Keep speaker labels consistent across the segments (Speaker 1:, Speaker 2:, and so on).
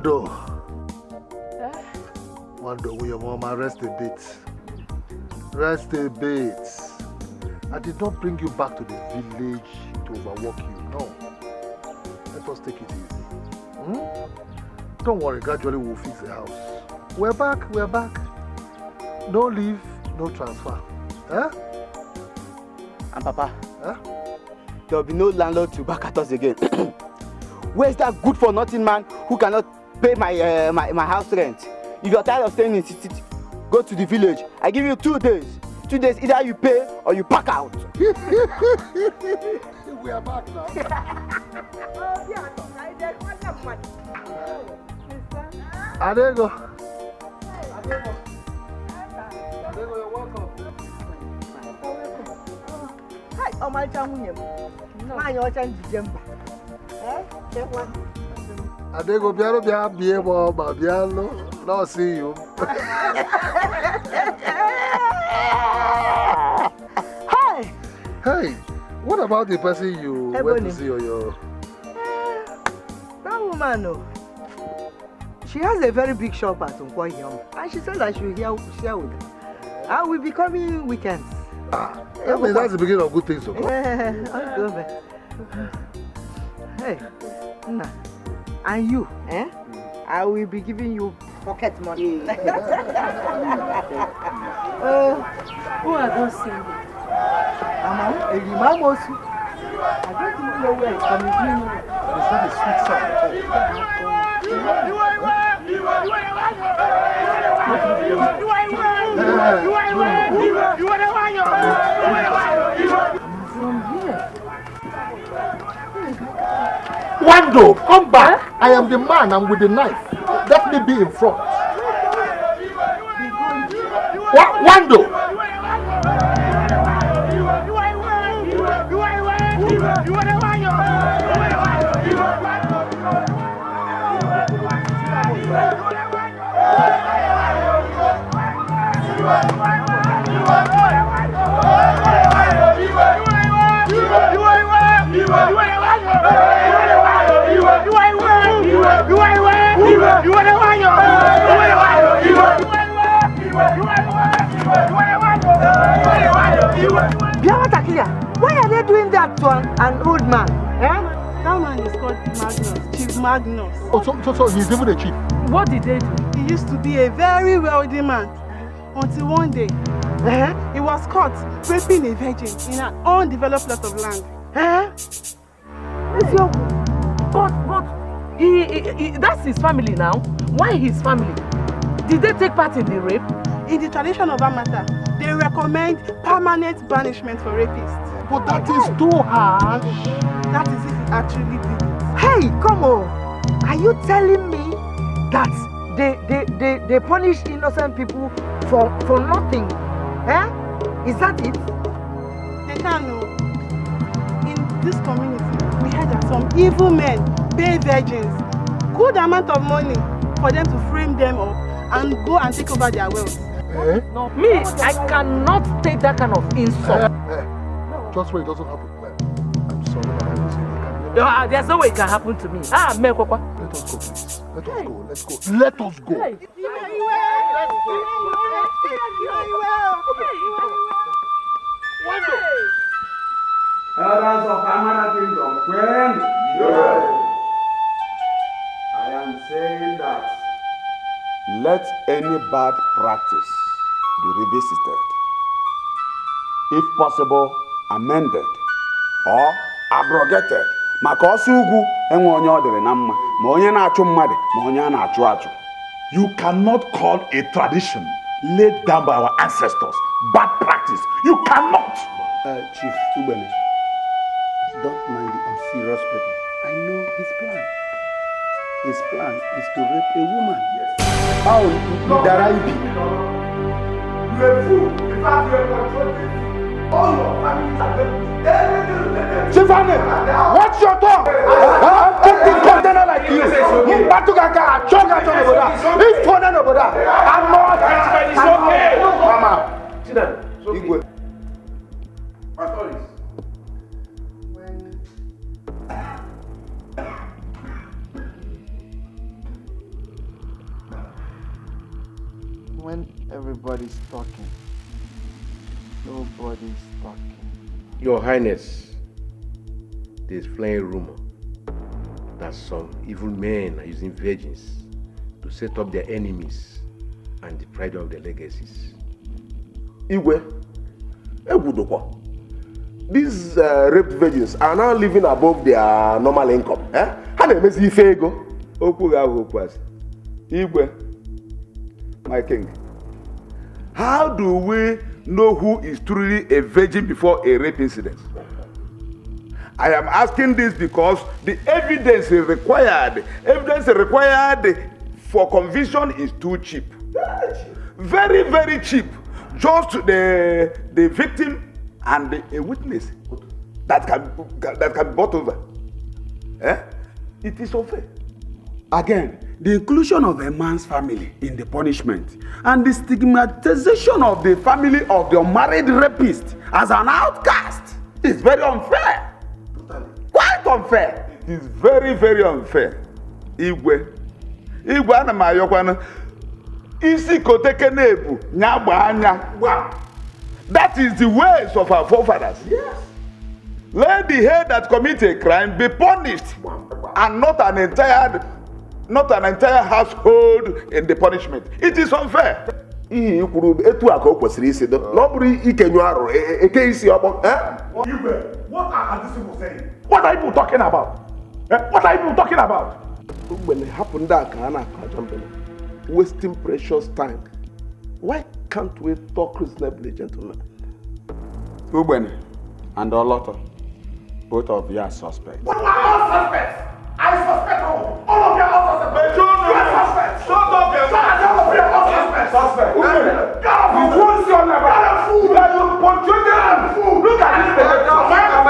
Speaker 1: Wando. Wando, will your mama rest a bit? Rest a bit. I did not bring you back to the village to overwork you. No. Let us take it easy. Don't worry, gradually we'll fix the house. We're back. No leave, no transfer.
Speaker 2: And Papa, there will be no landlord to back at us again. Where's that good for nothing man who cannot pay my house rent? If you're tired of staying in city, go to the village. I give you 2 days. 2 days, either you pay or you pack out.
Speaker 1: We are back now. Adego, you're welcome.
Speaker 3: Hi, oh my God,
Speaker 1: Adego, Biano, now see you. Hey, what about the person you went to see on your...
Speaker 3: That woman, no. She has a very big shop at Nkwoyam, and she said I should share with her. I will be coming weekends.
Speaker 1: I mean, that's the beginning of good things. So.
Speaker 3: Hey, Nna, and you, I will be giving you pocket money.
Speaker 4: Who are those singing?
Speaker 3: I don't even know where it's coming from.
Speaker 1: It's not a sweet song. Wando, come back. I am the man. I'm with the knife. Let me be in front. Wando.
Speaker 3: Why are they doing that to an old man?
Speaker 4: That man is called Magnus, Chief Magnus.
Speaker 1: Oh, so he's even a chief.
Speaker 4: What did they do? He used to be a very wealthy man until one day he was caught raping a virgin in an undeveloped plot of land.
Speaker 5: But that's his family now. Why his family? Did they take part in the rape?
Speaker 4: In the tradition of our matter, they recommend permanent banishment for rapists.
Speaker 1: But that is too harsh.
Speaker 4: That is if he actually did it.
Speaker 3: Hey, come on! Are you telling me that they punish innocent people for nothing? Is that it?
Speaker 4: They can't know. In this community, we heard that some evil men pay virgins good amount of money for them to frame them up and go and take over their wealth.
Speaker 5: No, me, I cannot take that kind of insult.
Speaker 1: Just wait, it doesn't happen. I'm sorry, but I will say it.
Speaker 5: There's no way it can happen to me. Let us go,
Speaker 1: please. Let us go.
Speaker 5: Hey.
Speaker 6: Elders of Amara Kingdom, when I am saying that let any bad practice be revisited, if possible amended or abrogated. Maka ọsọ ugwu enwe onye ọ dịrị na mma ma onye na-achụ mmadụ ma onye a na-achụ achụ.
Speaker 7: You cannot call a tradition laid down by our ancestors bad practice. You cannot.
Speaker 2: Chief Ubele, don't mind the unserious people. I know his plan. His plan is to rape a woman. Yes. How did I be?
Speaker 6: You are a fool. In fact, you are controlling all your families are
Speaker 1: Stefani, watch your tongue. I'm taking container like you. Batugaka, Chogato Noboda. If Tona Noboda, I'm not.
Speaker 6: It's okay.
Speaker 1: Mama.
Speaker 6: Sit down. It's okay. My stories.
Speaker 8: Everybody's talking. Nobody's talking.
Speaker 9: Your Highness, there's flying rumor that some evil men are using virgins to set up their enemies and deprive them of their legacies.
Speaker 10: Igwe, these raped virgins are now living above their normal income. How do they make you ego?
Speaker 6: Igwe, my king, how do we know who is truly a virgin before a rape incident? I am asking this because the evidence required for conviction is too cheap. Very, very cheap. Just the victim and a witness that can be brought over. It is unfair.
Speaker 11: Again, the inclusion of a man's family in the punishment and the stigmatization of the family of the unmarried rapist as an outcast is very unfair. Quite unfair.
Speaker 6: It is very, very unfair. Igwe ana m ayọkwana isi koteke nebu nyagba anya. That is the ways of our forefathers.
Speaker 10: Yes.
Speaker 6: Let the head that commit a crime be punished and not an entire household in the punishment. It is unfair.
Speaker 10: Ihe kwuru etu aka o kwesịrị isi do. Na ọ bụrụ ikenyu arụ eke isi ọgbọ.
Speaker 7: What are these people saying? What are you talking about? What are you talking about?
Speaker 10: When it happened that wasting precious time. Why can't we talk reasonably, gentlemen?
Speaker 11: Ubene and Oloto, both of you are suspects.
Speaker 7: What are all suspects? I suspect all. All of you are all suspects. You are suspects. Shut up, you are all suspects. Suspects. You won't see on the fool. You are punctuated. Look at this picture.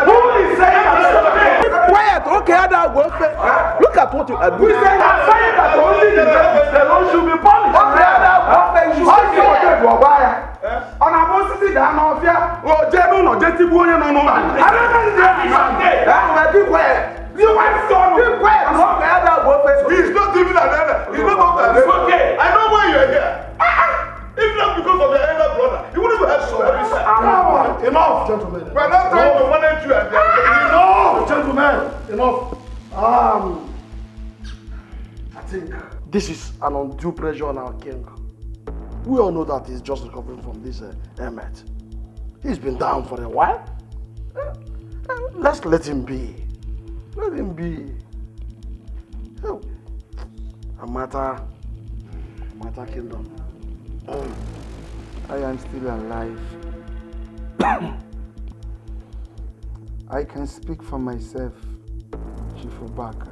Speaker 7: Who is saying that?
Speaker 10: Quiet. Okay, look at what you are doing.
Speaker 7: We say I'm saying that only the alone should be punished. You should on a possibility that no fear. Oh, Jenu no just go on no. I don't know. Keep quiet. You want son? Keep quiet. He's not even an elder. He's not doctor. It's okay. I know why you're here. If not because of your elder brother, you wouldn't have somebody said. Enough, gentlemen. We're not trying to manage you and enough, gentlemen. Enough.
Speaker 12: I think this is an undue pressure on our king. We all know that he's just recovering from this Emmet. He's been down for a while. Let's let him be. Let him be. Amata Kingdom.
Speaker 8: I am still alive. I can speak for myself, Chief Obaka.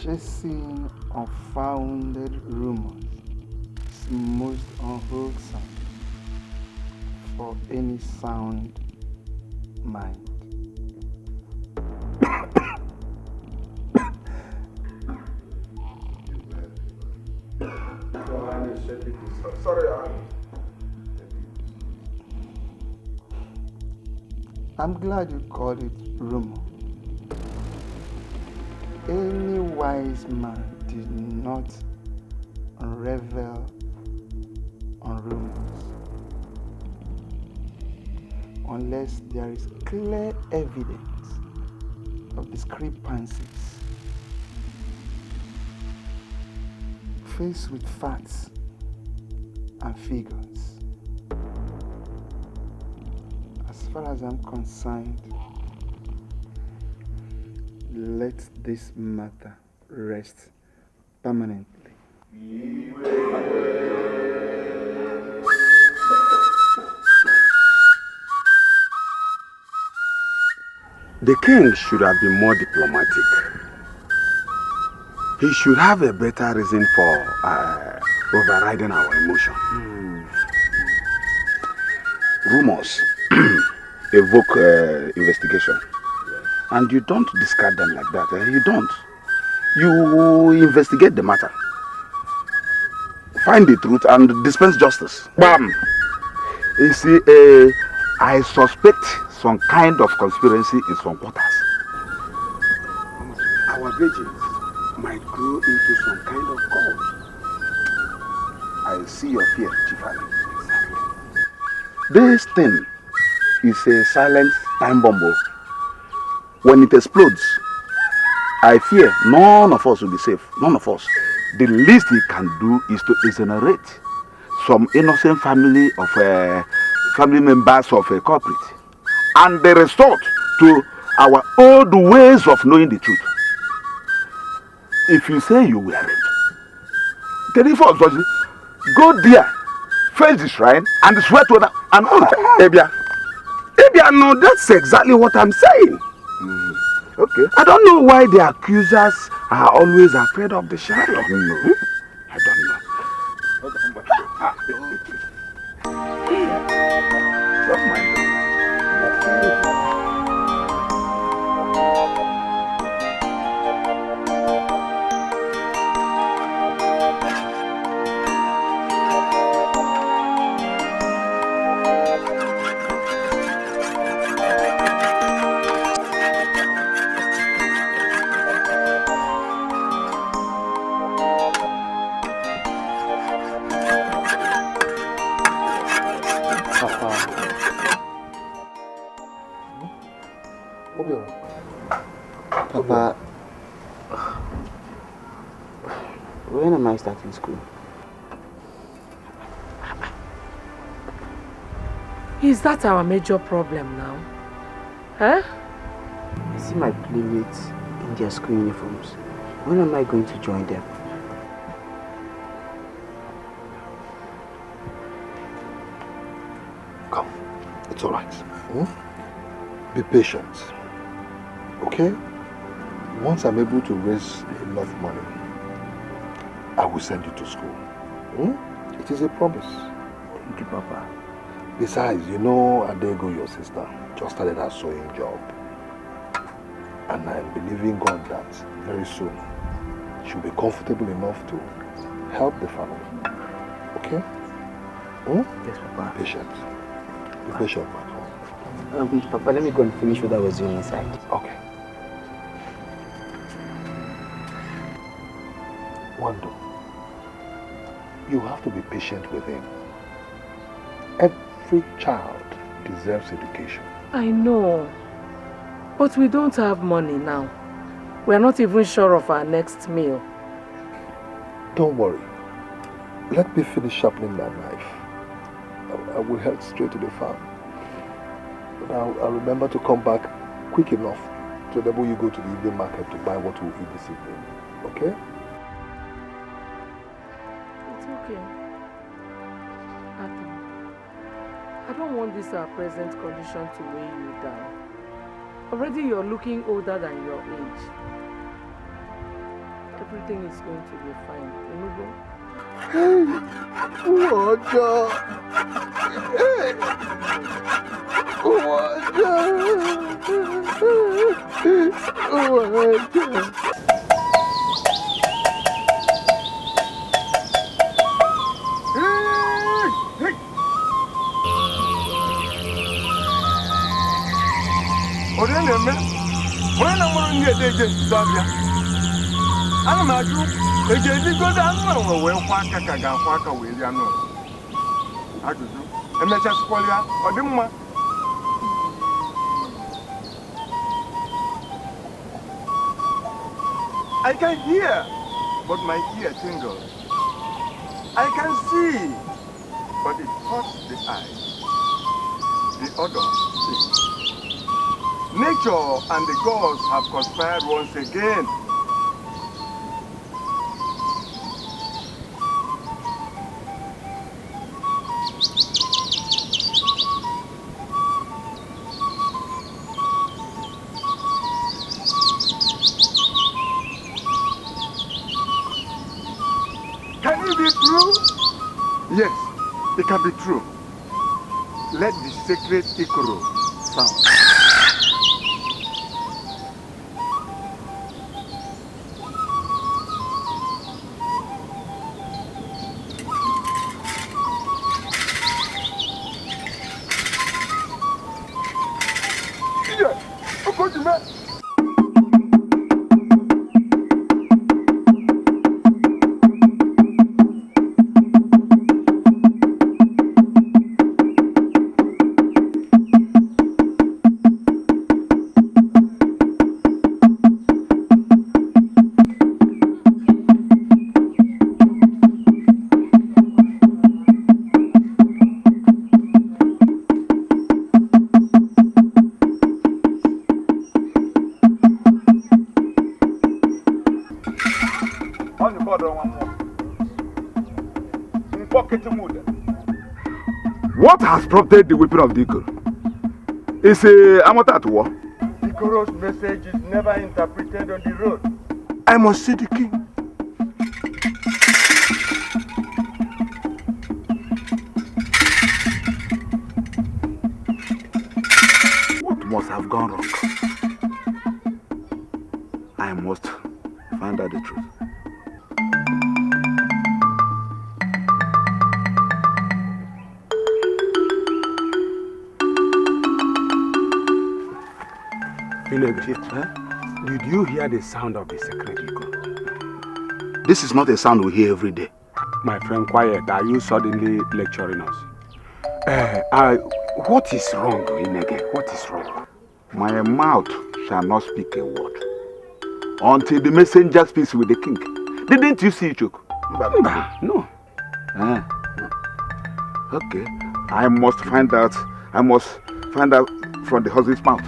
Speaker 8: Chasing unfounded rumors is most unwholesome for any sound mind.
Speaker 10: Sorry,
Speaker 8: I'm glad you called it rumor. Any wise man did not revel on rumors unless there is clear evidence of discrepancies. Faced with facts and figures, as far as I'm concerned, let this matter rest permanently.
Speaker 11: The king should have been more diplomatic. He should have a better reason for overriding our emotion. Rumors evoke investigation. And you don't discard them like that. You don't. You investigate the matter. Find the truth and dispense justice. Bam!
Speaker 6: You see, I suspect some kind of conspiracy in some quarters.
Speaker 11: Our virgins might grow into some kind of cult.
Speaker 6: I see your fear, Chief Ali. This thing is a silent time bomb. When it explodes, I fear none of us will be safe. None of us. The least he can do is to exonerate some innocent family members of a culprit, and they resort to our old ways of knowing the truth. If you say you were raped, go there, face the shrine, and swear to an oath.
Speaker 10: Ebia, no, that's exactly what I'm saying.
Speaker 6: Okay.
Speaker 10: I don't know why the accusers are always afraid of the shadow.
Speaker 6: I don't know. I don't know. Don't mind them.
Speaker 2: Papa, when am I starting school?
Speaker 5: Is that our major problem now? Huh?
Speaker 2: I see my playmates in their school uniforms. When am I going to join them?
Speaker 1: Come, it's all right. Be patient, okay? Once I'm able to raise enough money, I will send you to school. It is a promise.
Speaker 2: Thank you, Papa.
Speaker 1: Besides, you know Adego, your sister, just started her sewing job. And I'm believing God that very soon she'll be comfortable enough to help the family. Okay?
Speaker 2: Yes, Papa.
Speaker 1: Be patient. Be patient, man.
Speaker 2: Papa, let me go and finish what I was doing inside.
Speaker 1: Okay. Wando, you have to be patient with him. Every child deserves education.
Speaker 5: I know. But we don't have money now. We are not even sure of our next meal.
Speaker 1: Don't worry. Let me finish sharpening my knife. I will head straight to the farm. But I'll remember to come back quick enough to enable you go to the evening market to buy what we'll eat this evening. Okay?
Speaker 5: It's okay. I don't want this our present condition to weigh you down. Already you're looking older than your age. Everything is going to be fine. Remember?
Speaker 13: I can hear, but my ear tingles. I can see, but it hurts the eye. The odor stinks. Nature and the gods have conspired once again. Can it be true? Yes, it can be true. Let the sacred Ikoro sound.
Speaker 11: What has prompted the whipping of the eagle? Is a amateur at war?
Speaker 13: Ikoro's message is never interpreted on the road.
Speaker 10: I must see the king.
Speaker 11: What must have gone wrong? I must find out the truth.
Speaker 10: Did you hear the sound of the sacred eagle?
Speaker 11: This is not a sound we hear every day.
Speaker 10: My friend, quiet. Are you suddenly lecturing us? What is wrong, Inege? What is wrong?
Speaker 11: My mouth shall not speak a word until the messenger speaks with the king. Didn't you see Ichoku?
Speaker 10: No.
Speaker 11: Okay. I must find out from the husband's mouth.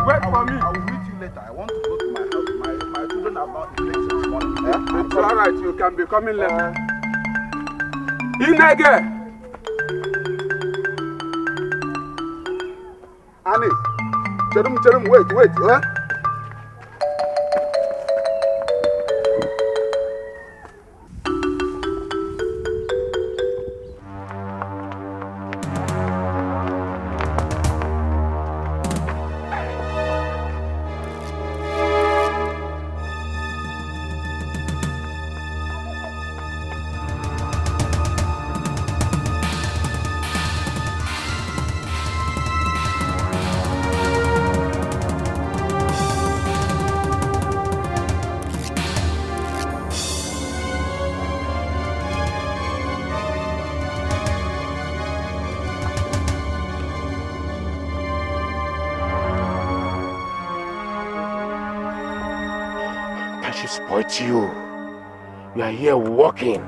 Speaker 10: Wait for me.
Speaker 11: I will meet you later. I want to go to my house. My children are about to play this morning.
Speaker 10: It's alright, you can be coming later. Inege!
Speaker 11: Annie, Cherum, wait.
Speaker 9: Spoiled you. You are here walking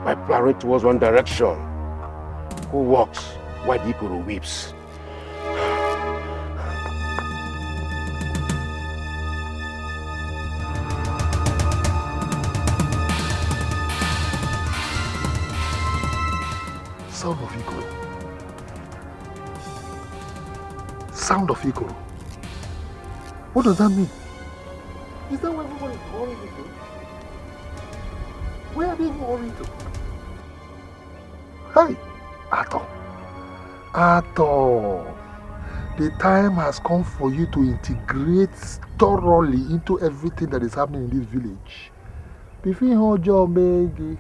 Speaker 9: by plowing towards one direction. Who walks while the Ikoro weeps?
Speaker 1: Sound of Ikoro. Sound of Ikoro. What does that mean? Is that where everybody is hurrying to? Where are they hurrying to? Hey, Ato. The time has come for you to integrate thoroughly into everything that is happening in this village. Before Hojo Megi.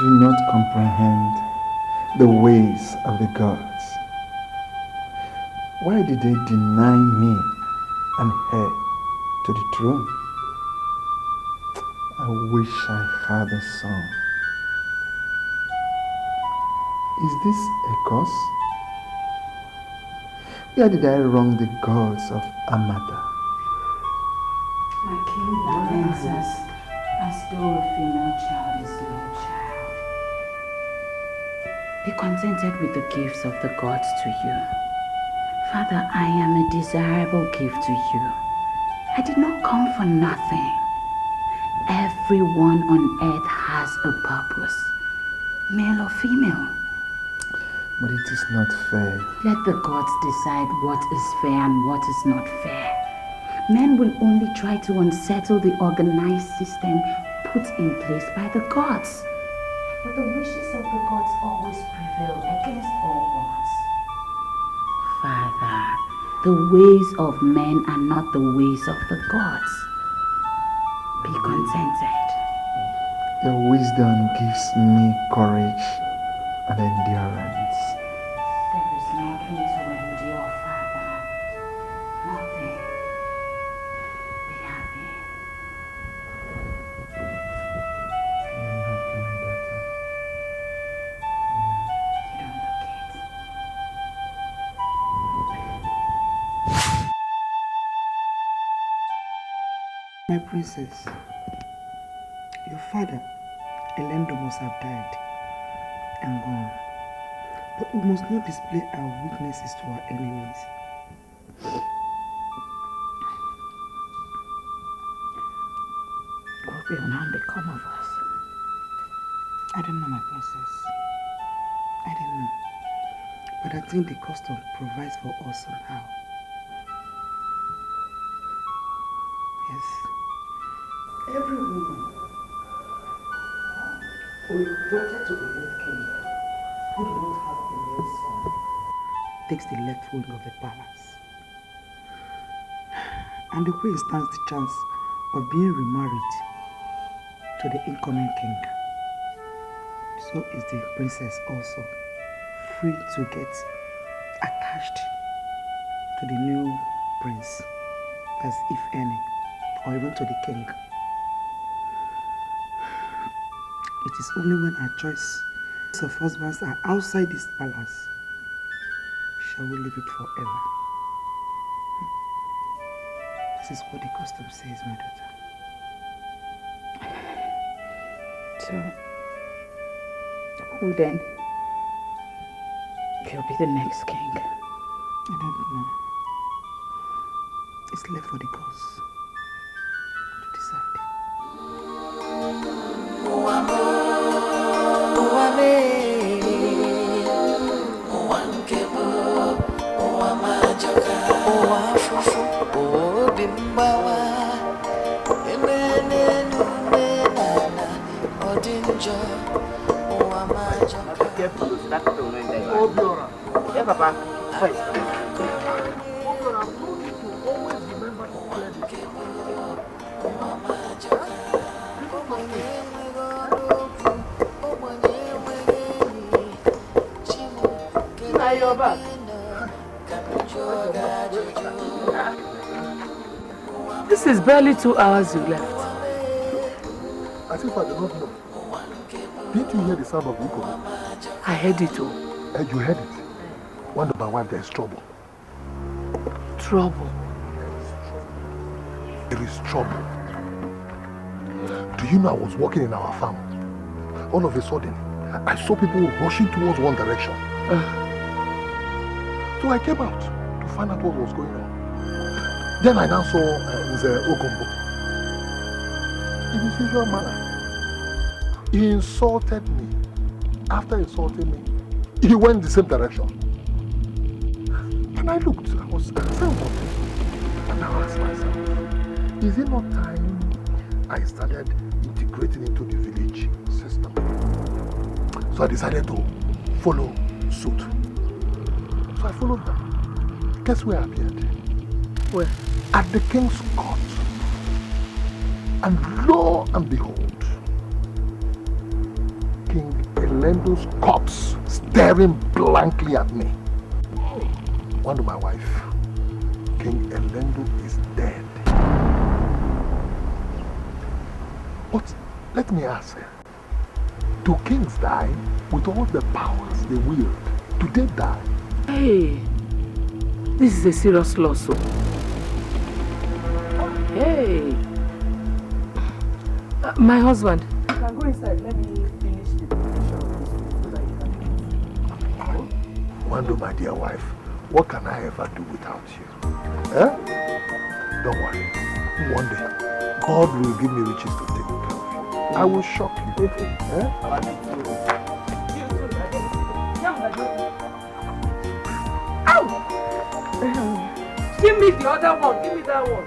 Speaker 8: do not comprehend the ways of the gods. Why did they deny me an heir to the throne? I wish I had a son. Is this a curse? Where did I wrong the gods of Amata?
Speaker 14: My king laments us as though a female child is no child. Be contented with the gifts of the gods to you. Father, I am a desirable gift to you. I did not come for nothing. Everyone on earth has a purpose, male or female.
Speaker 8: But it is not fair.
Speaker 14: Let the gods decide what is fair and what is not fair. Men will only try to unsettle the organized system put in place by the gods. But the wishes of the gods always prevail against all odds. Father, the ways of men are not the ways of the gods. Be contented.
Speaker 8: Your wisdom gives me courage and endurance.
Speaker 14: There is nothing to endure, Father. Nothing. Be happy. You don't look it.
Speaker 15: My princess, your father, Elendo, must have died and gone. But we must not display our weaknesses to our enemies.
Speaker 14: What will now become of us?
Speaker 15: I don't know, my princess. I don't know. But I think the custom provides for us somehow. Yes. Every woman who is daughter to a late king who do not have a male son takes the left wing of the palace. And the queen stands the chance of being remarried to the incoming king. So is the princess also free to get attached to the new prince, as if any, or even to the king. It is only when our choice of husbands are outside this palace shall we leave it forever. This is what the custom says, my daughter.
Speaker 14: So, who then will be the next king?
Speaker 15: I don't know. It's left for the gods to decide.
Speaker 2: Yeah, Papa. Wait.
Speaker 5: Now you're back. This is barely 2 hours you left.
Speaker 1: As if I did not know. Didn't you hear the sound of the echo?
Speaker 5: I heard it all.
Speaker 1: You heard it? Wonder my wife, there is trouble.
Speaker 5: Trouble?
Speaker 1: There is trouble. Do you know I was walking in our farm? All of a sudden, I saw people rushing towards one direction. So I came out to find out what was going on. Then I now saw Mr. Ogumbo. In his usual manner. He insulted me. After insulting me, he went the same direction. And I looked, I was concerned of him. And I asked myself, is it not time I started integrating into the village system? So I decided to follow suit. So I followed them. Guess where I appeared?
Speaker 5: Where?
Speaker 1: At the king's court. And lo and behold, King Elendo's corpse staring blankly at me. One to my wife, King Elendo is dead. But let me ask, do kings die with all the powers they wield? Do they die?
Speaker 5: Hey, this is a serious lawsuit. Hey, my husband. You can go inside. Let me finish the preparation of this food so that you can eat.
Speaker 1: Wando, my dear wife, what can I ever do without you? Eh? Don't worry. One day, God will give me riches to take care of you. I will shock you. Eh?
Speaker 5: Ow! Give me the other one. Give me that one.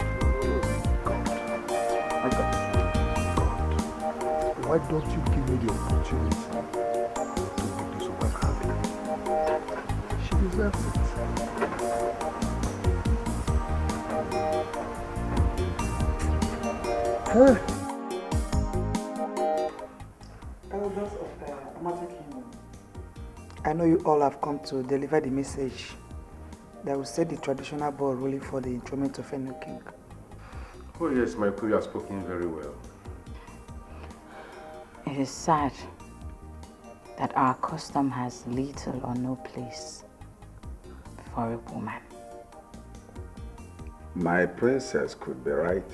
Speaker 1: Why don't you give me the opportunity to make this woman happy? She deserves it. Hey.
Speaker 15: Elders of Amata Kingdom, I know you all have come to deliver the message that will set the traditional ball rolling for the enthronement of a new king.
Speaker 9: Oh yes, my queen, you have spoken very well.
Speaker 14: It is sad that our custom has little or no place for a woman.
Speaker 6: My princess could be right,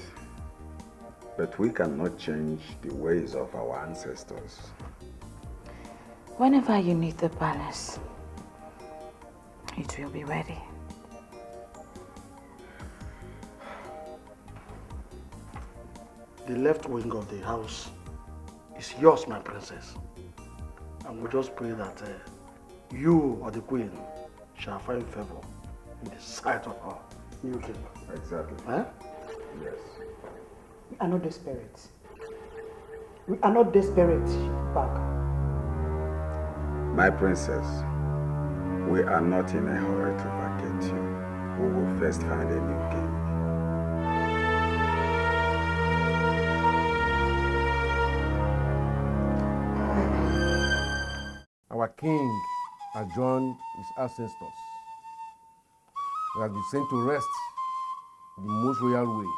Speaker 6: but we cannot change the ways of our ancestors.
Speaker 14: Whenever you need the palace, it will be ready.
Speaker 12: The left wing of the house is yours, my princess. And we just pray that you or the queen shall find favor in the sight of our new king.
Speaker 6: Exactly.
Speaker 12: Eh?
Speaker 6: Yes.
Speaker 15: We are not desperate. We are not desperate, back.
Speaker 6: My princess, we are not in a hurry to vacate you. We will first find a new king.
Speaker 9: Our king adjourned his ancestors. He has been sent to rest in the most royal way.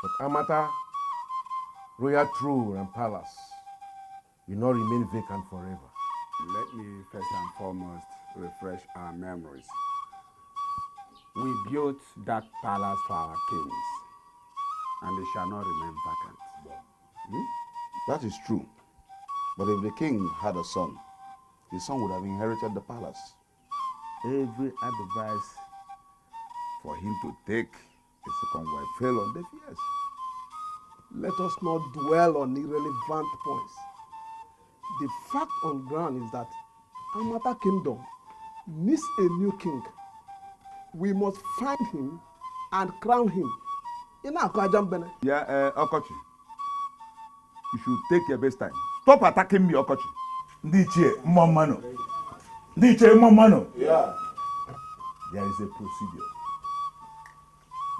Speaker 9: But Amata, royal throne and palace will not remain vacant forever.
Speaker 11: Let me first and foremost refresh our memories. We built that palace for our kings, and they shall not remain vacant.
Speaker 16: That is true. But if the king had a son, his son would have inherited the palace. Every advice for him to take a second wife fell on deaf ears.
Speaker 12: Let us not dwell on irrelevant points. The fact on ground is that Amata Kingdom needs a new king. We must find him and crown him.
Speaker 16: Yeah, Okochi. You should take your best time. Stop attacking me, Okochi.
Speaker 17: Ndiche, Momano. Ndiche, Momano.
Speaker 16: Yeah. There is a procedure.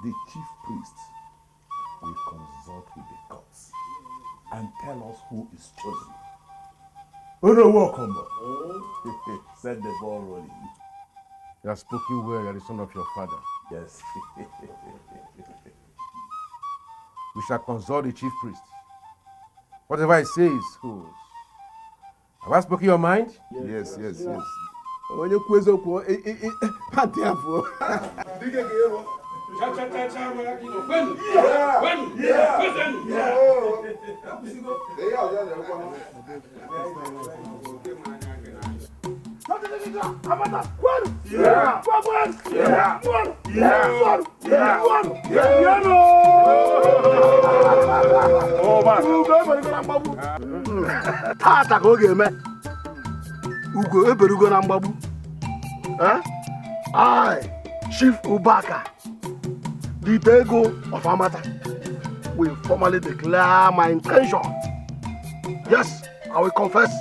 Speaker 16: The chief priest will consult with the gods and tell us who is chosen. Set the ball rolling.
Speaker 9: You have spoken well, you are the son of your father.
Speaker 16: Yes.
Speaker 9: We shall consult the chief priest. Whatever he says goes. Have I spoken your mind?
Speaker 16: Yes, yes, yes.
Speaker 12: Onye kwezo kwa panti hapo.
Speaker 7: Dige gero. Cha cha cha cha wa kino. When?
Speaker 12: Tata ka oge eme. Ugo eberugo na mgbagbu. I, Chief Ubaka, the Etiko of Amata, will formally declare my intention. Yes, I will confess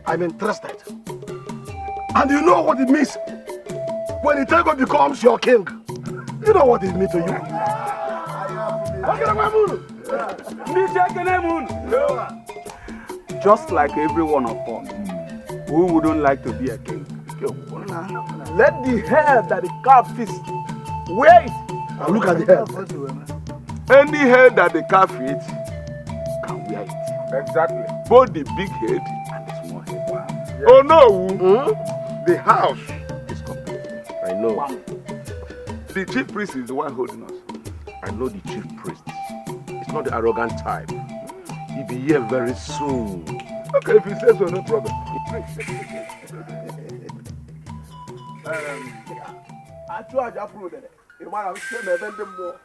Speaker 12: I'm interested. And you know what it means when Etiko becomes your king. You know what it means to you.
Speaker 11: just like every one of us. Who wouldn't like to be a king? Let the hair that the calf feeds wear it.
Speaker 12: And look at the hair.
Speaker 11: Any hair that the calf eats can wear it. Exactly. Both the big head and the small head. Wow. Yeah. Oh no! The house is complete.
Speaker 9: I know.
Speaker 11: Wow. The chief priest is the one holding us.
Speaker 9: I know the chief priest. It's not the arrogant type. He'll be here very soon.
Speaker 11: Okay, if he says so, no problem.
Speaker 12: I tried to approve it. You might have seen me vending more.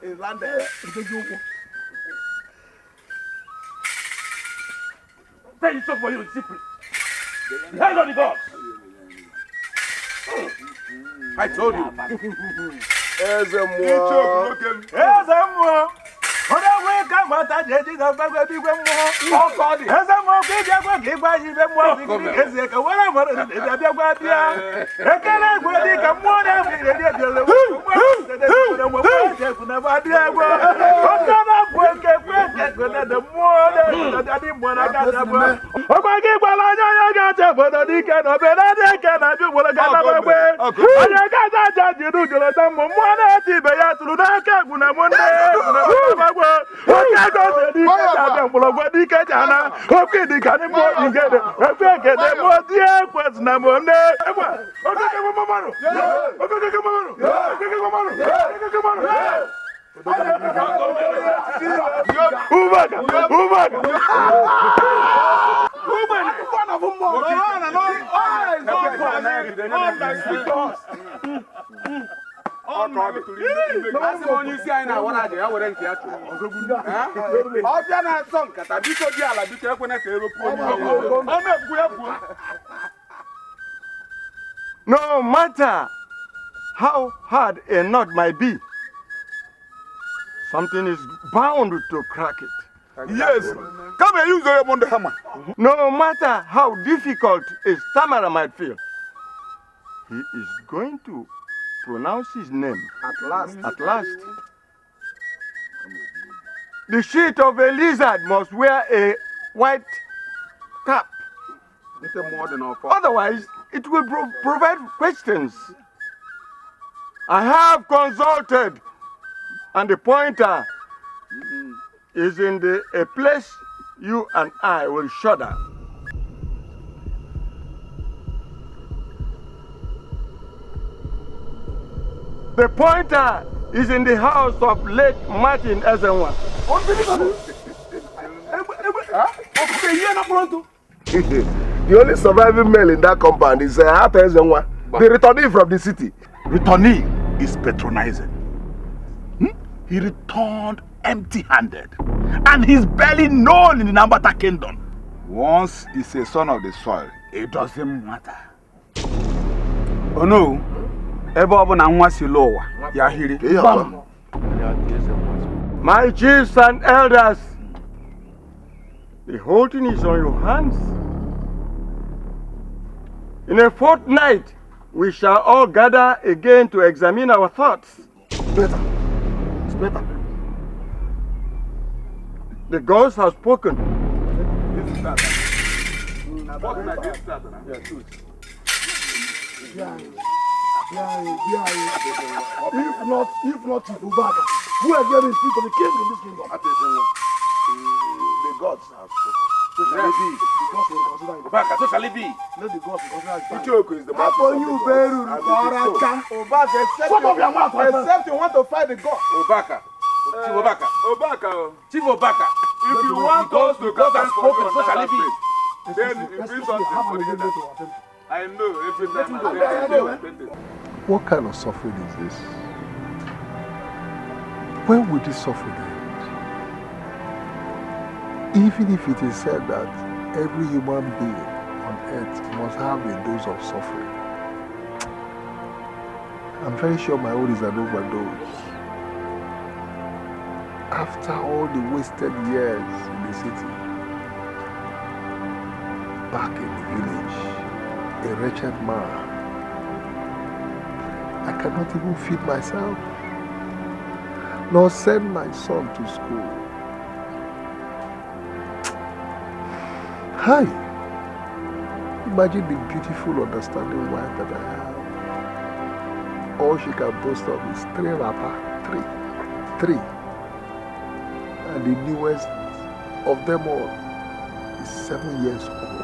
Speaker 12: In London.
Speaker 17: Tell you something for you, secret. The hands on the gods.
Speaker 11: I told you.
Speaker 13: No matter how hard a knot might be, something is bound to crack it.
Speaker 11: Yes. Come and use your on the hammer.
Speaker 13: No matter how difficult a stammerer might feel, he is going to pronounce his name
Speaker 12: At last.
Speaker 13: At last. The sheet of a lizard must wear a white cap. Otherwise, it will provide questions. I have consulted, and the pointer is in a place you and I will shudder. The pointer is in the house of late Martin Ezenwa.
Speaker 12: The only surviving male in that compound is Ata Ezenwa, the returnee from the city.
Speaker 17: Returnee is patronizing. He returned empty-handed, and he's barely known in the Nambata kingdom.
Speaker 11: Once he's a son of the soil, it doesn't matter. Oh no,
Speaker 13: my chiefs and elders, the whole thing is on your hands. In a fortnight, we shall all gather again to examine our thoughts.
Speaker 12: Better. It's better.
Speaker 13: The gods have spoken.
Speaker 12: If not Ifubaka, who are given seat of the king in this kingdom? The gods have spoken. So shall it be.
Speaker 17: Obaka, so shall it be.
Speaker 12: Let the gods consider it.
Speaker 11: Ichoko is the man.
Speaker 12: Upon you, Beru, Obaka, except you want to fight the god.
Speaker 17: Obaka. Chief Obaka.
Speaker 11: Obaka.
Speaker 17: Chief Obaka.
Speaker 11: If you want us to
Speaker 17: God has spoken, so shall it be.
Speaker 11: Then it brings us to I know every time I say
Speaker 1: What kind of suffering is this? When will this suffering end? Even if it is said that every human being on earth must have a dose of suffering, I'm very sure my own is an overdose. After all the wasted years in the city, back in the village, a wretched man. I cannot even feed myself, nor send my son to school. Hi. Imagine the beautiful, understanding wife that I have. All she can boast of is 3 rapper. 3. And the newest of them all is 7 years old.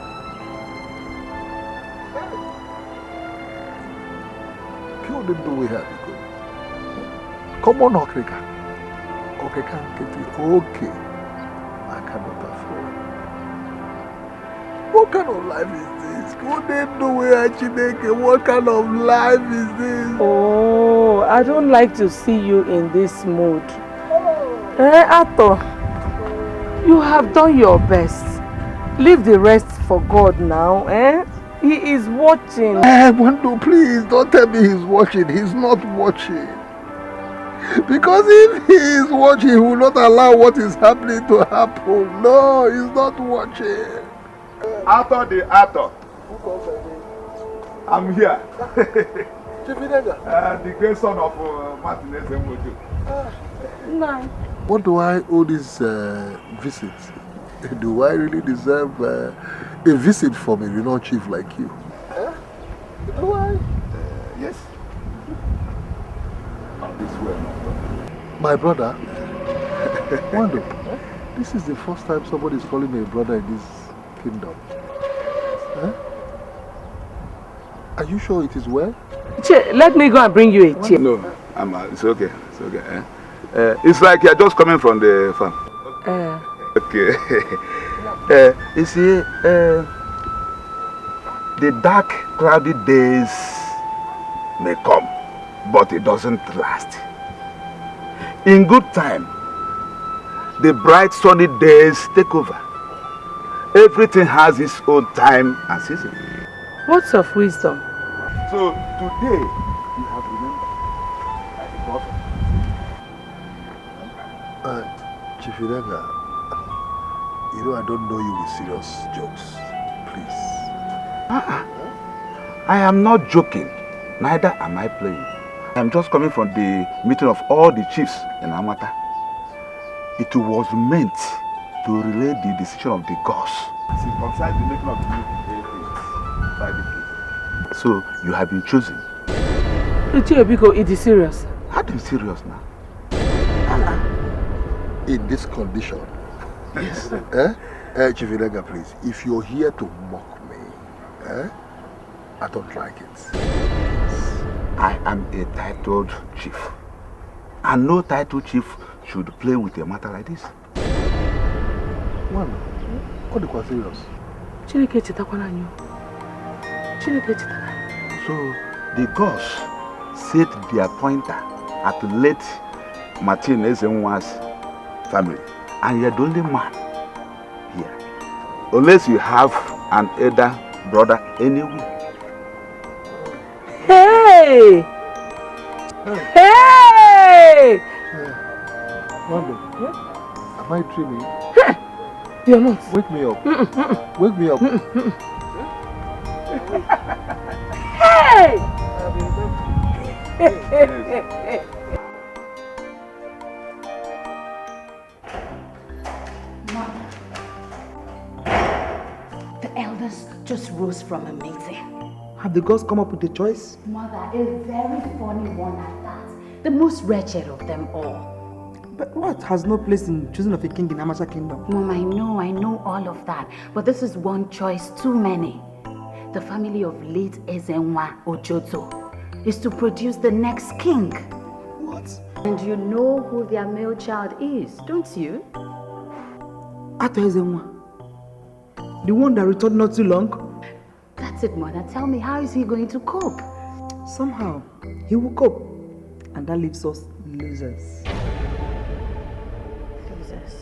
Speaker 1: Pure didn't know we had it. Come on, Okrika. Okrika, okay. I cannot afford. What kind of life is this? What kind of life is this?
Speaker 5: Oh, I don't like to see you in this mood. Ato, you have done your best. Leave the rest for God now, He is watching.
Speaker 1: Wando, please, don't tell me he's watching. He's not watching. Because if he is watching, he will not allow what is happening to happen. No, he's not watching.
Speaker 17: Arthur the actor. I'm here. The great son of Martin Ezemoju.
Speaker 5: No.
Speaker 1: What do I owe this visit? Do I really deserve a visit from a renowned chief like you? Do I?
Speaker 17: Yes. This way,
Speaker 1: my brother? Wando, this is the first time somebody is calling me a brother in this kingdom. Are you sure it is well?
Speaker 5: Let me go and bring you a chair.
Speaker 17: No, it's okay. It's okay. It's like you're just coming from the farm. Okay. You see, the dark, cloudy days may come, but it doesn't last. In good time, the bright, sunny days take over. Everything has its own time and season.
Speaker 5: Words of wisdom.
Speaker 17: So today, you have remembered like the prophet.
Speaker 1: Chief Idega, you know I don't know you with serious jokes. Please.
Speaker 17: I am not joking. Neither am I playing. I am just coming from the meeting of all the chiefs in Amata. It was meant to relay the decision of the gods. It concerns the making of the new by the king. So you have been chosen.
Speaker 5: Biko, it is serious.
Speaker 17: How do you serious now?
Speaker 1: In this condition.
Speaker 17: Yes.
Speaker 1: Chief Idega, please, if you're here to mock me, I don't like it.
Speaker 17: I am a titled chief. And no titled chief should play with a matter like this.
Speaker 1: One, what do you serious?
Speaker 17: So the gods set their pointer at late Martin Ezenwa's family. And you're the only man here. Unless you have an elder brother anywhere.
Speaker 5: Hey! Hey!
Speaker 1: Wando, am I dreaming?
Speaker 5: You're not.
Speaker 1: Wake me up. Wake me up.
Speaker 5: Hey!
Speaker 14: The elders just rose from a meeting.
Speaker 15: Have the gods come up with a choice?
Speaker 14: Mother, a very funny one at that. The most wretched of them all.
Speaker 15: But what has no place in choosing of a king in Amasha kingdom?
Speaker 14: Mom, I know all of that. But this is one choice too many. The family of late Ezenwa Ojoto is to produce the next king.
Speaker 15: What?
Speaker 14: And you know who their male child is, don't you?
Speaker 15: Ato Ezenwa. The one that returned not too long?
Speaker 14: That's it, Mother. Tell me, how is he going to cope?
Speaker 15: Somehow, he will cope. And that leaves us losers.
Speaker 14: Losers?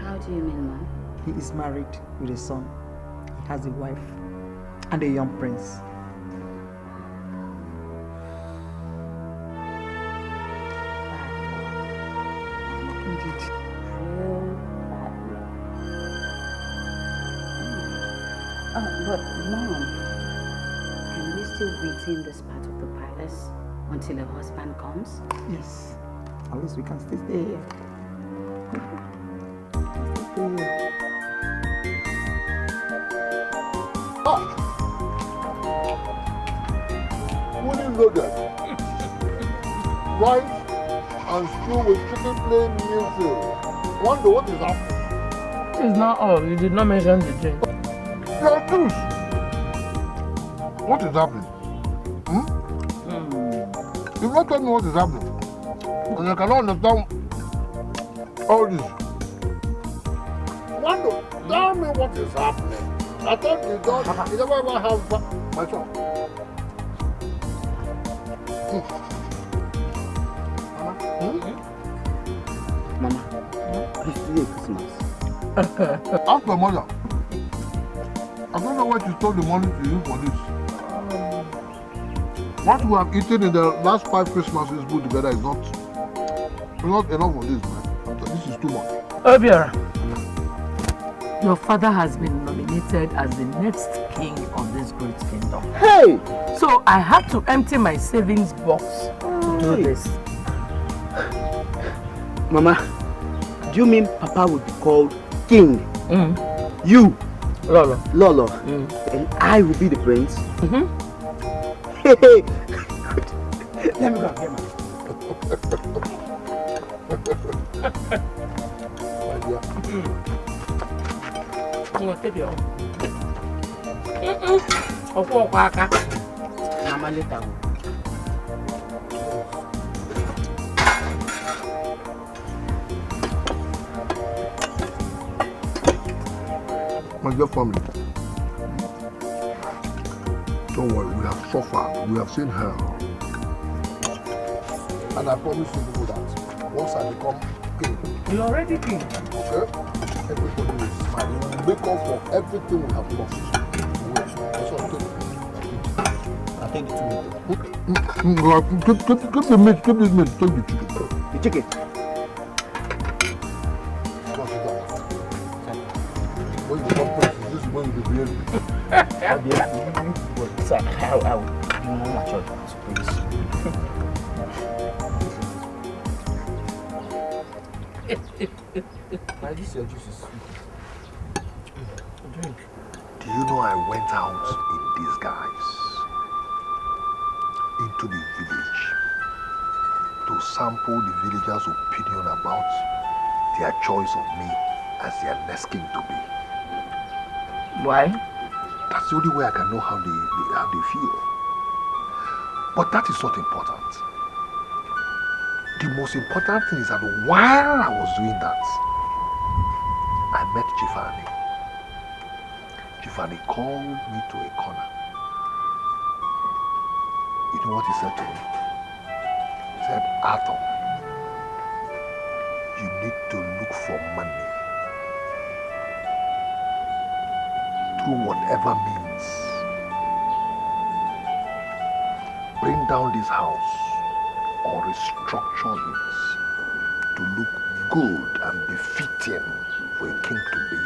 Speaker 14: How do you mean, Mom?
Speaker 15: He is married with a son. He has a wife and a young prince. Indeed.
Speaker 14: But Mom, can we still retain this part of the palace until a husband comes?
Speaker 15: Yes. At least we can stay here.
Speaker 1: loaded. Rice and stew with chicken plain meal field. Wonder what is happening?
Speaker 5: It is not all. You did not mention the drink.
Speaker 1: Your juice. What is happening? You not tell me what is happening. And I cannot understand all this. Wando, tell me what is happening. I thought you don't. You never ever have my son.
Speaker 2: Mama, it's today Christmas.
Speaker 1: Ask my mother. I don't know what you stole the money to use for this. What we have eaten in the last 5 Christmases put together is not enough for this, man. This is too much.
Speaker 5: Obiora, your father has been nominated as the next king of this great kingdom.
Speaker 2: Hey!
Speaker 5: So I had to empty my savings box to do this.
Speaker 2: Mama, do you mean Papa would be called king? You, Lolo, and I will be the prince? Hey, let me go and get Mama, later.
Speaker 1: My dear family, don't worry, we have suffered, we have seen hell. And I promise you people that once I become king,
Speaker 5: you're already king.
Speaker 1: Okay? Everybody will smile. We will make up for everything we have lost. That's what I think the two. Keep the meat, keep this meat, take the chicken.
Speaker 2: The chicken?
Speaker 1: When you become prince, this is when you be behaving.
Speaker 2: I'll be able to, sir, I'll be more mature, please.
Speaker 1: Now this your juice is sweet. Drink. Do you know I went out in disguise into the village to sample the villagers' opinion about their choice of me as their next king to be?
Speaker 5: Why?
Speaker 1: That's the only way I can know how they feel. But that is not important. The most important thing is that while I was doing that, I met Chifani. Chifani called me to a corner. You know what he said to me? He said, Arthur, you need to look for money through whatever means. Bring down this house or restructure it to look good and befitting for a king to be.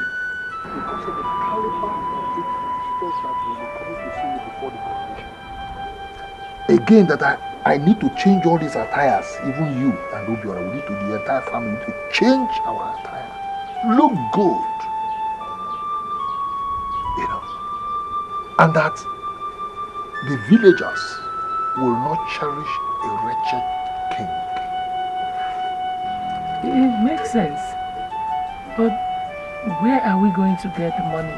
Speaker 1: Because of the caliber of visitors that will be coming to see you before the coronation. Again, that I need to change all these attires, even you and Obiora, we need to, the entire family, we need to change our attire. Look good. You know. And that the villagers will not cherish a wretched king.
Speaker 5: It makes sense. But where are we going to get the money?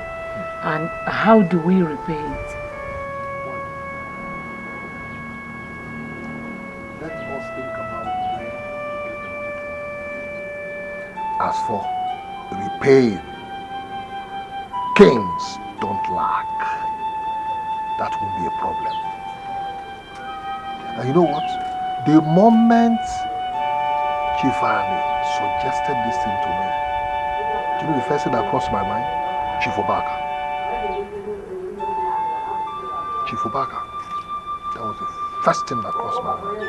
Speaker 5: And how do we repay it?
Speaker 1: Let us think about where to get the money. As for repaying, kings don't lack. That won't be a problem. And you know what? The moment Chifani suggested this thing to me, do you know the first thing that crossed my mind? Chief Obaka. Chief Obaka. That was the first thing that crossed my mind.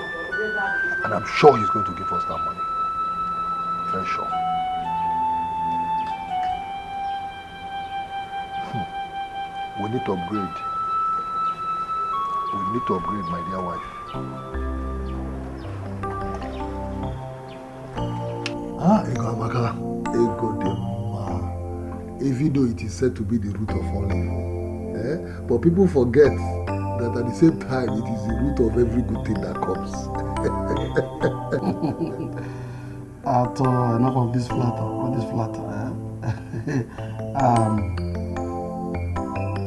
Speaker 1: And I'm sure he's going to give us that money. Very sure. We need to upgrade. We need to upgrade, my dear wife. Ego Amakala. Ego Dema. Even though it is said to be the root of all evil. But people forget that at the same time it is the root of every good thing that comes.
Speaker 12: Enough of this flatter.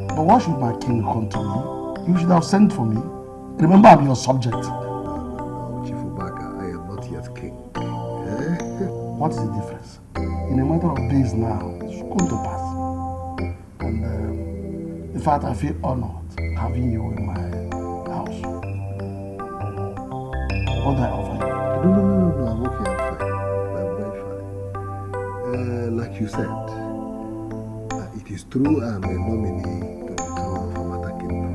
Speaker 12: But why should my king come to me? You should have sent for me. Remember, I'm your subject.
Speaker 1: No, Chief Obaka, I am not yet king.
Speaker 12: What is the difference? In a matter of days now, it should come to pass. And in fact, I feel honored having you in my house. What do I offer you?
Speaker 1: No, I'm okay, I'm fine. I'm very fine. Like you said, it is true I'm a nominee to the throne of Amata Kingdom.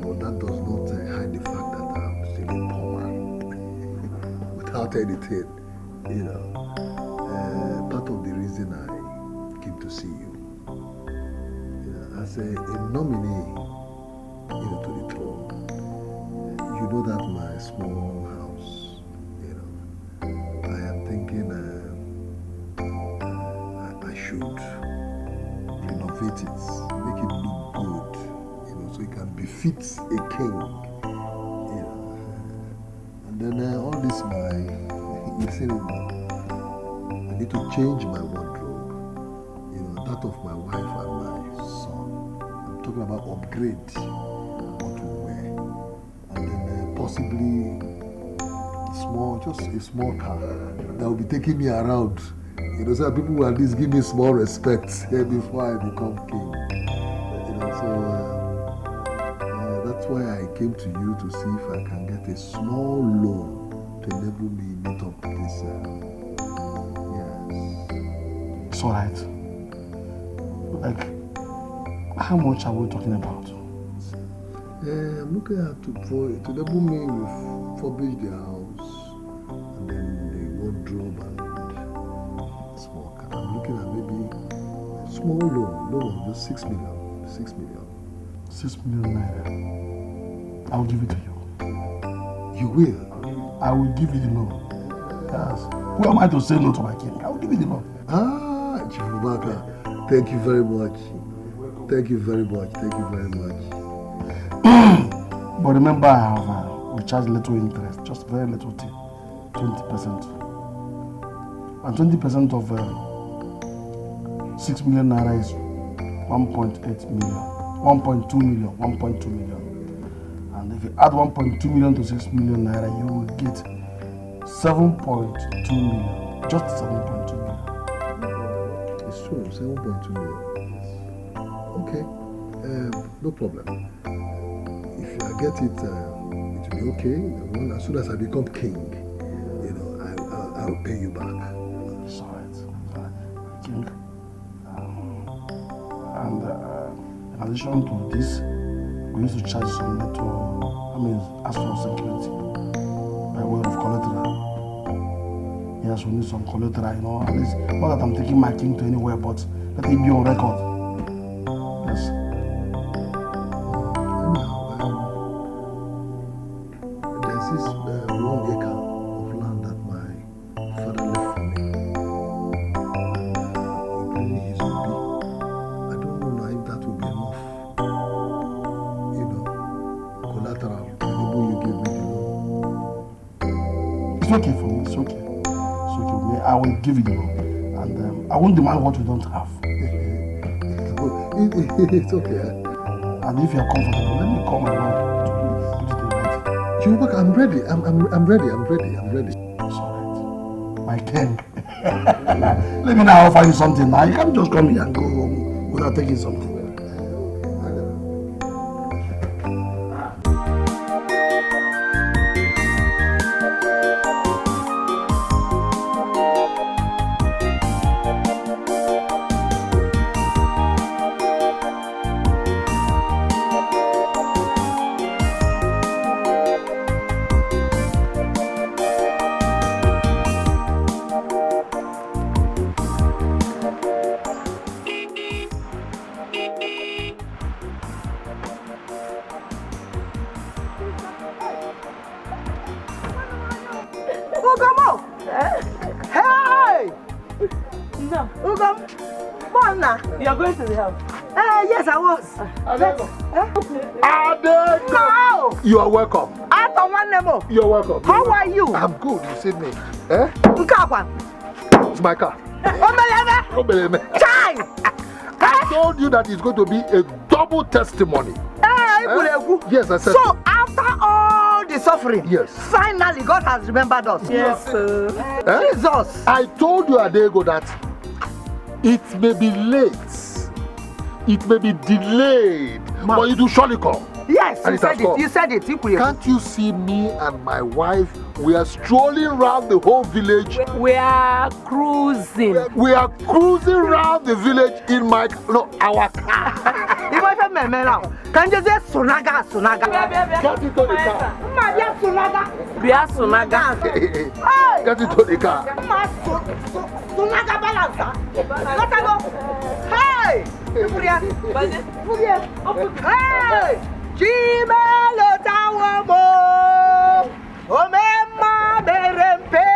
Speaker 1: But that does not hide the fact that I'm still a poor man. Without anything, part of the reason I came to see you, as a nominee, to the throne, you know that my small house, I am thinking I should renovate it, make it look good, so it can befit a king, and then all this you see, I need to change my wardrobe, that of my wife and my son. I'm talking about upgrade what to wear, and then possibly just a small car that will be taking me around. So people will at least give me small respect before I become king. So that's why I came to you to see if I can get a small loan to enable me meet up with this.
Speaker 12: It's alright. Like, how much are we talking about?
Speaker 1: I'm looking at to enable me refurbish the house and then the wardrobe and small car. I'm looking at maybe a small loan of just 6 million. 6 million.
Speaker 12: 6 million naira. I will give it to you.
Speaker 1: You will?
Speaker 12: I will give you the loan. Yes. Who am I to say no to my king? I will give you the loan.
Speaker 1: Chief Obaka, thank you very much. Thank you very much.
Speaker 12: But remember, we charge little interest, just very little thing, 20%. And 20% of 6 million naira is 1.8 million, 1.2 million. And if you add 1.2 million to 6 million naira, you will get 7.2 million, just 7.2 million.
Speaker 1: It's true, 7.2 million. Okay, no problem. If I get it, it will be okay. As soon as I become king, I'll pay you back.
Speaker 12: It's alright. King. And in addition to this, we used to charge some little, as for security, by way of collateral. Yes, we need some collateral, at least, not that I'm taking my king to anywhere, but let it be on record. Yes.
Speaker 1: There's this 1 acre of land that my father left for me, including his obi. I don't know now if that will be enough, collateral, the enable you give me the loan.
Speaker 12: It's okay for me, it's okay. I will give you the loan, and I won't demand what you don't have.
Speaker 1: It's okay.
Speaker 12: And if you are comfortable, let me call my wife to put it ready.
Speaker 1: Chubaka, I'm ready. I'm ready.
Speaker 12: It's alright. My king. Let me now offer you something now. You can't just come here and go home without taking something.
Speaker 3: You're going to the house? Yes, I was.
Speaker 1: Adego!
Speaker 3: No!
Speaker 1: You are welcome.
Speaker 3: You're
Speaker 1: welcome.
Speaker 3: How are you?
Speaker 1: I'm good. You see me? Eh? It's my car.
Speaker 3: Chai!
Speaker 1: I told you that it's going to be a double testimony. Yes, I said
Speaker 3: so. After all the suffering,
Speaker 1: yes,
Speaker 3: finally God has remembered us.
Speaker 5: Yes, sir.
Speaker 3: Jesus.
Speaker 1: I told you, Adego, that it may be late, it may be delayed, but it will surely come.
Speaker 3: Yes,
Speaker 1: and
Speaker 3: you said it.
Speaker 1: Can't you see me and my wife? We are strolling around the whole village.
Speaker 5: We are cruising.
Speaker 1: We are cruising around the village in our car.
Speaker 3: Can you say Sunaga?
Speaker 1: Get into the car.
Speaker 5: We are Sunaga.
Speaker 1: Get into the car.
Speaker 3: Sunaga balance. Hey! Hey! Jimelo tawamo, omema berempe,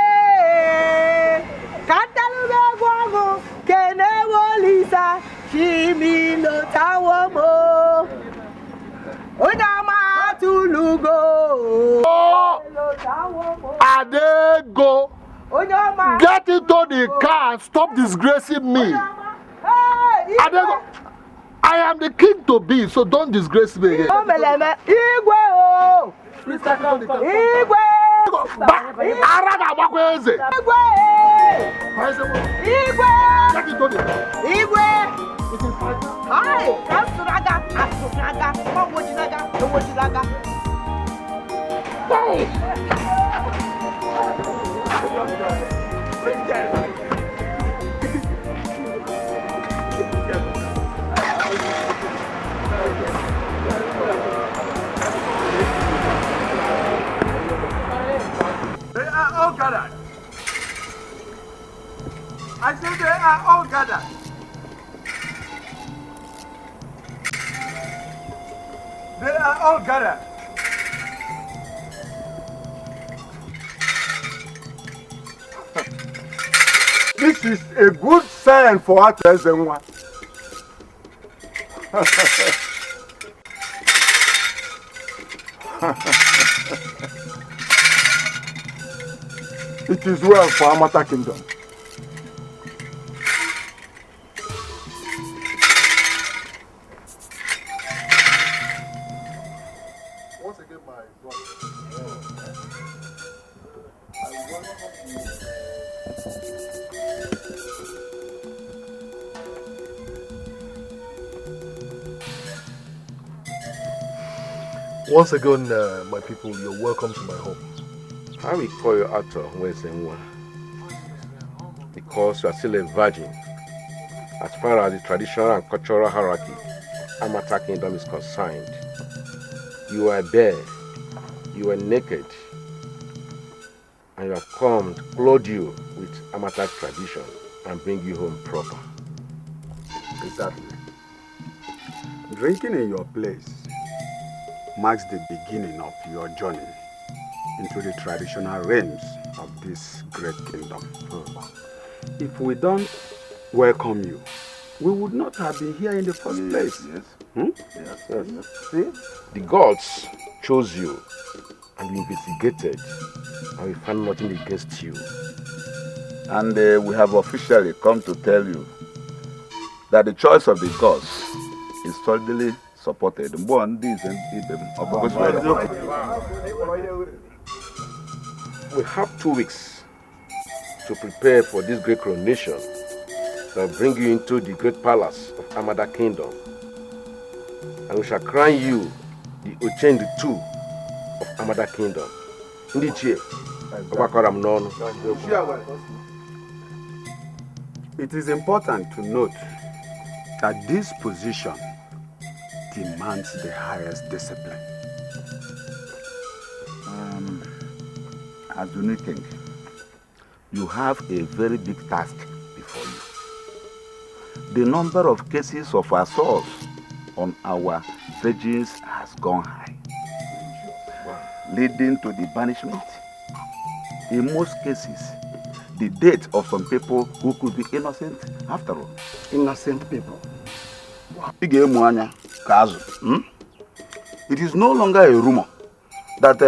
Speaker 3: kantalume guago, kenewolisa, Jimelo tawamo, odama tulugo.
Speaker 1: Adego, get into the car and stop disgracing me. Adego. I am the king to be, so don't disgrace me again.
Speaker 13: They are all gathered. I said they are all gathered. They are all gathered. This is a good sign for us as one. It is well for Amata Kingdom.
Speaker 1: Once again, my brother, I welcome you. Once again, my people, you're welcome to my home.
Speaker 9: I will call you Ato Wezenwa because you are still a virgin. As far as the traditional and cultural hierarchy Amata Kingdom is concerned, you are bare, you are naked, and you have come to clothe you with Amata tradition and bring you home proper.
Speaker 6: Exactly. Drinking in your place marks the beginning of your journey into the traditional realms of this great kingdom. If we don't welcome you, we would not have been here in the first place.
Speaker 9: Yes. See, the gods chose you and we investigated and we found nothing against you.
Speaker 17: And we have officially come to tell you that the choice of the gods is solidly supported.
Speaker 9: We have 2 weeks to prepare for this great coronation that will bring you into the great palace of Amada Kingdom. And we shall crown you the Ochendu II of Amada Kingdom.
Speaker 6: It is important to note that this position demands the highest discipline.
Speaker 17: As the new king, you have a very big task before you. The number of cases of assault on our virgins has gone high, leading to the banishment. In most cases, the death of some people who could be innocent after all.
Speaker 12: Innocent people.
Speaker 17: It is no longer a rumor that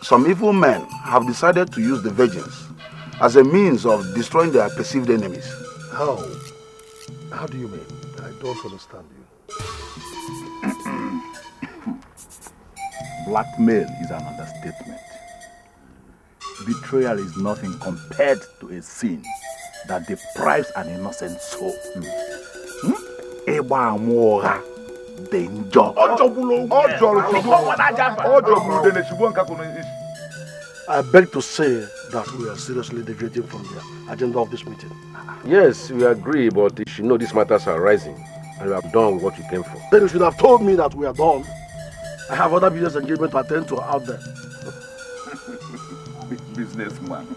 Speaker 17: some evil men have decided to use the virgins as a means of destroying their perceived enemies.
Speaker 1: How? How do you mean? I don't understand you.
Speaker 18: Blackmail is an understatement. Betrayal is nothing compared to a sin that deprives an innocent soul.
Speaker 12: I beg to say that we are seriously deviating from the agenda of this meeting.
Speaker 9: Yes, we agree, but you should know these matters are rising, and you have done what you came for.
Speaker 12: Then you should have told me that we are done. I have other business engagement to attend to out there.
Speaker 18: Businessman.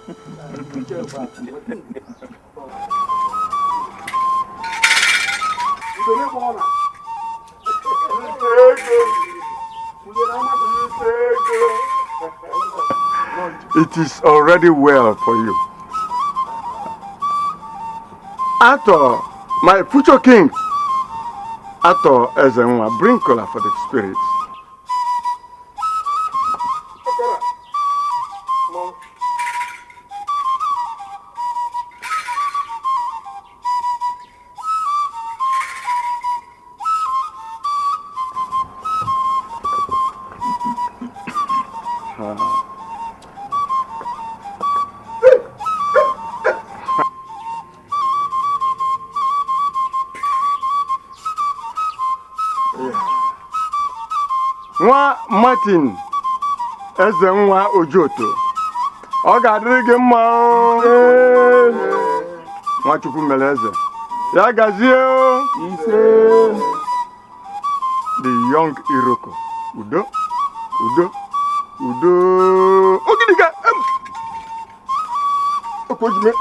Speaker 13: It is already well for you. Ato, my future king. Ato Ezenwa, bring color for the spirits. Nwa Martin Ezenwa Ojoto, ọ ga-adịrị gị mma o. Nwachukwu mere eze, ya gazie o. The young Iroko, udo, udo, udo. Ogidiga, Okojime,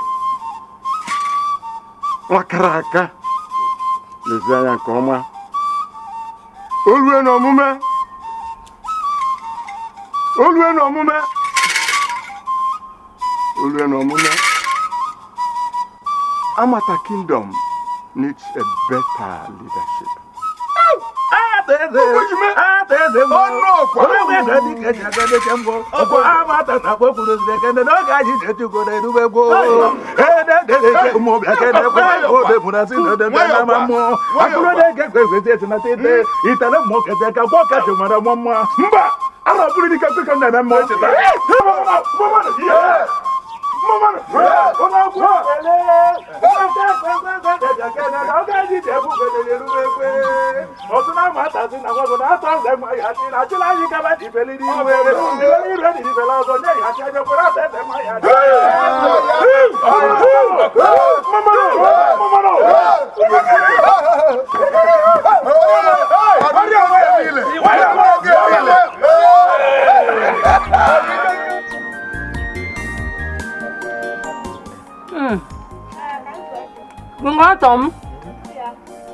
Speaker 13: nwakara aka, lezi anya nke ọma. Olue n'omume. Olue n'omume. Olue n'omume. Amata Kingdom needs a better leadership.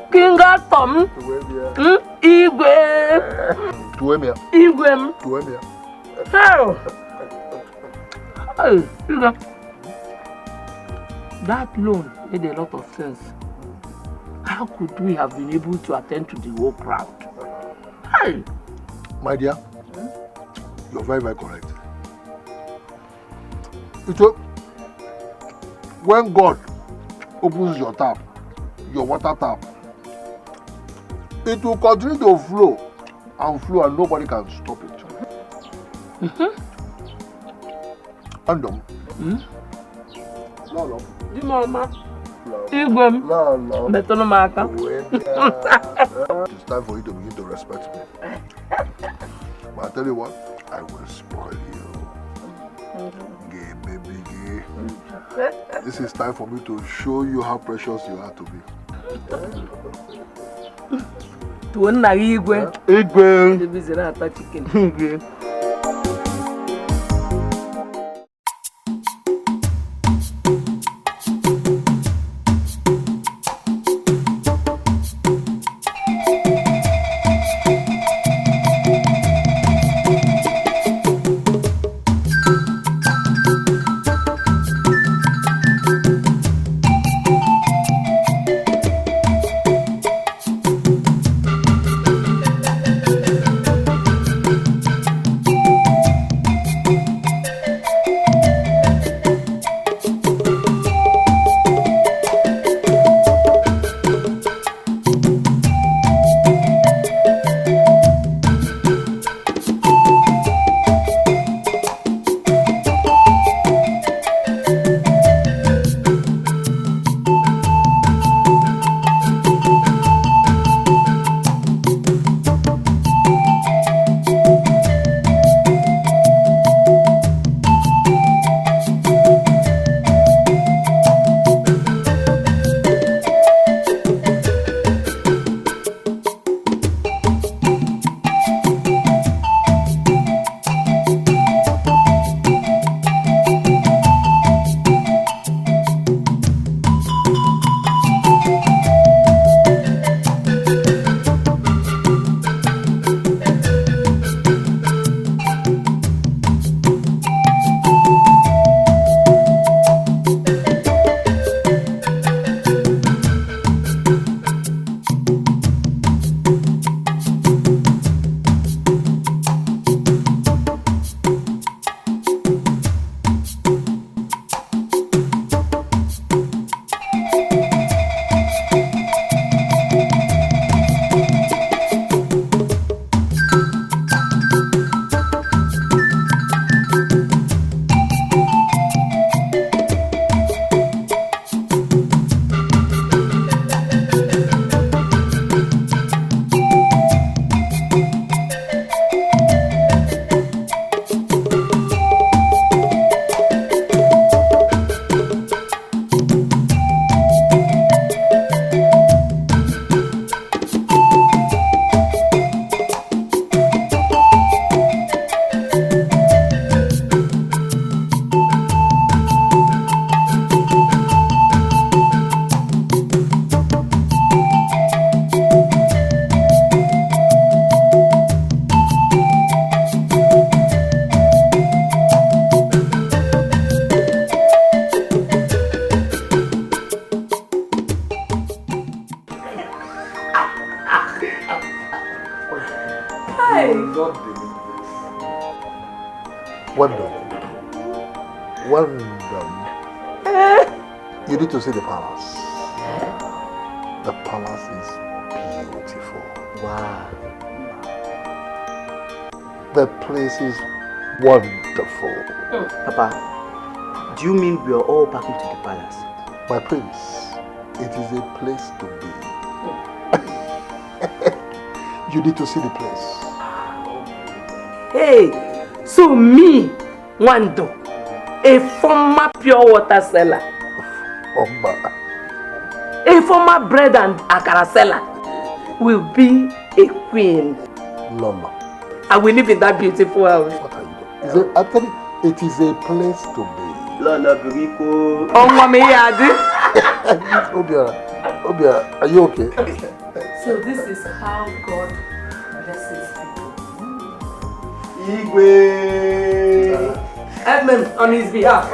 Speaker 5: Kinga Tom, Igwe, Igwe, hey, that loan made a lot of sense. How could we have been able to attend to the whole crowd? Hey,
Speaker 1: my dear, you're very, very correct. So, when God opens your tap, your water tap, it will continue to flow and nobody can stop it. Andom. Lolo.
Speaker 5: Di mama. Igwem.
Speaker 1: Lolo.
Speaker 5: Betono maka.
Speaker 1: It's time for you to begin to respect me. But I tell you what, I will spoil you. Gay baby gay. This is time for me to show you how precious you are to me.
Speaker 5: To nna Igwe.
Speaker 1: Igwe.
Speaker 5: The busy ata chicken.
Speaker 1: Igwe. Well done. Well done. You need to see the palace. The palace is beautiful.
Speaker 2: Wow.
Speaker 1: The place is wonderful.
Speaker 2: Papa, do you mean we are all back into the palace?
Speaker 1: My prince, it is a place to be. You need to see the place.
Speaker 5: Hey, so me, Wando, a former pure water seller, a former bread and akara seller, will be a queen.
Speaker 1: Lolo.
Speaker 5: I will live in that beautiful house.
Speaker 1: What are you doing? Actually, it is a place to be.
Speaker 2: Lolo Birico.
Speaker 5: Oh, mommy, Yadi.
Speaker 1: Obia, are you okay?
Speaker 5: So this is how God blesses people.
Speaker 2: Igwe.
Speaker 5: Edmund, on his behalf,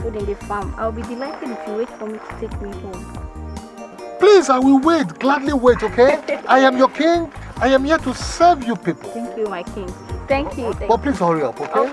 Speaker 19: food in the farm. I'll be delighted if you wait for me to take me home.
Speaker 1: Please, I will wait, gladly wait, okay? I am your king. I am here to serve you people.
Speaker 19: Thank you, my king. Thank you.
Speaker 1: But please hurry up, okay?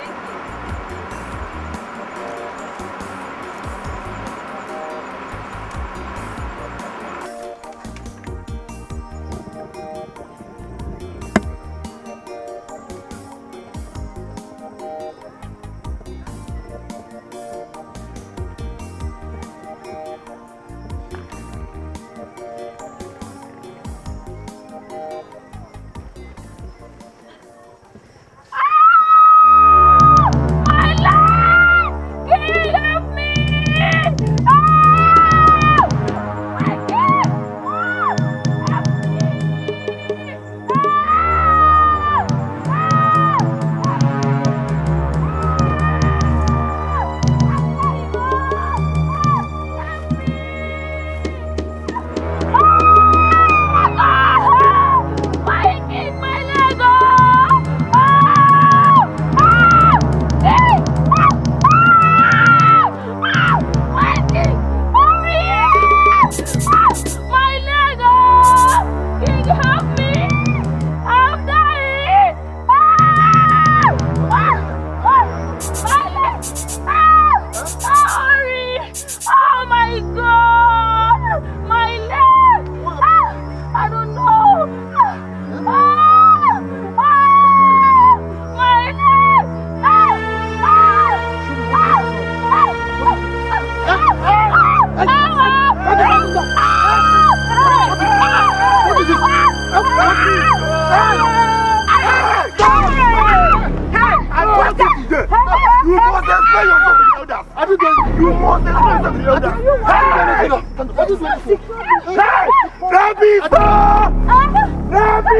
Speaker 7: Rabbi!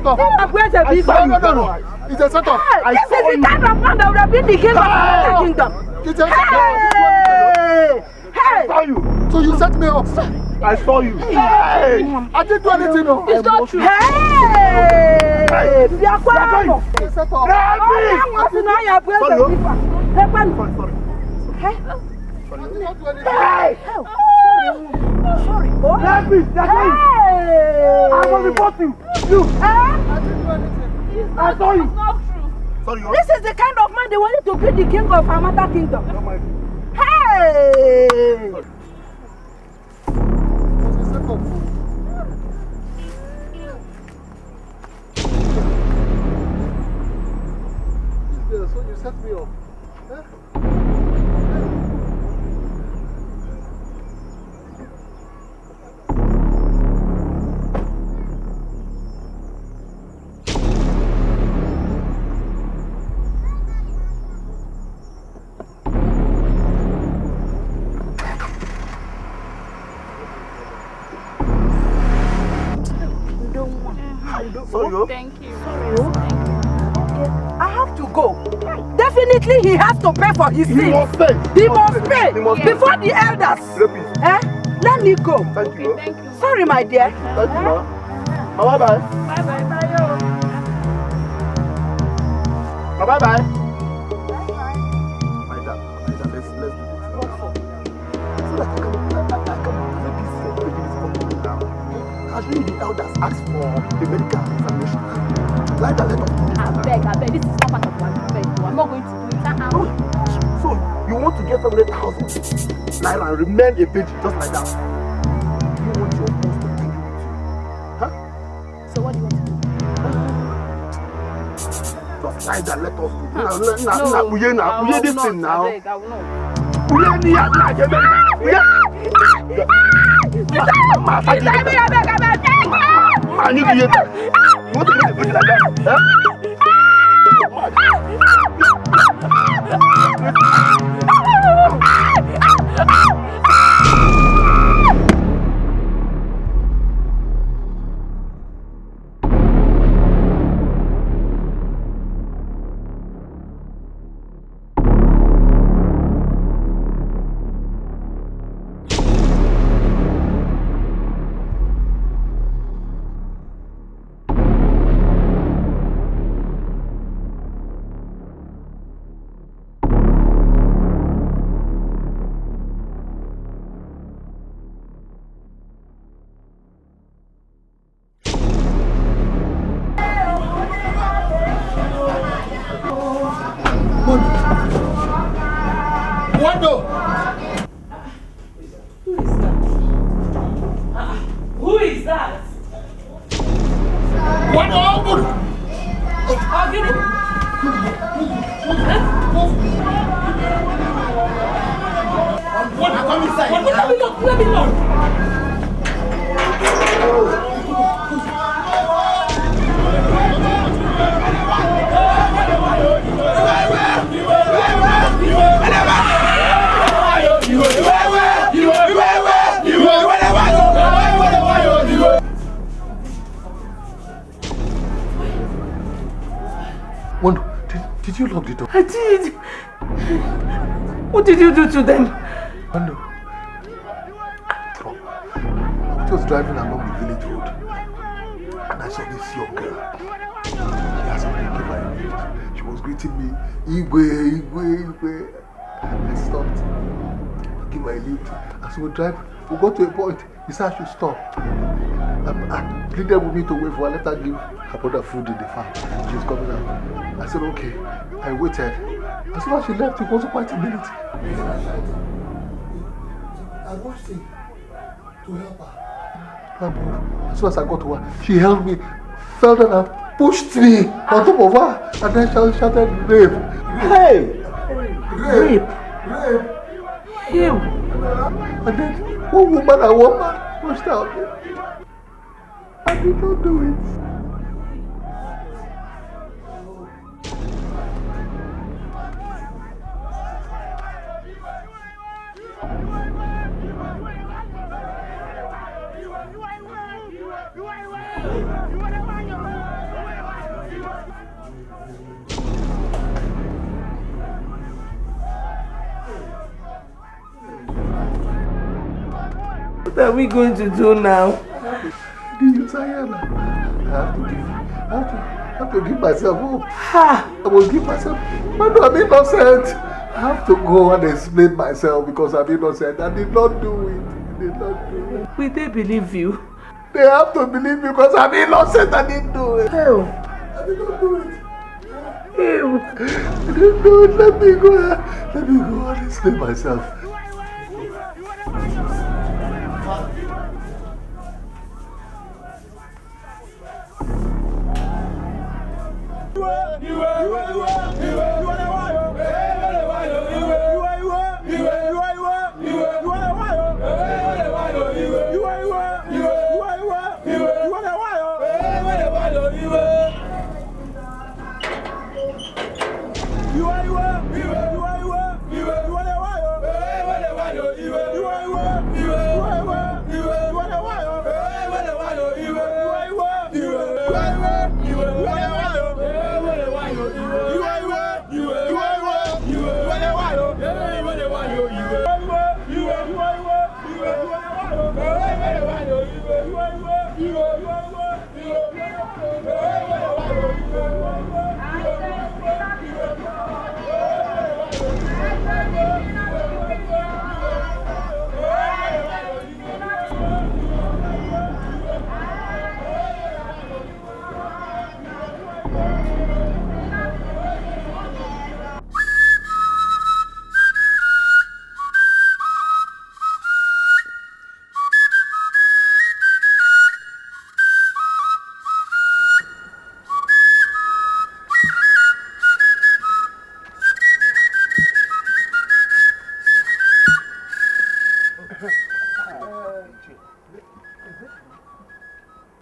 Speaker 1: setup.
Speaker 3: You are going to be
Speaker 1: No. It's a setup.
Speaker 3: This is the kind of man that would have been the king of the kingdom.
Speaker 1: It's a setup.
Speaker 3: Hey!
Speaker 12: I saw you.
Speaker 1: So you set me up.
Speaker 12: I saw you.
Speaker 1: Hey! I didn't do anything. No.
Speaker 3: It's not true. Hey! You are going.
Speaker 1: It's a setup.
Speaker 3: Sorry. Oh.
Speaker 12: I will report you. I saw you.
Speaker 3: Sorry, this is the kind of man they wanted to be the king of Amata kingdom. Hey!
Speaker 1: So you set me up.
Speaker 19: Thank you.
Speaker 3: I have to go. Definitely he has to pay for his sins.
Speaker 12: He must pay.
Speaker 3: He must pay before the elders. Let me go.
Speaker 12: Thank you.
Speaker 19: Thank you.
Speaker 3: Sorry, my dear.
Speaker 12: Thank you, ma. Bye-bye. Bye-bye. Let's do this. So that I can make this now. Actually, the elders asked for a medical examination. Like that, let us do this.
Speaker 19: I beg. This is not part of my event. I'm not going to do it.
Speaker 12: So, you want to get 700,000 naira and remain a virgin just like that? You want your boss to bring you with you? Huh?
Speaker 19: So what do you want to do?
Speaker 12: Just like that, let us do this. We hear this thing now.
Speaker 19: I will not.
Speaker 12: I need to hear that. You want to make a virgin like that?
Speaker 5: Who is that?
Speaker 1: What happened?
Speaker 5: Let me know.
Speaker 1: Wando, did you lock the door?
Speaker 5: I did. What did you do to them?
Speaker 1: Wando, I was driving along the village road and I saw this young girl. She asked me to give her a lift. She was greeting me, Igwe. I stopped to give her a lift. As we drive, we got to a point. He said I should stop. I pleaded with me to wait for her. Let her give her brother food in the farm. She was coming out. I said, okay. I waited. As soon as she left, it wasn't quite a minute. I rushed in to help her. And as soon as I got to her, she held me, fell down and pushed me on top of her. And then she shouted, rape.
Speaker 12: Hey!
Speaker 1: Rape. Him. And then one woman and one man pushed out. I did not do it.
Speaker 5: What are we going to do now?
Speaker 1: I have to give myself hope. I will give myself. But I'm innocent. I have to go and explain myself because I'm innocent. I did not do it. I did not do it.
Speaker 5: Will they believe you?
Speaker 1: They have to believe me because I'm innocent. I didn't do it.
Speaker 5: Hell.
Speaker 1: I did not do it.
Speaker 5: Ew.
Speaker 1: I didn't do it. Let me go. Let me go and explain myself.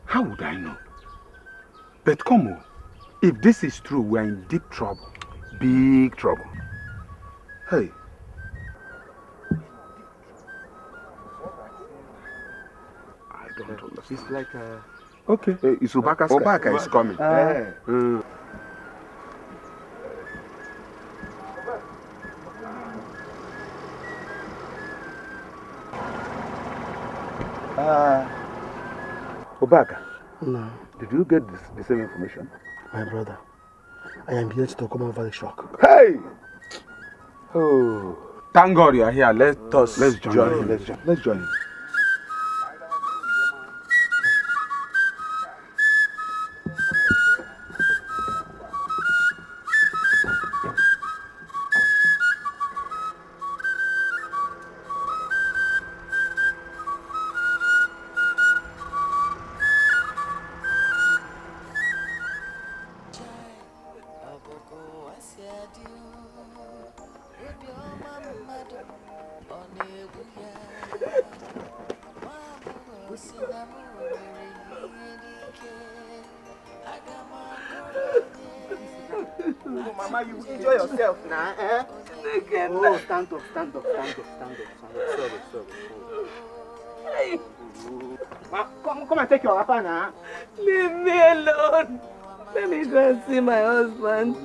Speaker 11: How would I know? But come on, if this is true, we're in deep trouble. Big trouble. Hey. I don't understand.
Speaker 2: It's like
Speaker 11: Okay.
Speaker 17: It's Obaka's
Speaker 11: Obaka is coming.
Speaker 12: Obaka.
Speaker 2: No.
Speaker 12: Did you get the same information?
Speaker 2: My brother, I am here to come over the shock.
Speaker 11: Hey! Oh, thank God you are here. Let's join him.
Speaker 12: Let's join him.
Speaker 2: Mama, you enjoy yourself now, eh? Oh, stand up. Sorry. Come and take your apple now.
Speaker 5: Leave me alone. Let me go and see my husband.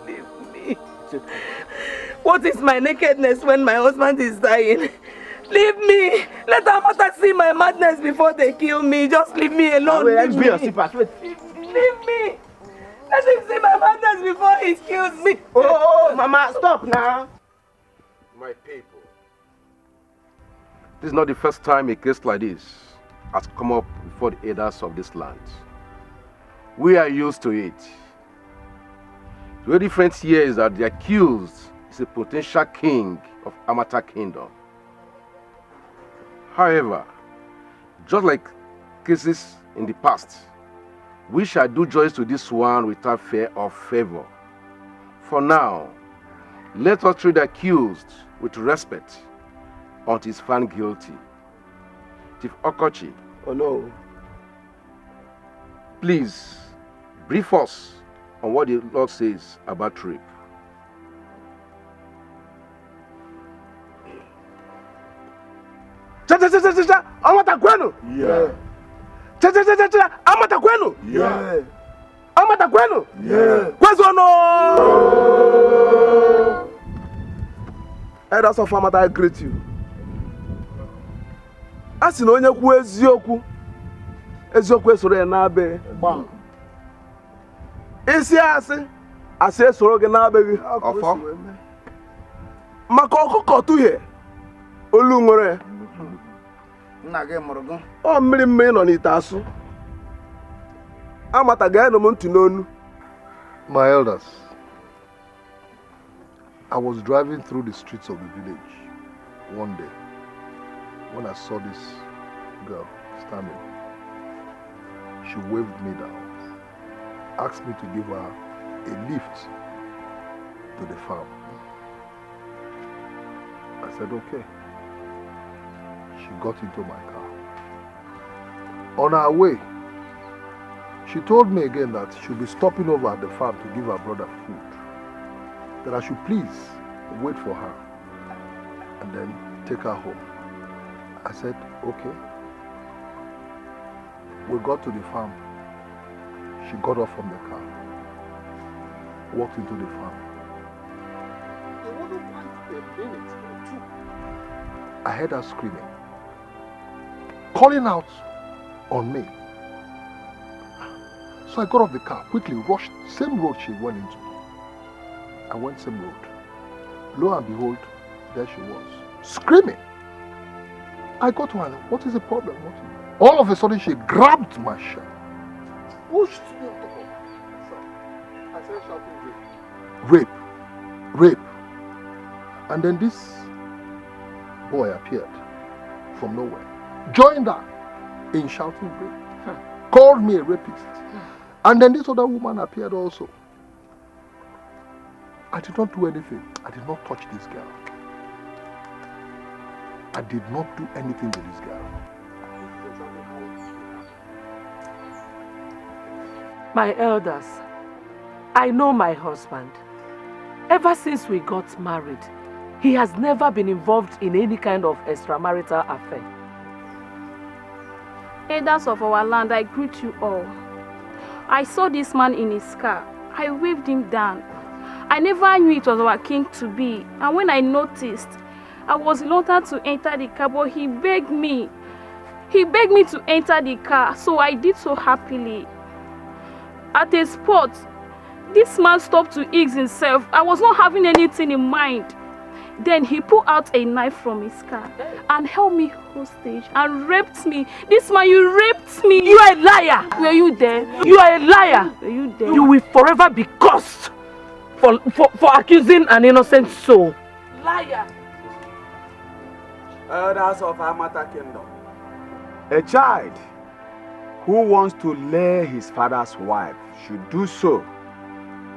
Speaker 5: Leave me. What is my nakedness when my husband is dying? Leave me. Let our mother see my madness before they kill me. Just leave me alone.
Speaker 2: Let's be your sleepers.
Speaker 5: Leave me. Let him see my madness before he kills me.
Speaker 2: Oh, Mama, stop now.
Speaker 9: My people, this is not the first time a case like this has come up before the elders of this land. We are used to it. The only difference here is that the accused is a potential king of Amata Kingdom. However, just like cases in the past, we shall do justice to this one without fear or favor. For now, let us treat the accused with respect until he is found guilty. Chief Okochi.
Speaker 12: Oh no.
Speaker 9: Please, brief us on what the law says about rape.
Speaker 12: Amata Kwenu?
Speaker 9: Yeah.
Speaker 12: Amata Kwenu?
Speaker 9: Yeah.
Speaker 12: Amata Kwenu?
Speaker 9: Yeah.
Speaker 12: Kwezono! Elders of Amata, I greet you.
Speaker 10: A sị na onye kwuo eziokwu, eziokwu esoro ya n'abe. Isi asị, asị esoro gị n'abe gị.
Speaker 16: Ọfọ.
Speaker 10: Maka ọkụkọ tuhie, olu nwere.
Speaker 2: Nna gị mụrụ gị.
Speaker 10: Ọ mmiri mmiri nọ n'ite asụ. Amata ga-enụ m ntị n'onu.
Speaker 1: My elders, I was driving through the streets of the village one day when I saw this girl standing. She waved me down, asked me to give her a lift to the farm. I said, okay. She got into my car. On our way, she told me again that she'll be stopping over at the farm to give her brother food. That I should please wait for her and then take her home. I said, okay. We got to the farm. She got off from the car, walked into the farm. It wasn't quite a minute or two. I heard her screaming, calling out on me. So I got off the car, quickly rushed, same road she went into. I went same road. Lo and behold, there she was, screaming. I got to her, what is the problem? All of a sudden, she grabbed my shirt, pushed me on top of her. I started shouting, rape, rape, rape. And then this boy appeared from nowhere, joined her in shouting rape, called me a rapist. And then this other woman appeared also. I did not do anything. I did not touch this girl. I did not do anything to this girl.
Speaker 5: My elders, I know my husband. Ever since we got married, he has never been involved in any kind of extramarital affair.
Speaker 19: Elders of our land, I greet you all. I saw this man in his car. I waved him down. I never knew it was our king to be. And when I noticed, I was reluctant to enter the car, but he begged me. He begged me to enter the car, so I did so happily. At a spot, this man stopped to ease himself. I was not having anything in mind. Then he pulled out a knife from his car and held me hostage and raped me. This man, you raped me.
Speaker 5: You are a liar.
Speaker 19: Were you there?
Speaker 5: You are a liar.
Speaker 19: Were you there?
Speaker 5: You will forever be cursed for accusing an innocent soul.
Speaker 19: Liar.
Speaker 11: Elders of Amata Kingdom. A child who wants to lay his father's wife should do so.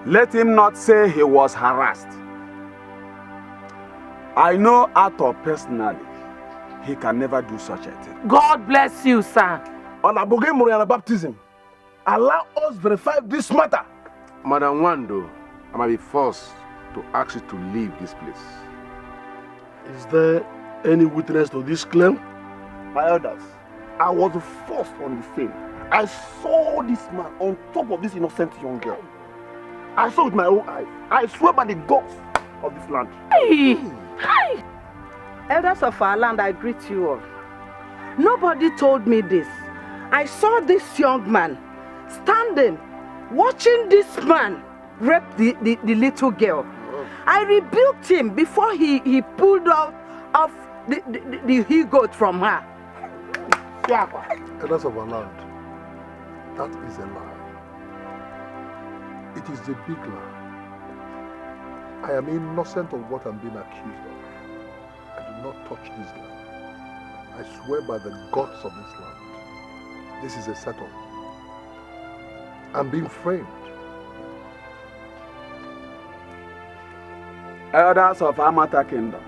Speaker 11: Let him not say he was harassed. I know Arthur personally. He can never do such a thing.
Speaker 5: God bless you, sir.
Speaker 12: On Aboge Muriana baptism, allow us verify this matter.
Speaker 13: Madam Wando, I might be forced to ask you to leave this place.
Speaker 12: Is there any witness to this claim?
Speaker 10: My elders, I was the first on the scene. I saw this man on top of this innocent young girl. I saw with my own eyes. I swear by the gods of this land.
Speaker 3: Hey. Hi. Elders of our land, I greet you all. Nobody told me this. I saw this young man standing, watching this man rape the little girl. I rebuked him before he pulled off the he-goat from her.
Speaker 1: Elders of our land, that is a lie. It is a big lie. I am innocent of what I'm being accused of. I do not touch this girl. I swear by the gods of this land. This is a setup. I'm being framed.
Speaker 11: Elders of Amata Kingdom.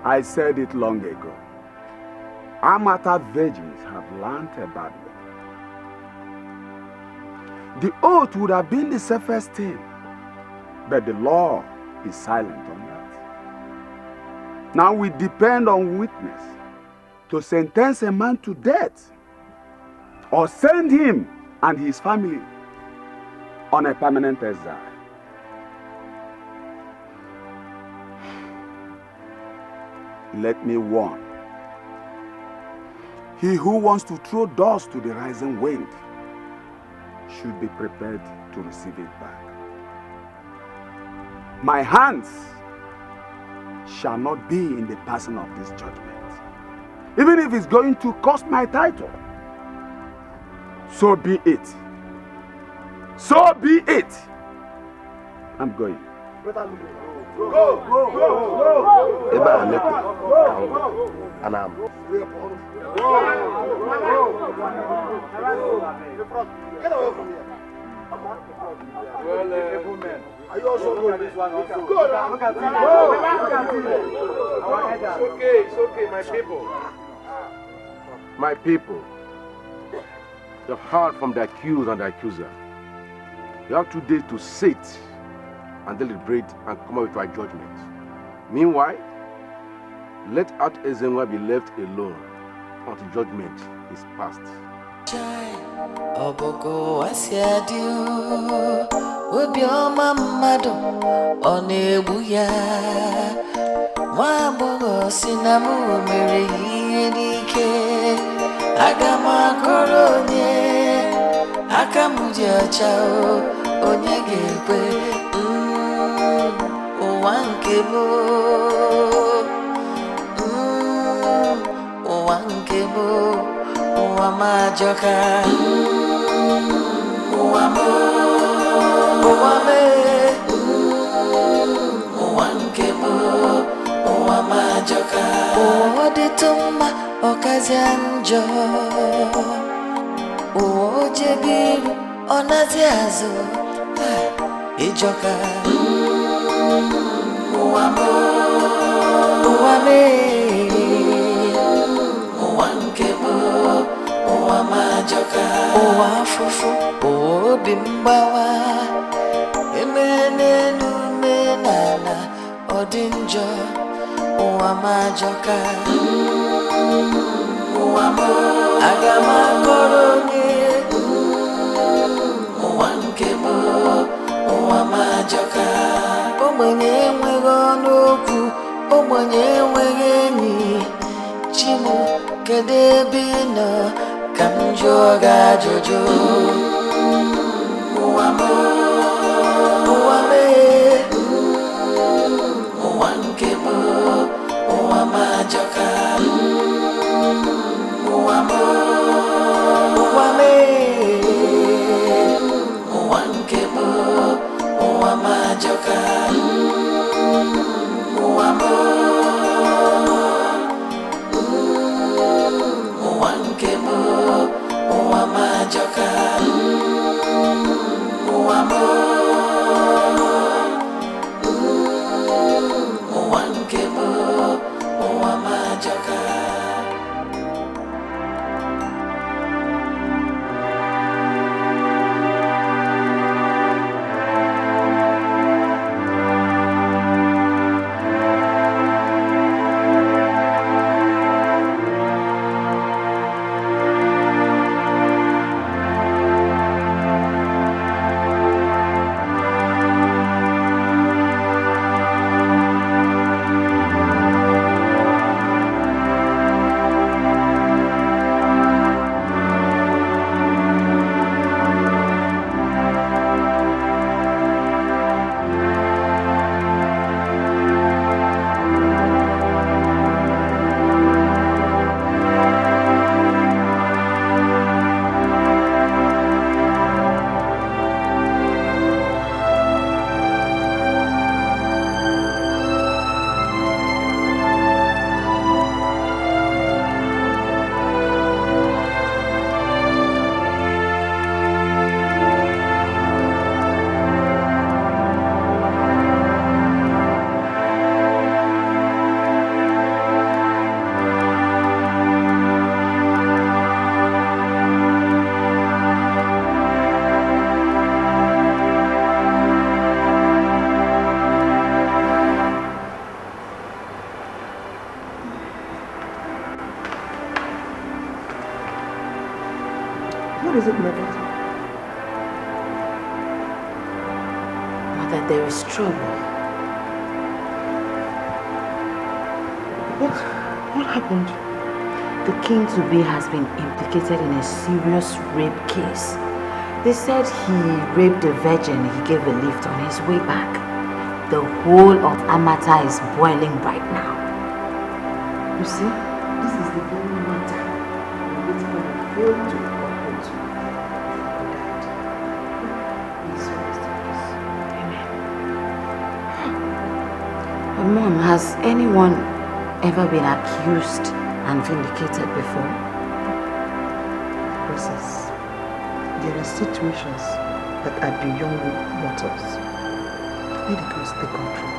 Speaker 11: I said it long ago. Amata virgins have learned a bad way. The oath would have been the safest thing, but the law is silent on that. Now we depend on witness to sentence a man to death or send him and his family on a permanent exile. Let me warn He who wants to throw dust to the rising wind should be prepared to receive it back. My hands shall not be in the passing of this judgment, even if it's going to cost my title. So be it. So be it. I'm going.
Speaker 10: Go. And I'm. Get away from here. Are you also going this one also? Go now. Look at it.
Speaker 9: It's okay, my people. My people. You heard from the accused and the accuser. You have 2 days to sit and deliberate and come up with our judgment. Meanwhile, let Art Ezenwa be left alone until judgment is passed.
Speaker 20: Oboko asiadio obioma mmadu onebu ya Mwambogo sinamu mere ihe dike Agama koronye Akamuji ọcha onye ga-ekwe ụwa nke m ụwa nke m ụwa majoka ụwa m ụwa me ụwa nke m ụwa majoka ụwa dịtụ mma ọkazi njọ ụwa ojebiru ọnazi azụ ịjọka ụwa m ụwa me ụwa nke m ụwa majoka ụwa afụfụ ụwa obi mgbawa emere n'elu menala ọ dị njọ ụwa majoka ụwa m aga m akọrọ onye ụwa nke m ụwa majoka ogbenye enweghị ọnụ okwu ogbenye enweghị enyi chimu kedu ebe ị nọ ka m jụọ gị ajụjụ ụwa m ụwa mee ụwa nke m ụwa majoka ụwa m ụwa mee ụwa nke m ụwa majoka ụwa m ụwa nke m ụwa majoka ụwa m ụwa nke m ụwa majoka
Speaker 15: What is it, Mother?
Speaker 14: Mother, there is trouble.
Speaker 15: What happened?
Speaker 14: the king-to-be has been implicated in a serious rape case. They said he raped a virgin he gave a lift on his way back. The whole of Amata is boiling right now. You see, this is the very matter in which God failed to operate you. But Mom, has anyone ever been accused and vindicated before?
Speaker 15: Princess, there are situations that are beyond mortals. Let the grace take control.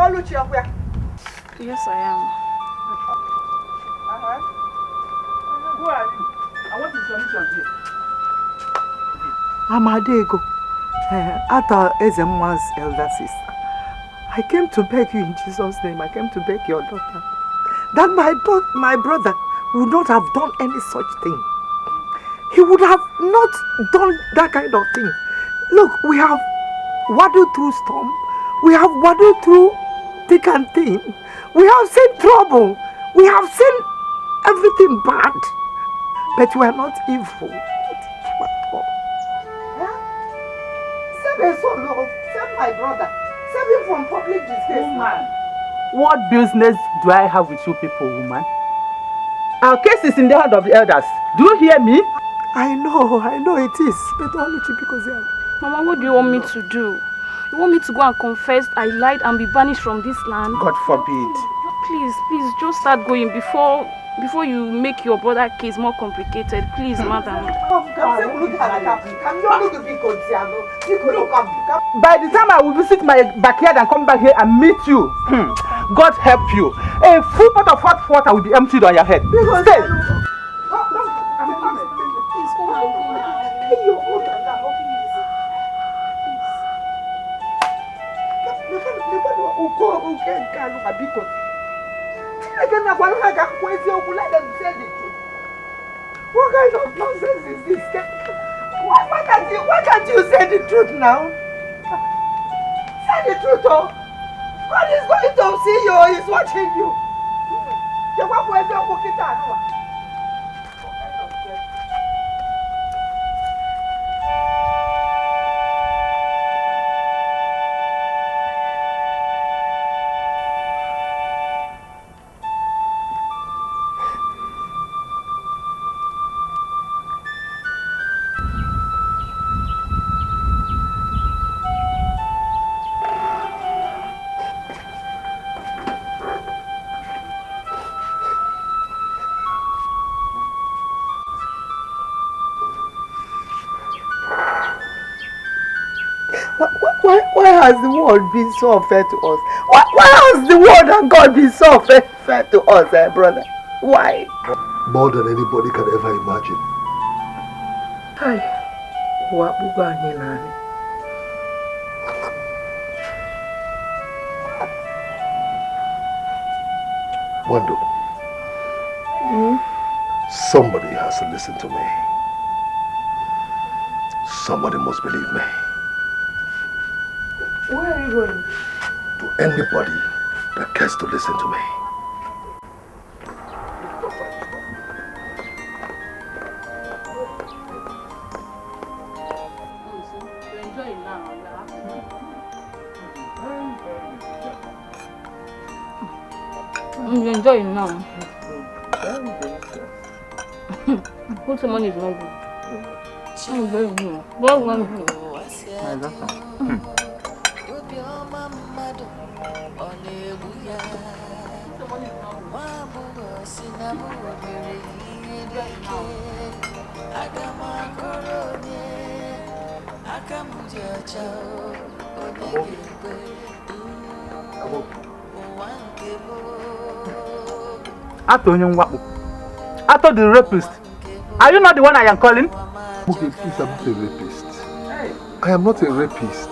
Speaker 19: Yes, I am.
Speaker 11: Who are you? And what is your mission here?
Speaker 15: I'm Adego, Ata Ezemwa's elder sister. I came to beg you in Jesus' name. I came to beg your daughter that my brother would not have done any such thing. He would have not done that kind of thing. Look, we have waddled through storm. We have waddled through thick and thin. We have seen trouble. We have seen everything bad. But we are not evil. Save us, oh Lord. Save my brother. Save him from public disgrace.
Speaker 11: Woman, what business do I have with you people, woman? Our case is in the hand of the elders. Do you hear me?
Speaker 15: I know it is. But only because
Speaker 19: Mama, what do you want me to do? You want me to go and confess I lied and be banished from this land?
Speaker 11: God forbid.
Speaker 19: Please, just start going before you make your brother case more complicated. Please, madam.
Speaker 11: By the time I will visit my backyard and come back here and meet you, God help you. A full pot of hot water will be emptied on your head. Stay.
Speaker 15: What kind of nonsense is this? Why can't you say the truth now? Say the truth, oh! God is going to see you, he's watching you. Why has the world been so unfair to us? Why has the world and God been so unfair to us, brother? Why?
Speaker 1: More than anybody can ever imagine.
Speaker 5: Hi.
Speaker 1: Wando, somebody has to listen to me. Somebody must believe me.
Speaker 5: Where are you going?
Speaker 1: To anybody that cares to listen to me.
Speaker 19: You enjoy it now. Put some money is not good. I'm very good. What one good?
Speaker 11: Ato the rapist. Are you not the one I am calling?
Speaker 1: Okay, please, I'm not a rapist. I am not a rapist.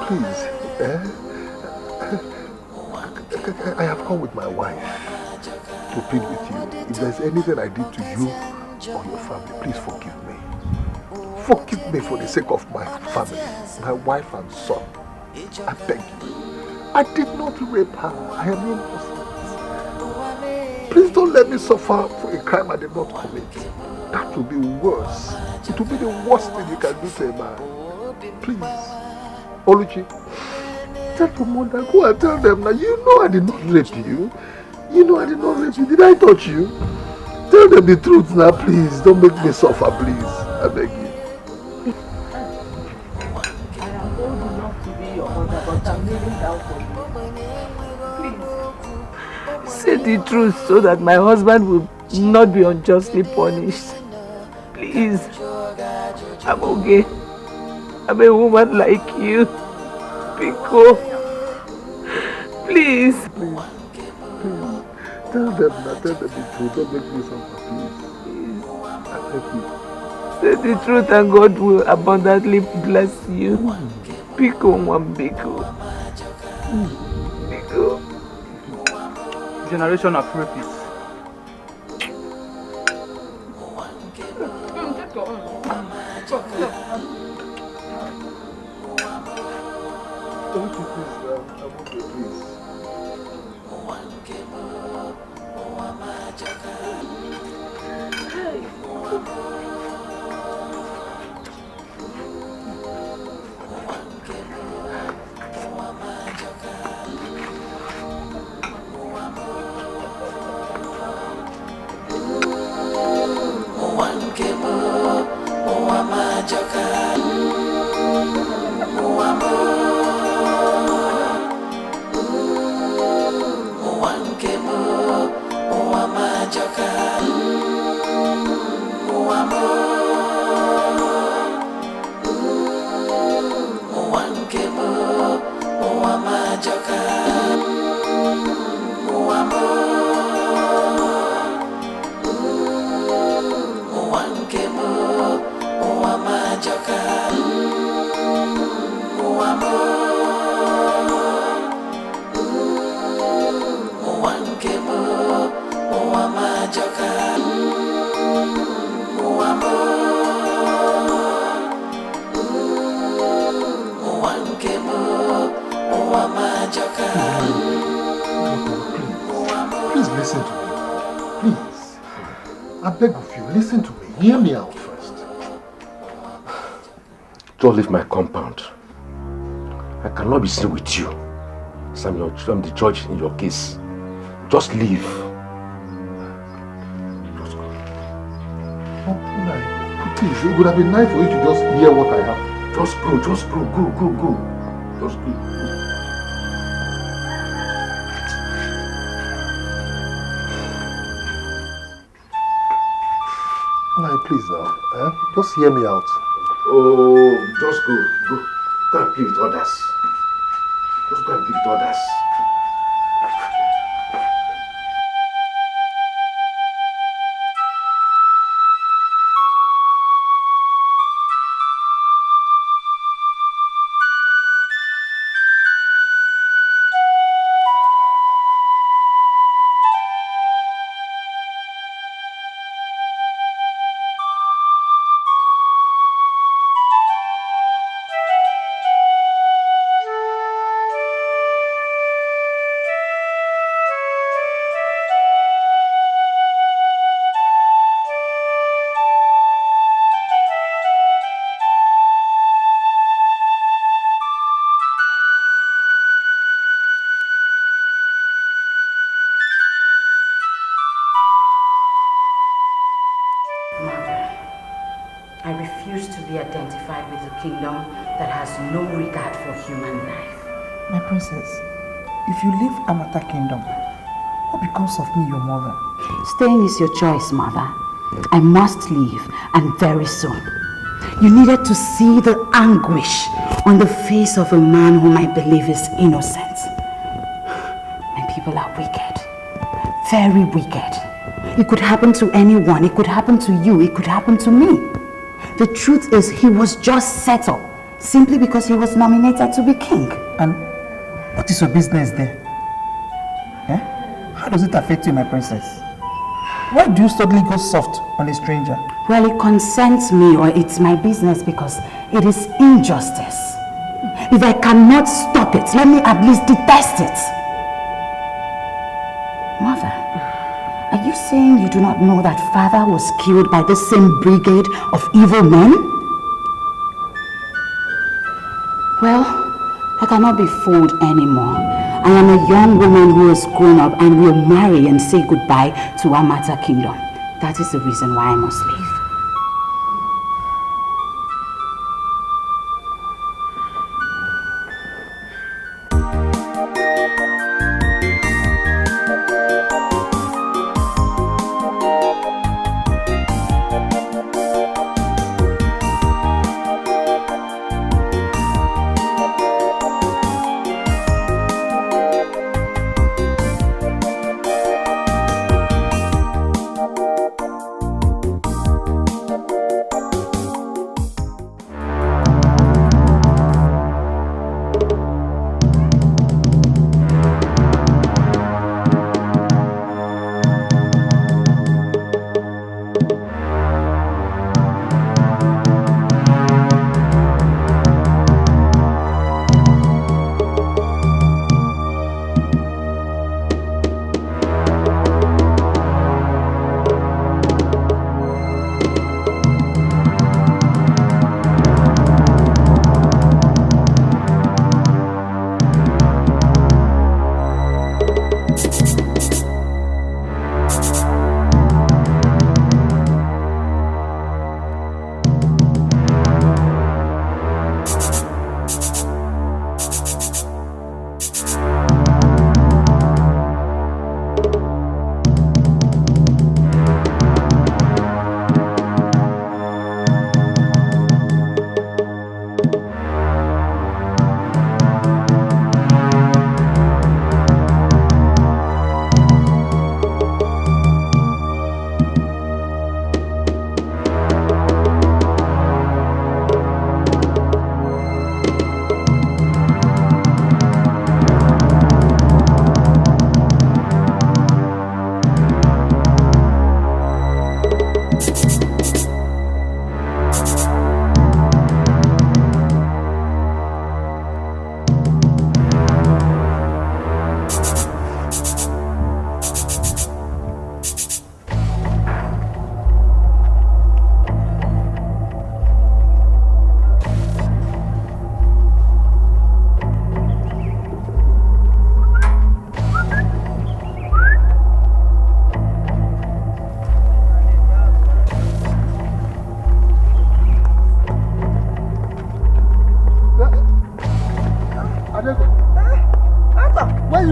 Speaker 1: Please, I have come with my wife to plead with you. If there's anything I did to you or your family, please forgive me. Forgive me for the sake of my family, my wife and son. I beg you. I did not rape her. I am innocent. Please don't let me suffer for a crime I did not commit. That will be worse. It will be the worst thing you can do to a man. Please. Oluchi, tell your mother, go and tell them now. You know I did not rape you. You know I did not rape you. Did I touch you? Tell them the truth now, please. Don't make me suffer, please. I beg you.
Speaker 5: I am old enough to be your mother, but I'm kneeling down for you. Please. Say the truth so that my husband will not be unjustly punished. Please. I'm okay. I'm a woman like you. Pico. Please.
Speaker 1: Please. Tell them the truth. Don't make me suffer, please. I beg you.
Speaker 5: Say the truth and God will abundantly bless you. Biko, one Biko. Biko.
Speaker 2: Generation of rapists.
Speaker 1: Don't you please, I won't be please. Please listen to me. Please. I beg of you, listen to me. Hear me out first.
Speaker 9: Just leave my compound. I cannot be seen with you. So I'm the judge in your case. Just leave. Just go.
Speaker 1: Oh, please, it would have been nice for you to just hear what I have.
Speaker 9: Just go. Go. Just go.
Speaker 1: Please now, just hear me out.
Speaker 9: Oh, just go. Go and play with others. Just go and play with others.
Speaker 14: I refuse to be identified with a kingdom that has no regard for human life.
Speaker 15: My princess, if you leave Amata Kingdom, what becomes of me, your mother?
Speaker 14: Staying is your choice, mother. I must leave, and very soon. You needed to see the anguish on the face of a man whom I believe is innocent. My people are wicked. Very wicked. It could happen to anyone. It could happen to you. It could happen to me. The truth is, he was just settled simply because he was nominated to be king.
Speaker 15: And what is your business there? How does it affect you, my princess? Why do you suddenly go soft on a stranger?
Speaker 14: Well, it concerns me, or it's my business, because it is injustice. If I cannot stop it, let me at least detest it. Mother, are you saying you do not know that father was killed by the same brigade of evil men? Well, I cannot be fooled anymore. I am a young woman who has grown up and will marry and say goodbye to Amata Kingdom. That is the reason why I must leave.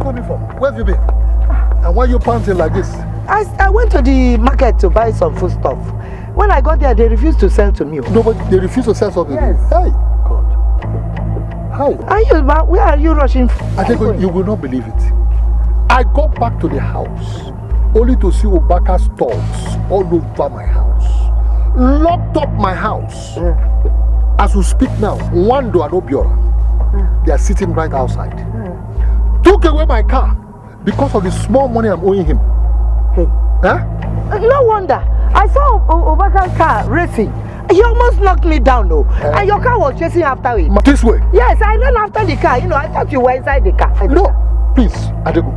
Speaker 1: coming from? Where have you been? And why are you panting like this?
Speaker 3: I went to the market to buy some food stuff. When I got there, they refused to sell to me.
Speaker 1: No, but they refused to sell something.
Speaker 3: Yes.
Speaker 1: Hey, God. Hi.
Speaker 3: Where are you rushing?
Speaker 1: I think you will not believe it. I got back to the house only to see Obaka's dogs all over my house. Locked up my house. As we speak now, one door and Obiora. They are sitting right outside. Took away my car because of the small money I'm owing him. Huh?
Speaker 3: No wonder. I saw Obaka's car racing. He almost knocked me down, though. And your car was chasing after it.
Speaker 1: This way?
Speaker 3: Yes, I ran after the car. You know, I thought you were inside the car.
Speaker 1: No, please, Adego,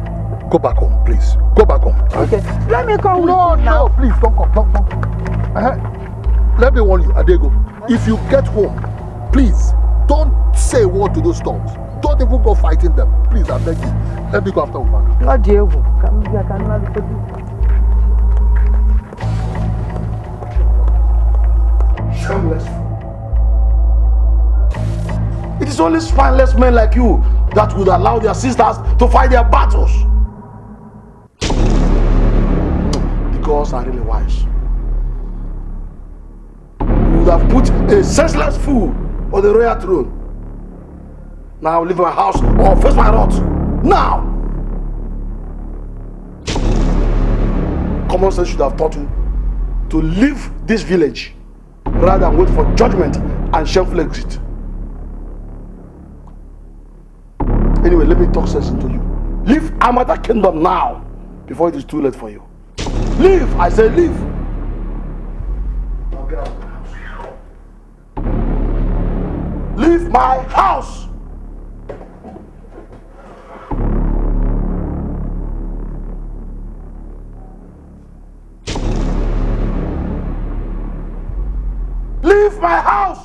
Speaker 1: go back home, please. Go back home.
Speaker 3: Okay, let me come with
Speaker 1: you now. No, please, don't come, don't come. Let me warn you, Adego. If you get home, please, don't say a word to those dogs. Don't even go fighting them. Please, I beg you. Let me go after Obaka.
Speaker 3: Not Diego. Come here, I cannot look at you.
Speaker 12: Shameless. It is only spineless men like you that would allow their sisters to fight their battles. The gods are really wise. You would have put a senseless fool on the royal throne. Now leave my house or face my wrath. Now! Common sense should have taught you to leave this village rather than wait for judgment and shameful exit. Anyway, let me talk sense into you. Leave Amata Kingdom now before it is too late for you. Leave! I say leave! Now get out of the house. Leave my house! Leave my house!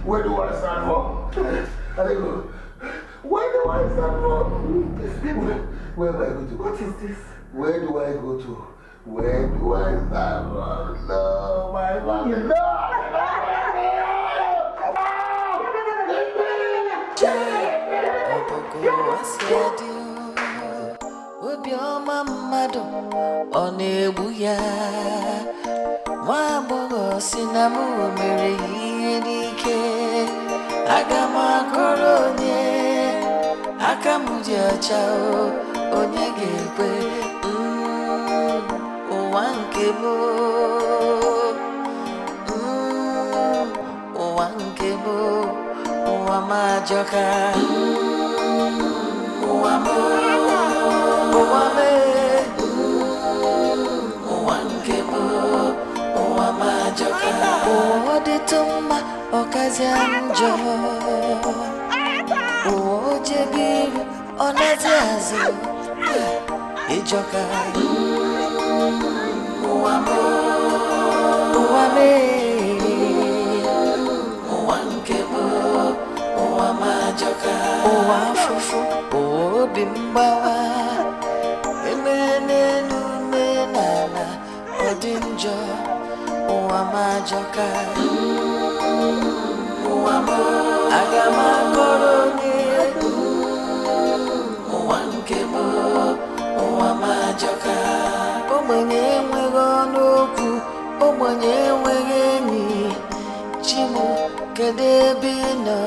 Speaker 12: Where do I stand for? Where do I stand for? Where do I go to? What is this? Where do I go to? Where do I stand for? No, my family. No!
Speaker 20: Obioma mmadụ ọ na-egbu ya nwa agbọghọ si na m mere ihe n'ike aga m akọrọ onye aka m dị ọcha onye ga-ekwe ụwa nke m ụwa nke m ụwa m ajọka ụwa m ụwa m ụwa nke m ụwa m ajọka ụwa dịtụ mma ọkazi njọ ụwa ojebiru ọ na-ezi azụ ịjọka ụwa m ụwa m ụwa nke m ụwa m ajọka ụwa afụfụ obi mgbawa emene n'ume n'ala ọ dị njọ ụwa majọka ụwa m aga m akọrọ onye ụwa nke m ụwa majọka ogbenye enweghị ọnụ okwu ogbenye enweghị enyi Chim kedu ebe ị nọ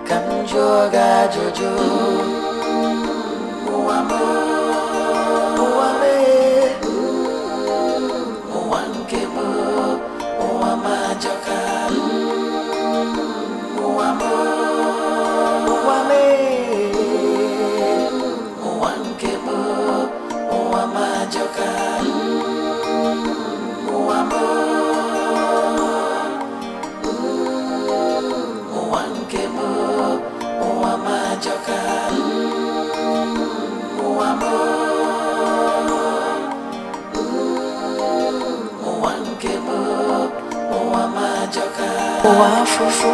Speaker 20: ka m jụọ gị ajụjụ ụwa m ụwa m ụwa nke m ụwa m ajọka ụwa m ụwa m ụwa nke m ụwa m ajọka ụwa m ụwa nke m ụwa m ajọka ụwa m ụwa nke m ụwa m ajọka ụwa afụfụ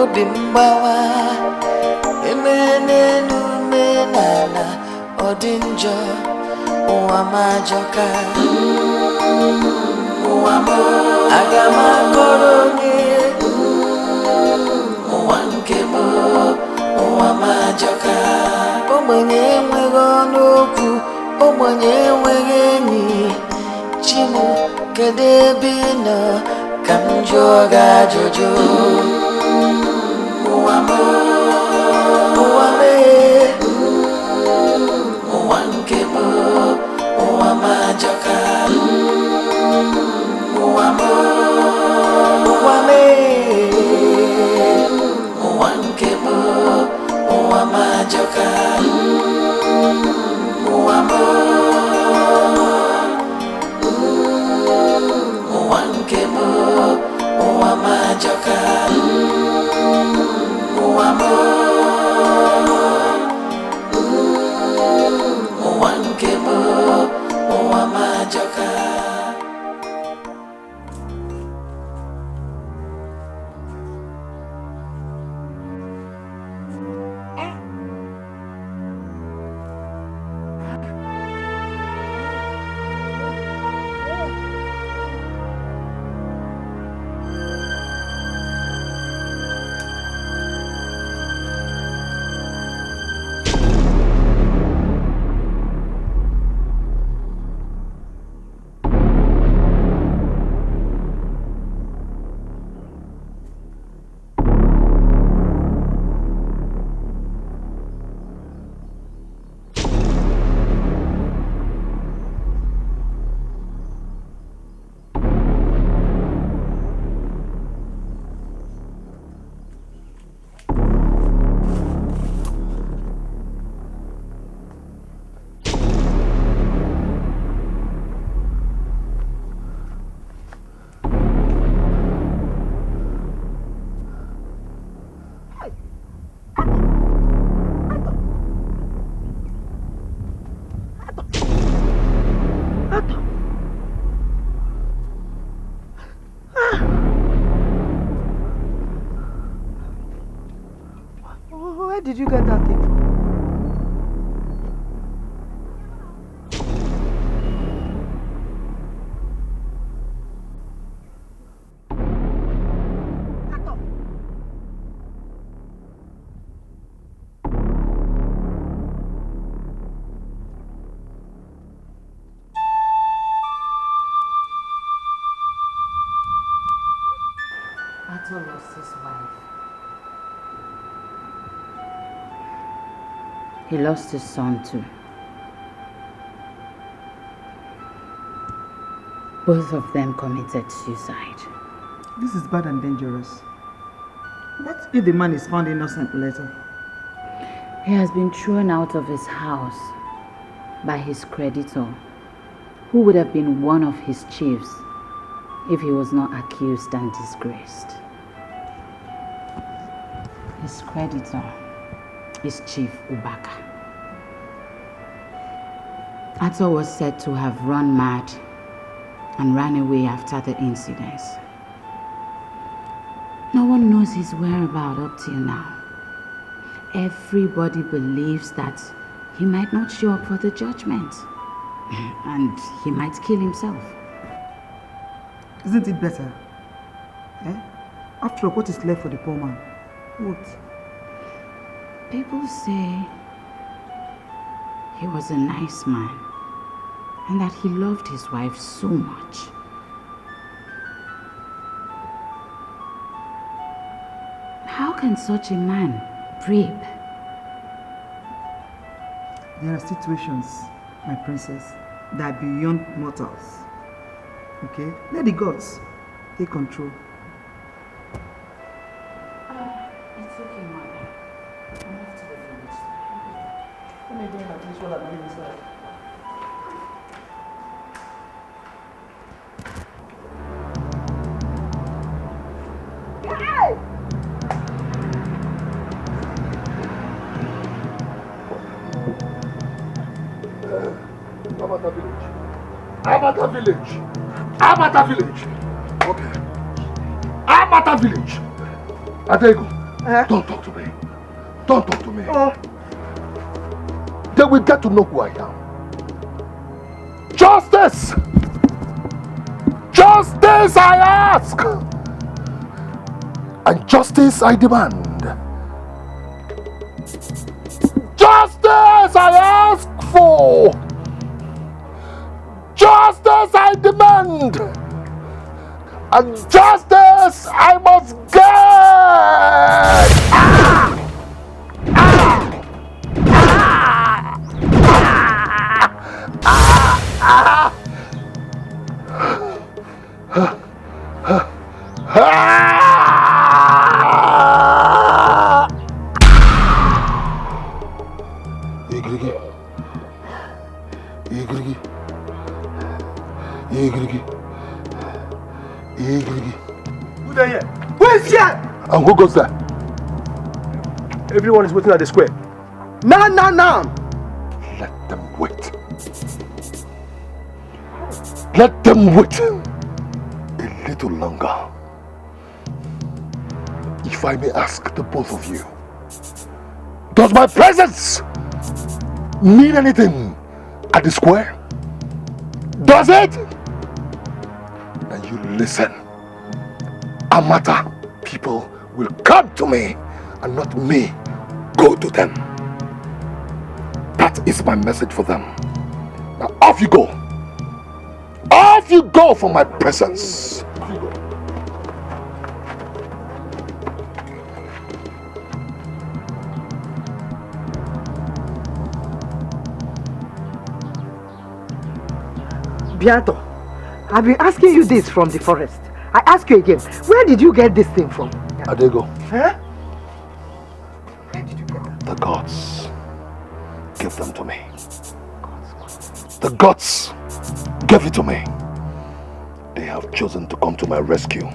Speaker 20: obi mgbawa emene n'ume n'ala ọ dị njọ ụwa m ajọka ụwa m aga m akọrọ onye ụwa nke m ụwa m ajọka ogbenye enweghị ọnụ okwu ogbenye enweghị enyi Chim kedu ebe ị nọ ka m jụọ gị ajụjụ ụwa m ụwa m ụwa nke m ụwa m ajọka ụwa m ụwa m ụwa nke m ụwa m ajọka ụwa m ụwa nke m ụwa m ajọka ụwa m ụwa nke m ụwa m ajọka
Speaker 3: Where did you get that thing from?
Speaker 14: Ato lost his wife. He lost his son too. Both of them committed suicide.
Speaker 15: This is bad and dangerous. What if the man is found innocent later?
Speaker 14: He has been thrown out of his house by his creditor, who would have been one of his chiefs if he was not accused and disgraced. His creditor is Chief Ubaka. Ato was said to have run mad and ran away after the incidents. No one knows his whereabouts up till now. everybody believes that he might not show up for the judgment. And he might kill himself.
Speaker 15: Isn't it better? Eh? After all, what is left for the poor man? What?
Speaker 14: People say he was a nice man and that he loved his wife so much. How can such a man rape?
Speaker 15: There are situations, my princess, that are beyond mortals. Okay? Let the gods take control.
Speaker 14: It's okay, mother. I'm off to the village.
Speaker 12: Let me go in at least while I'm going inside.
Speaker 1: Amata village. Amata village. Okay. Amata village. Etiko, don't talk to me. Don't talk to me. They will get to know who I am. Justice! Justice I ask! And justice I demand. Justice I ask for! Justice I demand! And justice I must get! Ah! Ah! Ah! Ah! Igrigi. Igrigi. Igrigi. Igrigi.
Speaker 12: Who there here? Who is here?
Speaker 1: And who goes there?
Speaker 12: Everyone is waiting at the square. Now.
Speaker 1: Let them wait. Let them wait a little longer. If I may ask the both of you, does my presence mean anything at the square? Does it? Now you listen. Amata people will come to me and not me go to them. That is my message for them. Now off you go. Off you go from my presence.
Speaker 3: Bianto, I've been asking you this from the forest. I ask you again, where did you get this thing from?
Speaker 1: Adego.
Speaker 3: Huh?
Speaker 1: The gods give them to me. The gods gave it to me. They have chosen to come to my rescue.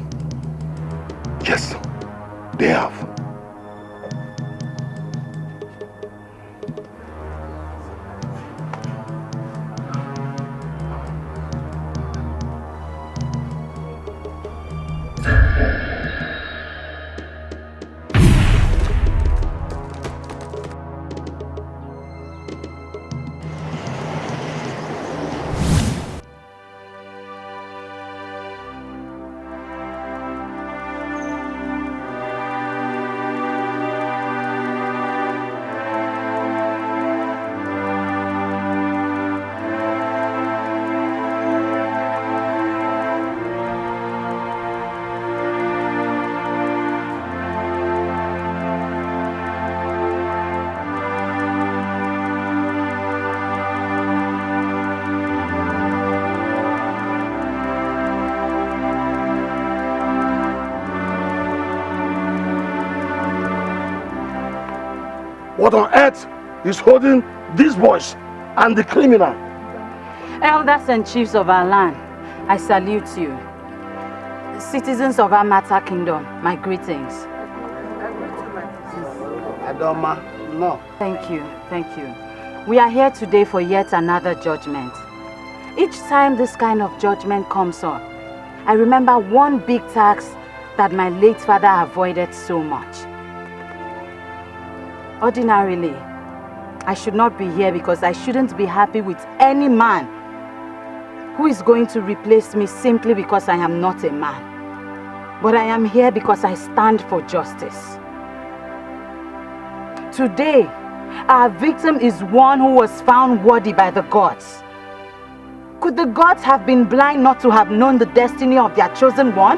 Speaker 1: Yes, they have.
Speaker 12: What on earth is holding these boys and the criminal?
Speaker 14: Elders and chiefs of our land, I salute you. Citizens of our Amata Kingdom, my greetings.
Speaker 12: Adoma, no.
Speaker 14: Thank you. We are here today for yet another judgment. Each time this kind of judgment comes up, I remember one big tax that my late father avoided so much. Ordinarily, I should not be here because I shouldn't be happy with any man who is going to replace me simply because I am not a man. But I am here because I stand for justice. Today, our victim is one who was found worthy by the gods. Could the gods have been blind not to have known the destiny of their chosen one?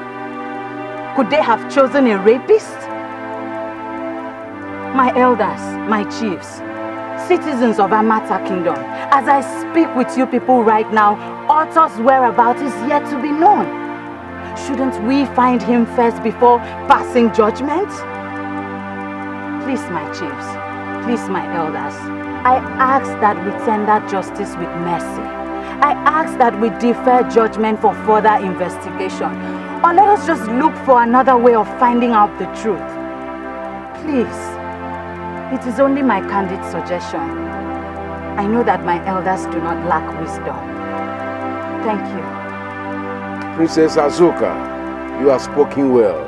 Speaker 14: Could they have chosen a rapist? My elders, my chiefs, citizens of Amata Kingdom, as I speak with you people right now, Otto's whereabouts is yet to be known. Shouldn't we find him first before passing judgment? Please, my chiefs, please, my elders, I ask that we tender justice with mercy. I ask that we defer judgment for further investigation. Or let us just look for another way of finding out the truth. Please, it is only my candid suggestion. I know that my elders do not lack wisdom. Thank you.
Speaker 9: Princess Azuka, you have spoken well.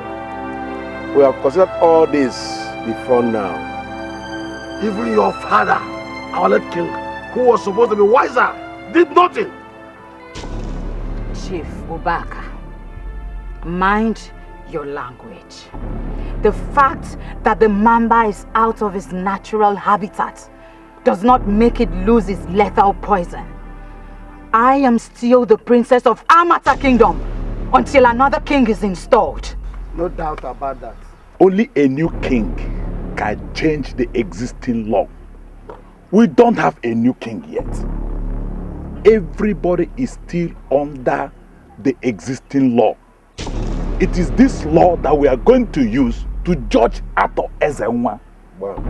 Speaker 9: We have considered all this before now.
Speaker 12: Even your father, our late king, who was supposed to be wiser, did nothing.
Speaker 14: Chief Ubaka, mind your language. The fact that the mamba is out of its natural habitat does not make it lose its lethal poison. I am still the princess of Amata Kingdom until another king is installed.
Speaker 12: No doubt about that.
Speaker 18: Only a new king can change the existing law. We don't have a new king yet. Everybody is still under the existing law. It is this law that we are going to use to judge Ato Ezenwa.
Speaker 9: Wow.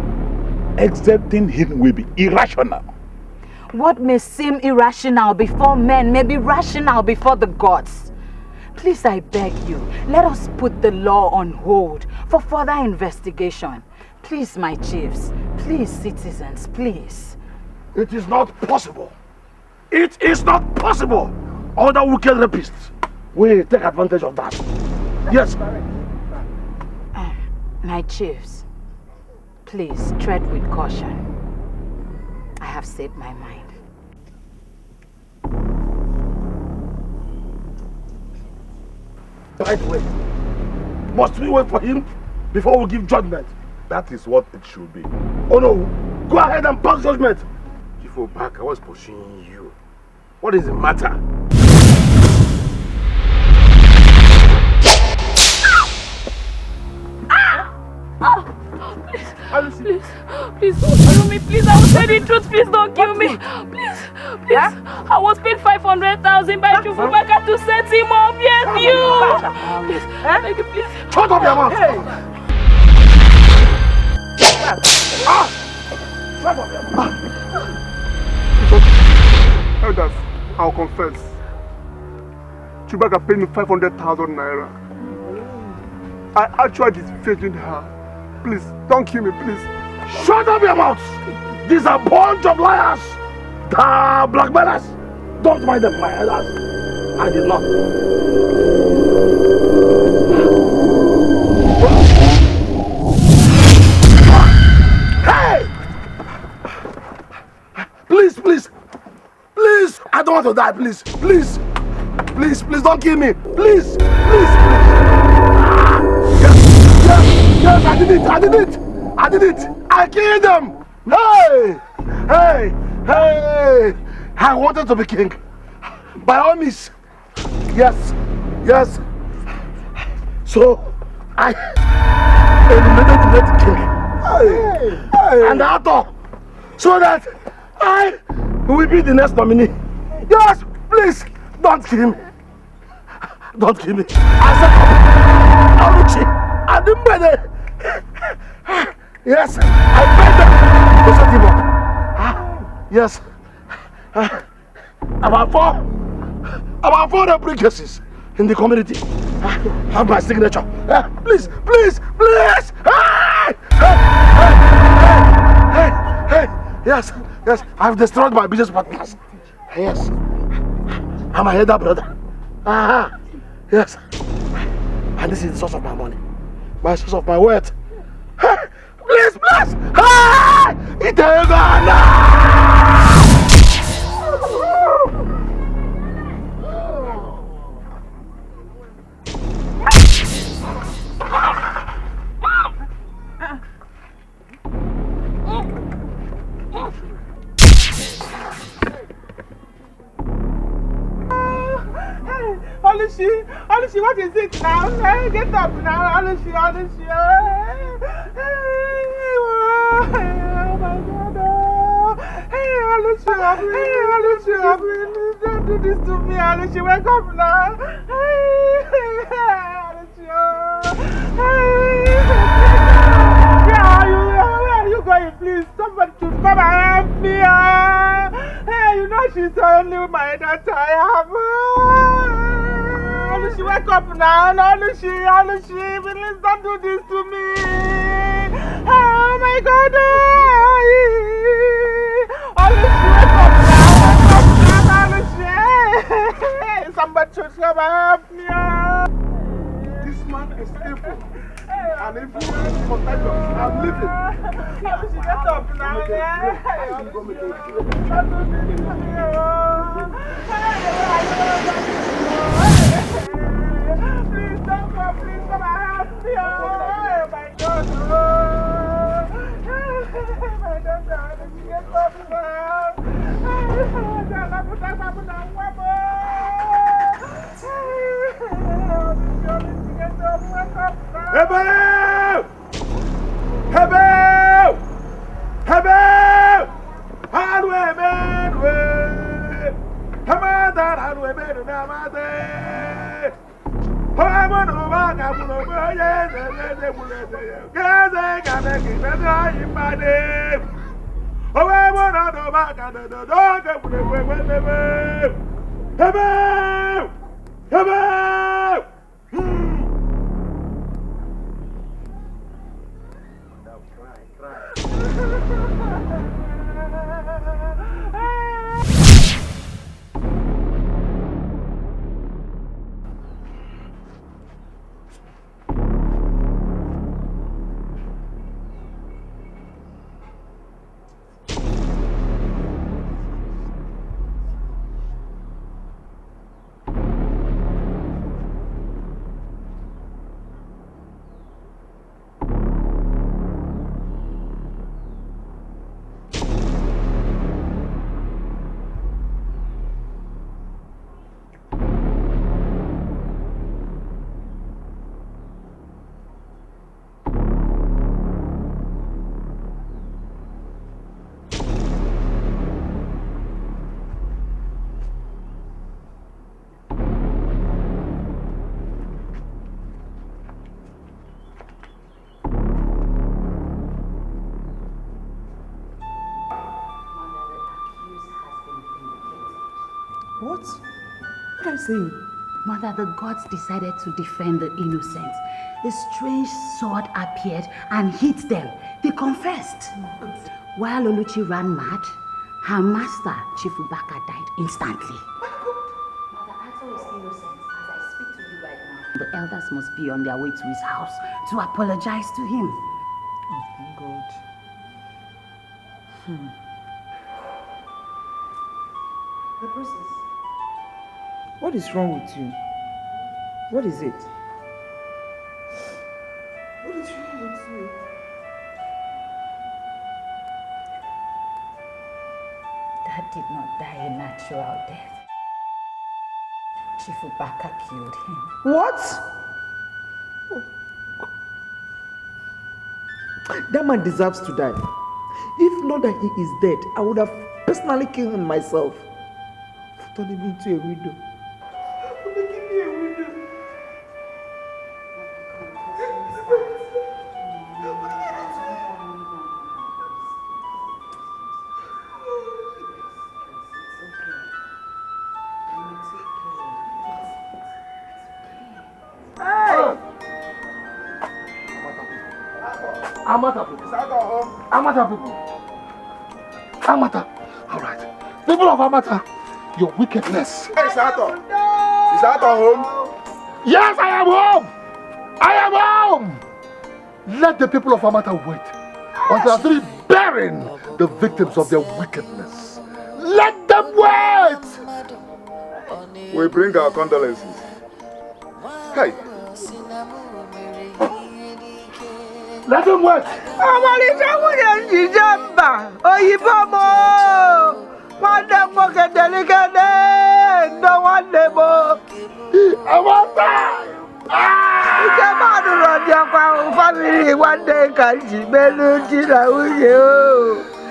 Speaker 18: Accepting him will be irrational.
Speaker 14: What may seem irrational before men may be rational before the gods. Please, I beg you, let us put the law on hold for further investigation. Please, my chiefs. Please, citizens, please.
Speaker 12: It is not possible. It is not possible. Other wicked rapists will take advantage of that. Yes.
Speaker 14: My chiefs, please tread with caution. I have said my mind.
Speaker 12: By the way, must we wait for him before we give judgment?
Speaker 13: That is what it should be.
Speaker 12: Oh no, go ahead and pass judgment.
Speaker 13: Chief Obaka, I was pursuing you. What is the matter?
Speaker 19: Please don't kill me. Please, I will say the truth. Please don't kill me. Please. I was paid 500,000 by Chufubaka to set him up. Yes, you. Please, thank you, please.
Speaker 12: Shut up your mouth. Shut up your mouth.
Speaker 21: Elders, I'll confess. Chubaka paid me 500,000 naira. I actually defended her. Please, don't kill me, please.
Speaker 12: Shut up your mouth! These are a bunch of liars! The blackmailers! Don't mind them, my elders. I did not. Hey! Please, please! Please! I don't want to die, please! Please! Please, please don't kill me! Please! Please! Please! Yes, I did it! I did it! I did it! I killed them! Hey! Hey! Hey! I wanted to be king. By all means. Yes. Yes. So, I eliminated the king. Hey! And Ato. So that I will be the next nominee. Yes! Please! Don't kill me. Don't kill me. I said, Aluchi. I didn't buy it. Yes, I paid them to set him up. Yes. About four cases in the community have my signature. Please, please, please. Hey. Yes, yes. I've destroyed my business partners. Yes. I'm a header brother. Yes. And this is the source of my money. My source of my wealth.
Speaker 1: Please, please! Hey! Itego, no!
Speaker 7: Olushi, what is it now? Hey, get up now, Olushi. Oh my God! Hey, Olushi, don't do this to me, Olushi. Wake up now. Olushi, where are you going? Please, somebody should come and help me. Hey, you know she's the only woman that I have. Olushi, wake up now. Olushi, please don't do this to me. Oh my God. Olushi, wake up now. Olushi. Somebody should come and help me.
Speaker 12: This man is evil. And if you are contagious, I'm leaving.
Speaker 7: Olushi, get up now. Please come and help me. Oh my God. My daughter, get up now.
Speaker 14: What? What are you saying? Mother, the gods decided to defend the innocent. A strange sword appeared and hit them. They confessed. While Oluchi ran mad, her master, Chief Ubaka, died instantly. Mother, Ato is innocent. As I speak to you right now, the elders must be on their way to his house to apologize to him.
Speaker 15: Oh, thank God. The process. What is wrong with you? What is it? What is wrong with you?
Speaker 14: Dad did not die a natural death. Chief Ubaka killed him.
Speaker 15: What? That man deserves to die. If not that he is dead, I would have personally killed him myself. For turning me into a widow. For making me a widow.
Speaker 1: Amata people. Amata people. Amata. All right. People of Amata, your wickedness.
Speaker 12: Hey, Sato. Is Sato home?
Speaker 1: Yes, I am home. I am home. Let the people of Amata wait. But they are still bearing the victims of their wickedness. Let them wait!
Speaker 13: We bring our condolences. Hey.
Speaker 1: Let them wait! I want time!
Speaker 5: Family one day can she belu jina uye o.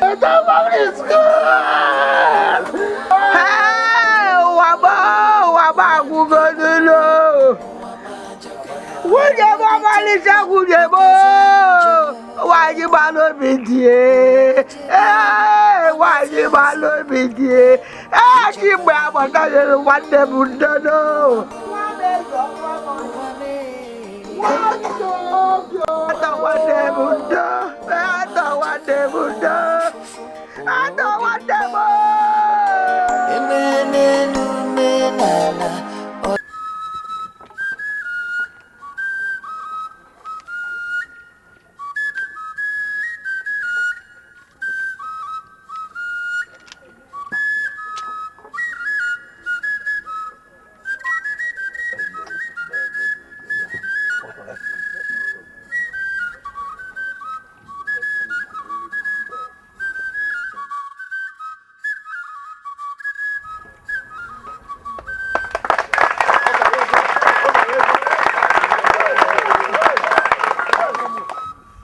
Speaker 1: The family is good.
Speaker 5: Hey, waba kugodulo. Wuje baba lisa wuje bo. Waji balo bidie. Waji balo bidie. Jimbe abataje wande bundono.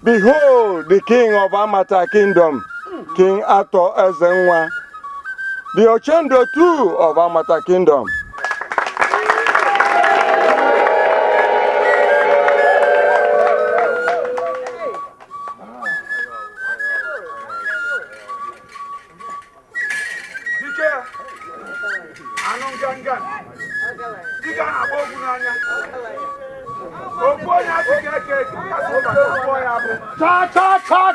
Speaker 13: Behold the king of Amata kingdom, King Ato Ezenwa, the Ochendo too of Amata kingdom.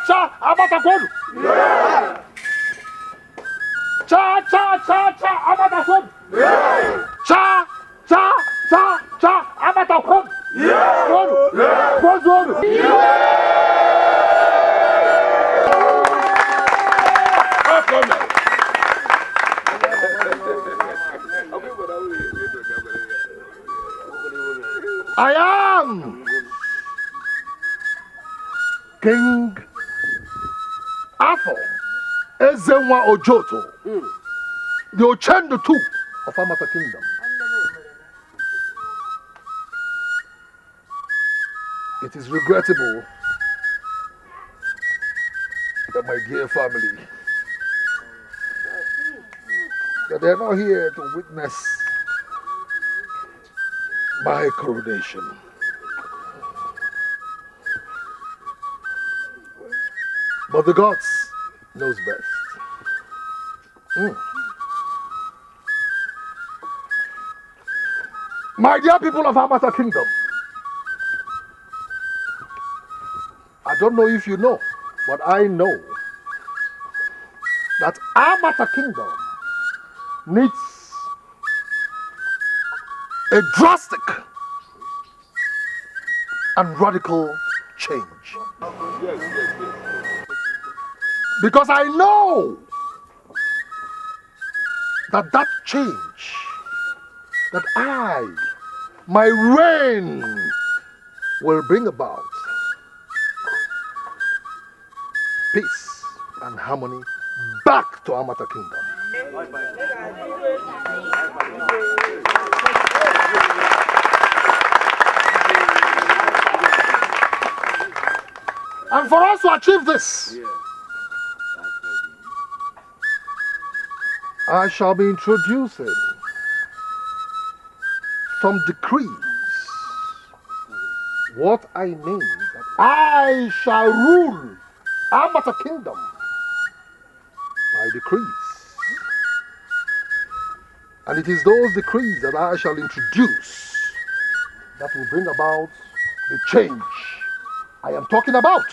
Speaker 1: Cha, Abatakodu. Cha, Abatakodu. Cha, Abatakodu. I am King Afo Ezenwa Ojoto, the Ochendo II of Amata Kingdom. It is regrettable that my dear family, that they are not here to witness my coronation. But the gods knows best. My dear people of Amata Kingdom, I don't know if you know, but I know that Amata Kingdom needs a drastic and radical change. Because I know that change, that my reign will bring about peace and harmony back to Amata Kingdom. And for us to achieve this, I shall be introducing some decrees. What I mean that I shall rule Amata Kingdom by decrees. And it is those decrees that I shall introduce that will bring about the change I am talking about.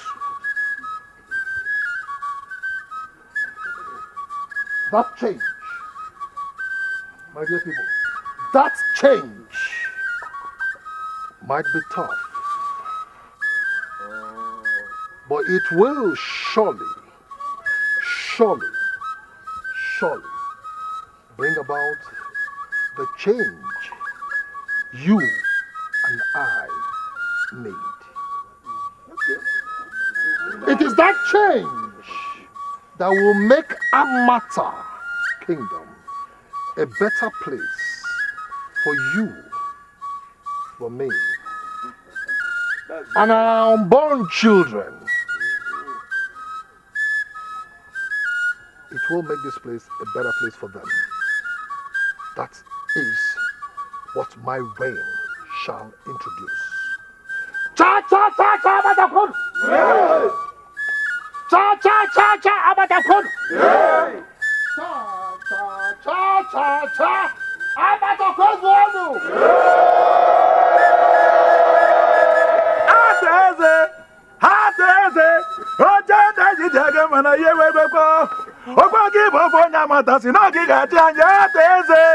Speaker 1: That change, my dear people, that change might be tough, But it will surely bring about the change you and I need. It is that change that will make Amata Kingdom a better place for you, for me, and our unborn children. It will make this place a better place for them. That is what my reign shall introduce. Cha cha cha cha Abatakun! Cha cha cha cha Abatakun! Cha cha cha cha cha Abatakun!
Speaker 4: Ọgbọ́n kí ìbọ̀fọ̀ ní àmàtàsí náà kí gàtí àyè àtẹ̀ẹ́sẹ̀.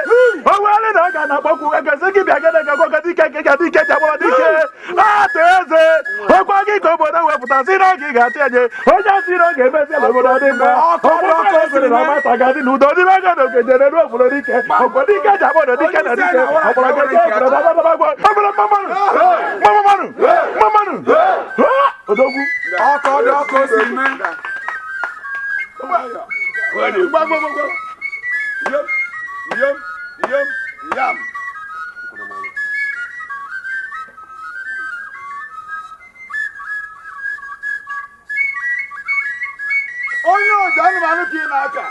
Speaker 4: Owó alẹ́ náà gànà pọ̀kù ẹgbẹ̀sẹ̀ kí bí agẹ́dẹ̀gẹ́ kọ́kọ́ tí kẹ́kẹ́ jábọ̀ díkẹ́. Àtẹ̀ẹ́sẹ̀. Ọgbọ́n kí ìkọ̀bọ̀ náà wẹ̀ fùtà sí náà kí gàtí àyè. Ó jẹ́ sí náà kí ẹgbẹ́sẹ̀ lọ́gbọ̀dọ̀ ní mọ́. Ọgbọ́n kí ìkọ̀bọ̀ náà wẹ̀ fùtà sí nùdọ̀ ní mẹ́gàdọ̀ kẹjẹrẹ ní òfurufú díkẹ́. Ọgbọ́n díkẹ́ jábọ̀ díkẹ́ náà díkẹ́.
Speaker 7: Yam. Onye ọjọ anụmanụ ka ị na-aka.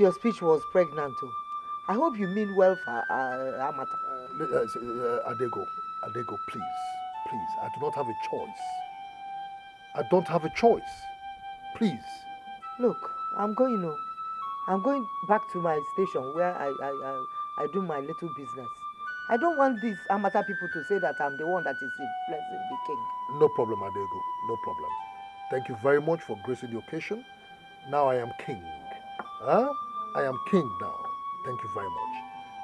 Speaker 15: your speech was pregnant too. I hope you mean well for Amata.
Speaker 1: Adego, please. I do not have a choice. I don't have a choice. Please.
Speaker 15: Look, I'm going back to my station where I do my little business. I don't want these Amata people to say that I'm the one that is influencing the king.
Speaker 1: No problem, Adego. No problem. Thank you very much for gracing the occasion. Now I am king. Huh? I am king now. Thank you very much.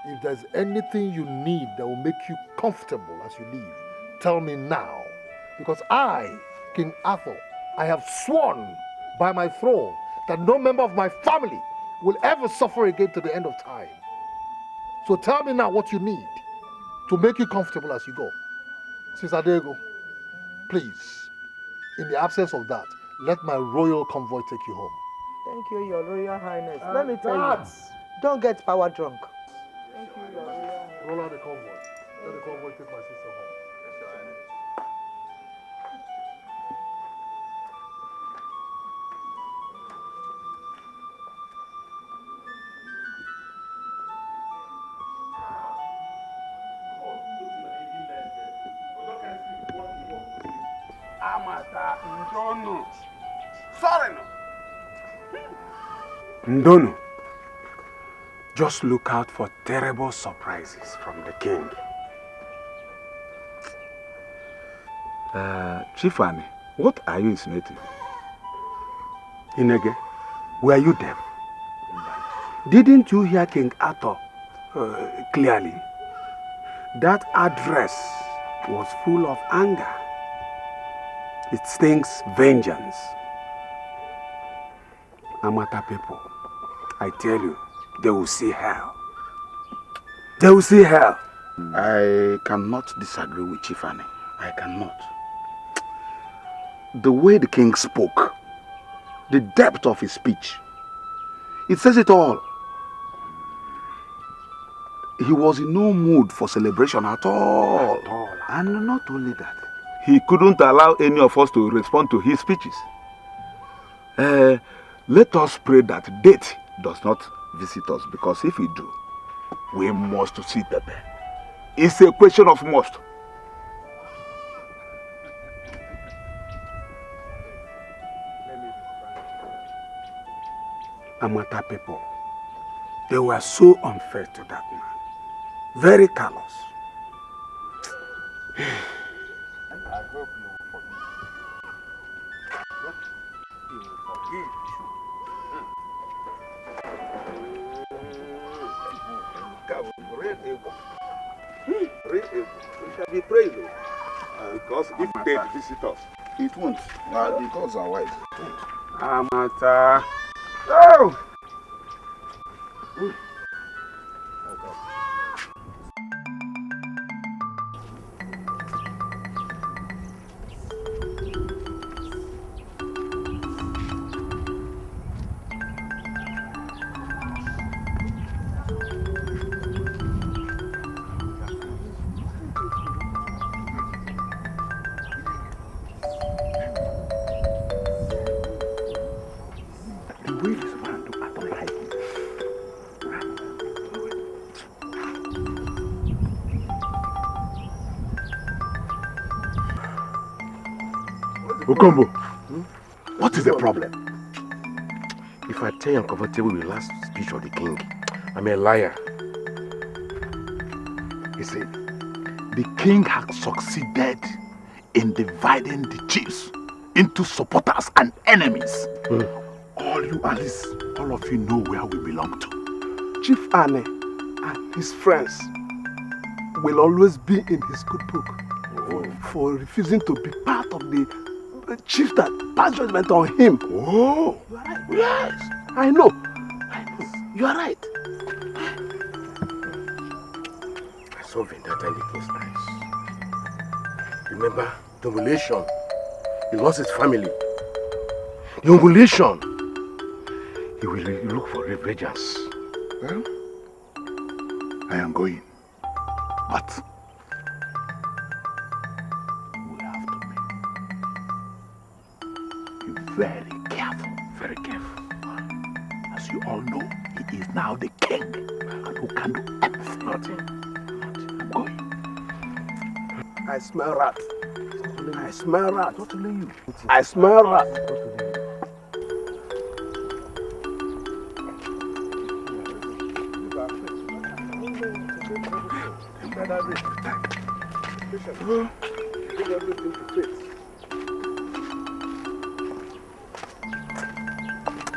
Speaker 1: If there's anything you need that will make you comfortable as you leave, tell me now. Because I, King Arthur, I have sworn by my throne that no member of my family will ever suffer again to the end of time. So tell me now what you need to make you comfortable as you go. Sister Diego, please, in the absence of that, let my royal convoy take you home.
Speaker 15: Thank you, Your Royal Highness. Let me tell you, don't get power drunk.
Speaker 1: Thank you, Your Royal Highness. Roll out the convoy. Let the convoy take my sister home. Yes, Your Highness.
Speaker 11: Amata, Ndono. Sorry, no. Ndono. Just look out for terrible surprises from the king.
Speaker 17: Chief Annie, what are you insinuating?
Speaker 11: Inege, were you deaf? Didn't you hear King Arthur clearly? That address was full of anger. It stinks vengeance. Amata people, I tell you, they will see hell. They will see hell.
Speaker 17: I cannot disagree with Chief Annie. I cannot. The way the king spoke, the depth of his speech, it says it all. He was in no mood for celebration at all. And not only that, he couldn't allow any of us to respond to his speeches. Let us pray that death does not visit us, because if we do, we must see Pepe. It's a question of must.
Speaker 11: Amata people, they were so unfair to that man. Very callous.
Speaker 13: I hope you will forgive. He will forgive
Speaker 17: you. We shall be praying. Because if they visit us, it won't. The gods are wise. It won't.
Speaker 11: Amata. Oh!
Speaker 9: Okombo, what is the problem? If I tell you I'm comfortable with the last speech of the king, I'm a liar.
Speaker 17: You see, the king has succeeded in dividing the chiefs into supporters and enemies. All of you know where we belong to.
Speaker 12: Chief Anne and his friends will always be in his good book for refusing to be part of the chief that passed judgment on him.
Speaker 17: Oh,
Speaker 12: you are right.
Speaker 17: Yes,
Speaker 12: I know. You are right.
Speaker 9: I saw vendetta in the king's eyes. Remember, the humiliation. He lost his family. The humiliation. He will look for vengeance.
Speaker 17: Well, I am going. But we have to be very careful.
Speaker 9: Very careful.
Speaker 17: As you all know, he
Speaker 4: is now the king and who can do everything. Nothing. I'm going.
Speaker 12: I smell rat. I smell rat. Totally you. I smell rat. Give everything to faith.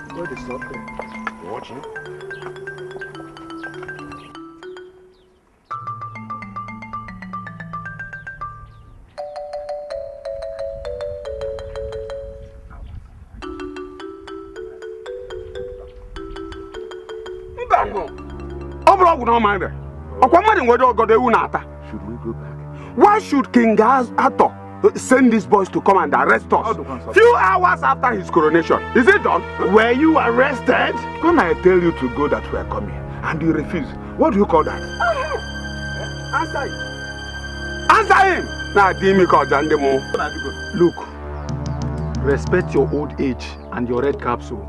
Speaker 12: God is not there.
Speaker 16: You watching?
Speaker 11: Should we go back? Why should King Arthur send these boys to come and arrest us? Few hours after his coronation. Is it done?
Speaker 12: Were you arrested?
Speaker 11: When I tell you to go that we are coming and you refuse, what do you call that? Answer it. Answer him!
Speaker 12: Look, respect your old age and your red capsule.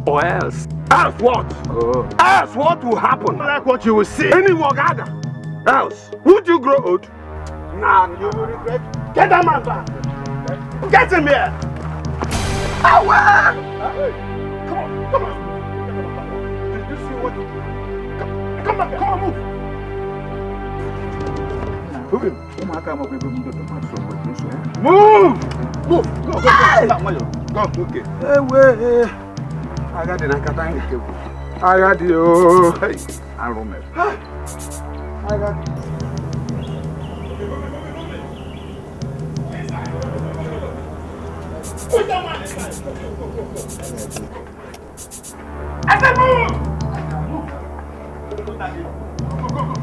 Speaker 12: Or else.
Speaker 11: Else what? Else what will happen?
Speaker 12: Like what you will see.
Speaker 11: Any wagada. Else, would you grow old? Nah, you will regret.
Speaker 12: Get that man back. Get him here.
Speaker 11: Away!
Speaker 12: Come on, come on. Did you see what? Come back, come on, move. Move! Move! Go, go, go. Go, okay.
Speaker 11: Hey, wait. I got the Nakata in the table. I got the hey, I remember. I got
Speaker 12: Put that man inside. Go, go, go, go. I said move! Move. Go, go, go.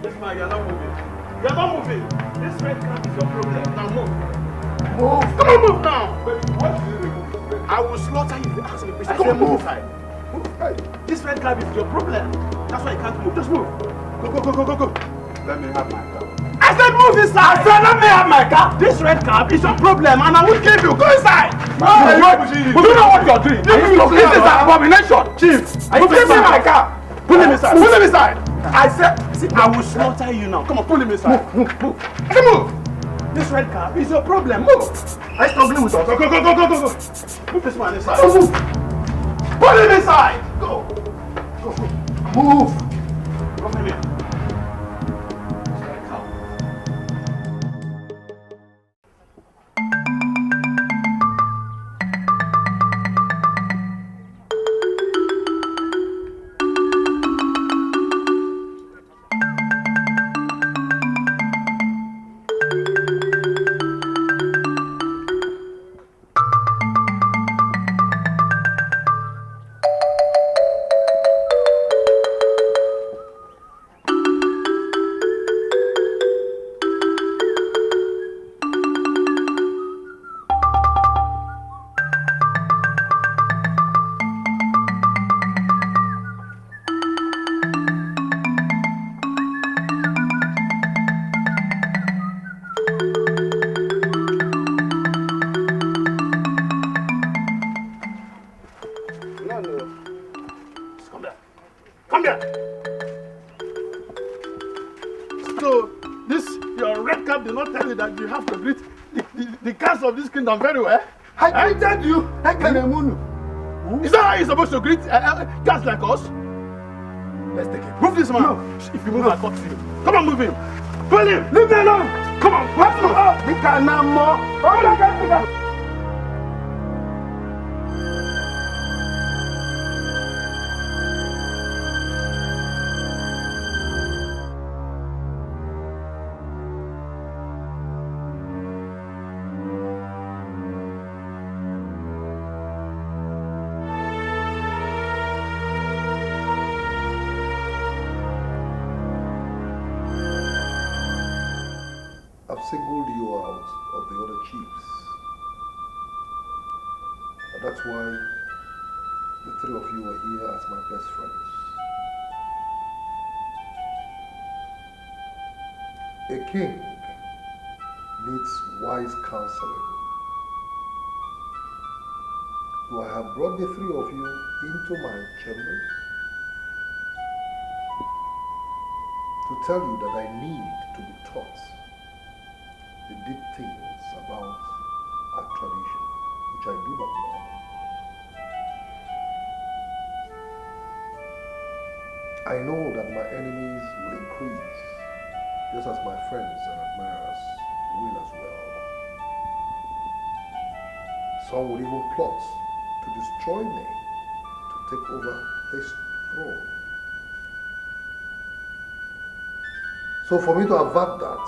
Speaker 12: This man, you're not moving. You're not moving. This red card is your problem. Now move. Move. Come on, move now. What do you remove? I will slaughter you if you ask me. Come on, move inside. Move. Hey. This red card is your problem. That's why you can't move. Just move. Go, go, go, go, go, go.
Speaker 11: Let me have my car.
Speaker 12: I said move inside. I said let me have my car. This red card is your problem and I will kill you. Go inside.
Speaker 11: Do you know what you're doing? This is an abomination.
Speaker 12: Chief,
Speaker 11: you give me my car.
Speaker 12: Pull him inside. Pull him inside. I said, see, I will slaughter you now. Come on, pull him inside. Move, move, move. Come move. This red card is your problem. Move. Are you struggling with us? Go, go, go, go, go, go, go. Move this man inside. Go, move. Pull him inside. Go. Go, go. Move. Come in here. Of this kingdom very well. I greeted you. Is that how you're supposed to greet guys like us? Let's take it. Move this man. No. If you move, I'll cut you. Come on, move him. Pull him. Leave me alone. Come on. What's him?
Speaker 1: I've singled you out of the other chiefs. And that's why the three of you are here as my best friends. A king needs wise counseling So I have brought the three of you into my chambers to tell you that I need to be taught the deep things about our tradition, which I do not know. I know that my enemies will increase, just as my friends and admirers will as well. Some will even plot to destroy me, to take over this throne. So for me to avert that,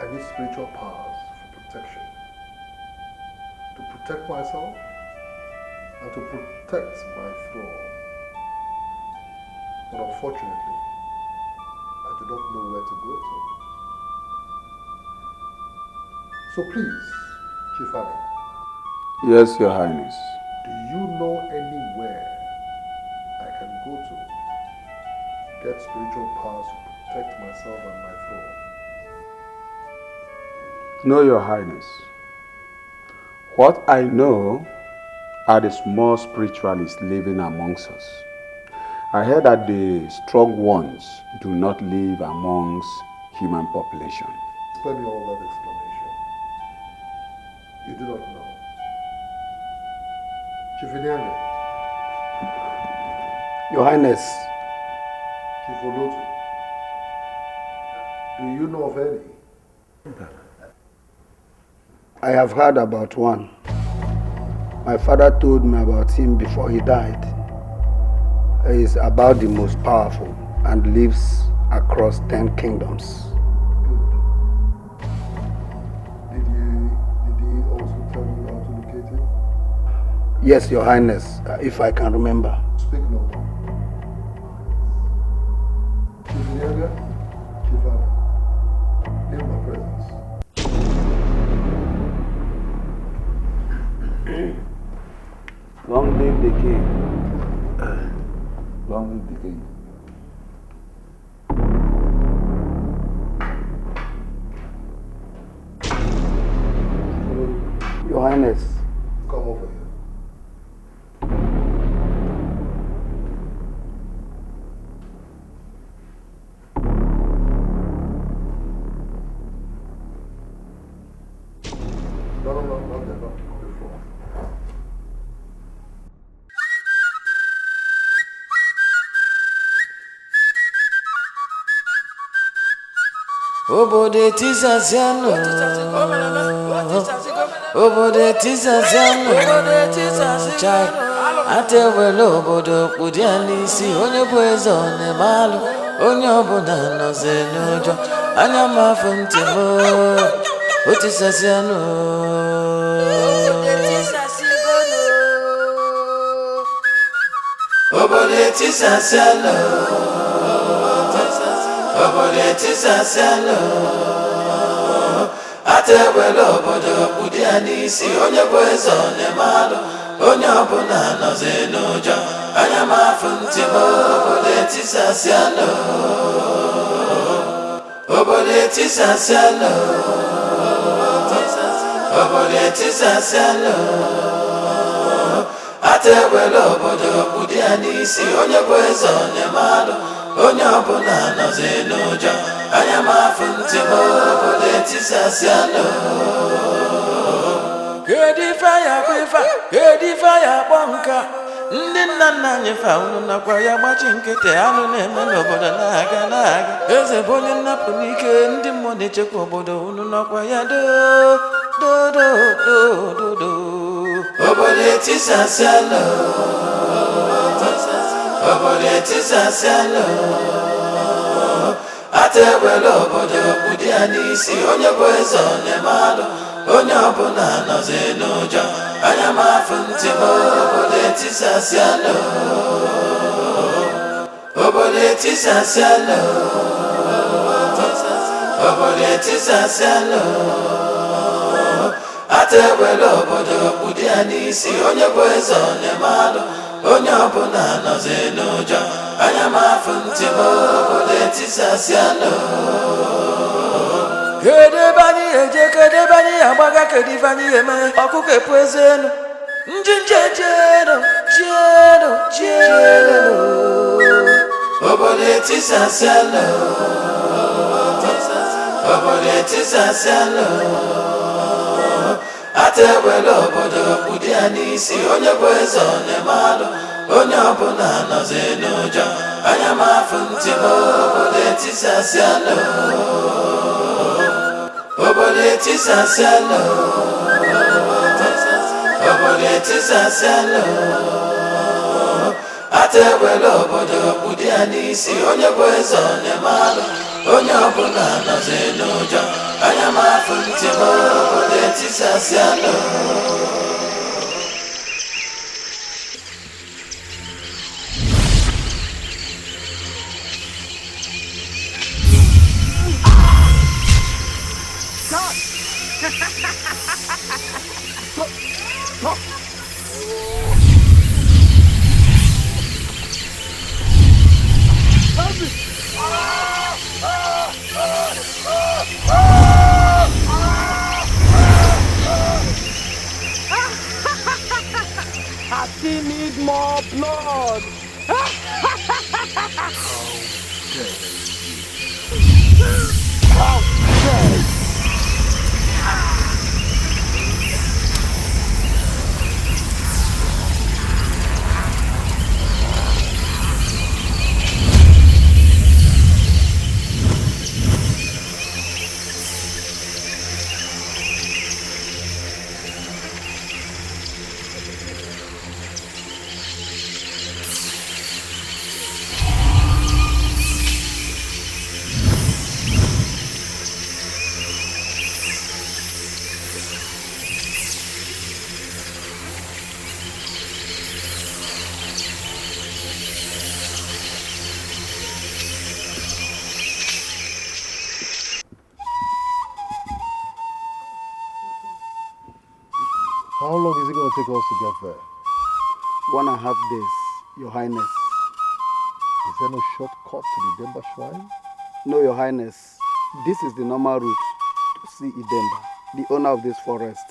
Speaker 1: I need spiritual powers for protection. To protect myself and to protect my throne. But unfortunately, I do not know where to go to. So please, Chief Ali.
Speaker 6: Yes, Your Highness.
Speaker 1: Do you know anywhere I can go to get spiritual powers to protect myself and my throne?
Speaker 6: No, Your Highness. What I know are the small spiritualists living amongst us. I heard that the strong ones do not live amongst human population.
Speaker 1: Spare me all that explanation. You do not know. Chief Idemili.
Speaker 12: Your Highness.
Speaker 1: Chief Olotu. Do you know of any?
Speaker 12: I have heard about one. My father told me about him before he died. He is about the most powerful and lives across 10 kingdoms.
Speaker 1: Did he also tell you how to locate him?
Speaker 12: Yes, Your Highness, if I can remember.
Speaker 1: Speak no more. Chief Idemili, Chief Ali, in my presence.
Speaker 6: Long live the king. Long live the king.
Speaker 12: Your Highness.
Speaker 1: Come over here. No, not there, not on the floor.
Speaker 20: Obodo etisaziano, obodo etisaziano, chai atewele obodo kpudia n'isi onye bụ eze ọ na-emalụ onye ọbụla nọzi n'ụjọ anya m afọ ntị m otisaziano. Obodo etisaziano, obodo etisaziano, atewele obodo kpudia n'isi onye bụ eze ọ na-emalụ onye ọbụla nọzi n'ụjọ anya m afọ ntị m obodo etisaziano, obodo etisaziano, obodo etisaziano, atewele obodo kpudia n'isi onye bụ eze ọ na-emalụ onye ọbụla nọzi n'ụjọ anya m afọ ntị m obodo etisaziano. Kedu ife ya bụ ife, kedu ife ya kpọ nka ndị nna nna anyị fa unu nakwa ya gbachi nkịtị anụ na-eme n'obodo na-aga na-aga eze bụ onye nnapụ n'ike ndị mmụọ na-echekwa obodo unu nakwa ya do. Obodo etisaziano, obodo etisaziano, atewele obodo kpudia n'isi onye bụ eze ọ na-emalụ onye ọbụla nọzi n'ụjọ anya m afọ ntị m obodo etisaziano, obodo etisaziano, obodo etisaziano, atewele obodo kpudia n'isi onye bụ eze ọ na-emalụ onye ọbụla nọzi n'ụjọ anya m afọ ntị m obodo etisaziano. Kedu ebe anyị eje kedebani agbaga kedivani eme ọkụkọ epuezenu njinjejero jero obodo etisasialo atewele obodo kpụdị ya n'isi onye bụ eze onye mmadụ onye ọbụla nọzi n'ụjọ anya m afụ ntị m obodo etisasialo atewele obodo kpụdị ya n'isi onye bụ eze onye mmadụ onye ọbụla nọzi n'ụjọ anya m afụ ntị m obodo etisasialo
Speaker 3: I still need more blood.
Speaker 1: How long is it going to take us to get there?
Speaker 12: 1.5 days, Your Highness.
Speaker 1: Is there no shortcut to the Idemba shrine?
Speaker 12: No, Your Highness. This is the normal route to see Idemba, the owner of this forest.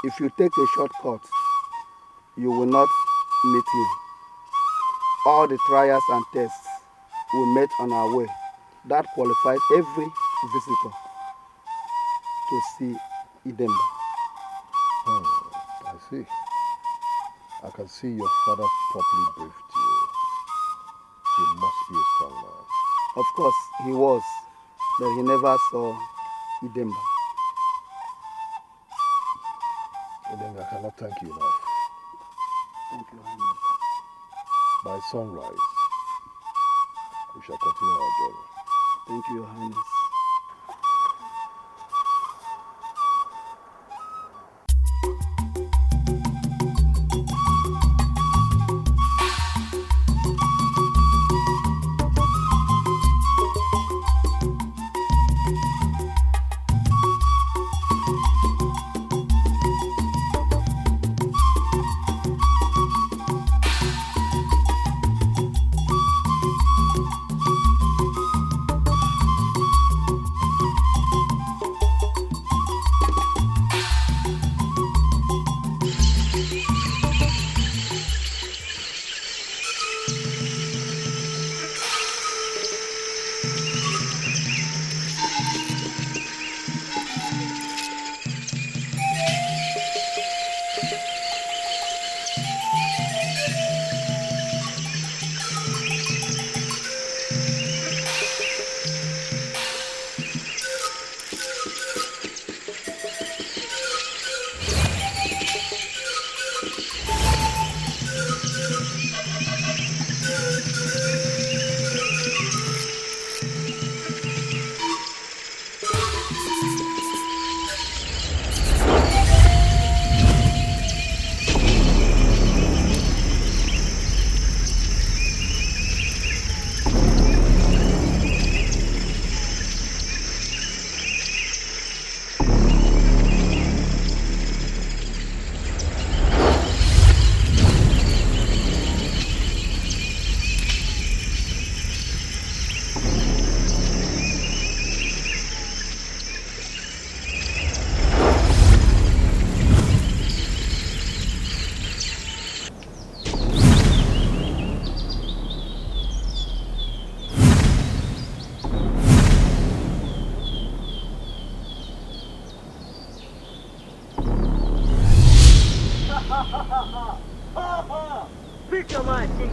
Speaker 12: If you take a shortcut, you will not meet him. All the trials and tests we met on our way, that qualifies every visitor to see Idemba.
Speaker 1: I see. I can see your father properly briefed you. He must be a strong man.
Speaker 12: Of course, he was, but he never saw Idemba.
Speaker 1: Idemba, I cannot thank you enough.
Speaker 12: Thank you, Highness.
Speaker 1: By sunrise, we shall continue our journey.
Speaker 12: Thank you, Your Highness.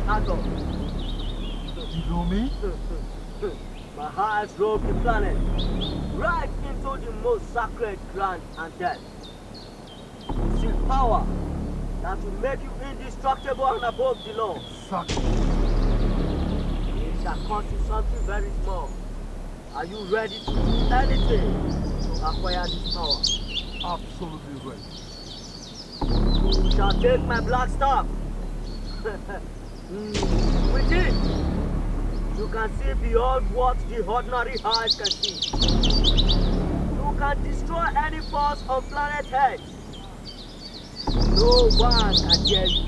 Speaker 8: Atto.
Speaker 1: You know me?
Speaker 8: My heart drove the planet right into the most sacred ground and depth. You see power that will make you indestructible and above the law.
Speaker 1: Exactly.
Speaker 8: It shall cost you something very small. Are you ready to do anything to acquire this power?
Speaker 1: Absolutely ready.
Speaker 8: You shall take my black staff. With it, you can see beyond what the ordinary eyes can see. You can destroy any force on planet Earth. No one can dare you.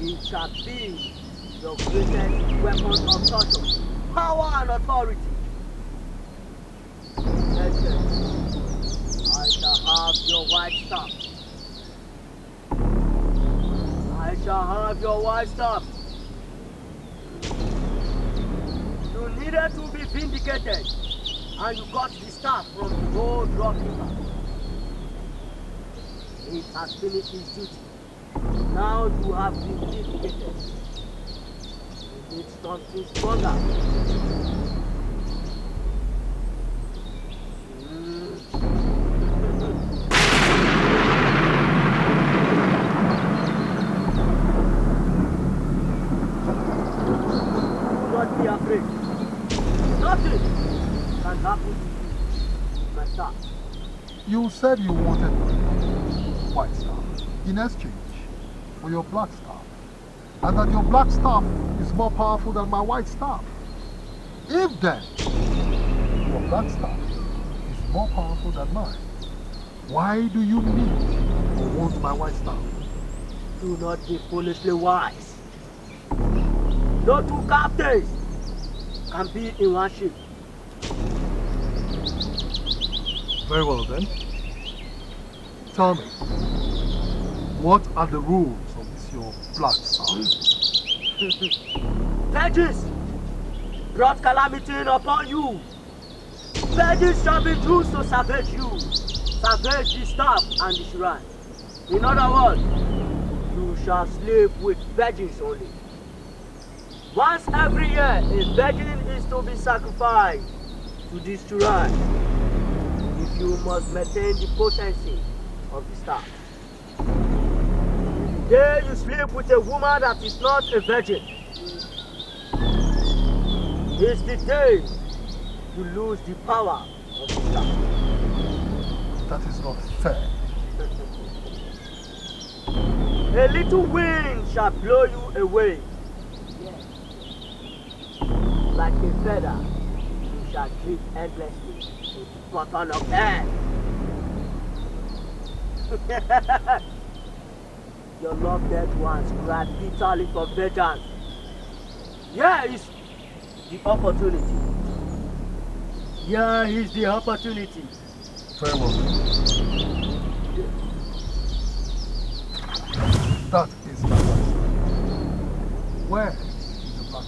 Speaker 8: It shall be your greatest weapon of torture, power and authority. Listen, I shall have your white staff. I shall have your white staff. You needed to be vindicated, and you got the staff from the old rock keeper. It has finished its duty. Now you have been vindicated. You need something stronger. Do not be afraid. Nothing can happen to you, my staff.
Speaker 1: You said you wanted my white staff in exchange for your black staff, and that your black staff is more powerful than my white staff. If then your black staff is more powerful than mine, why do you need or want my white staff?
Speaker 8: Do not be foolishly wise. No two captains can be in one ship.
Speaker 1: Very well then. Tell me, what are the rules of this your black staff?
Speaker 8: Pledges brought calamity upon you. Pledges shall be used to salvage you, salvage the staff and the shrine. In other words, you shall sleep with virgins only. Once every year, a virgin is to be sacrificed to this shrine if you must maintain the potency of the staff. The day you sleep with a woman that is not a virgin is the day you lose the power of the staff.
Speaker 1: That is not fair.
Speaker 8: A little wind shall blow you away. Yes. Like a feather, you shall drift endlessly to the bottom of earth. Your loved ones cry bitterly for vengeance. Here is the opportunity. Here is the opportunity.
Speaker 1: Very well. That is my black staff. Where is the black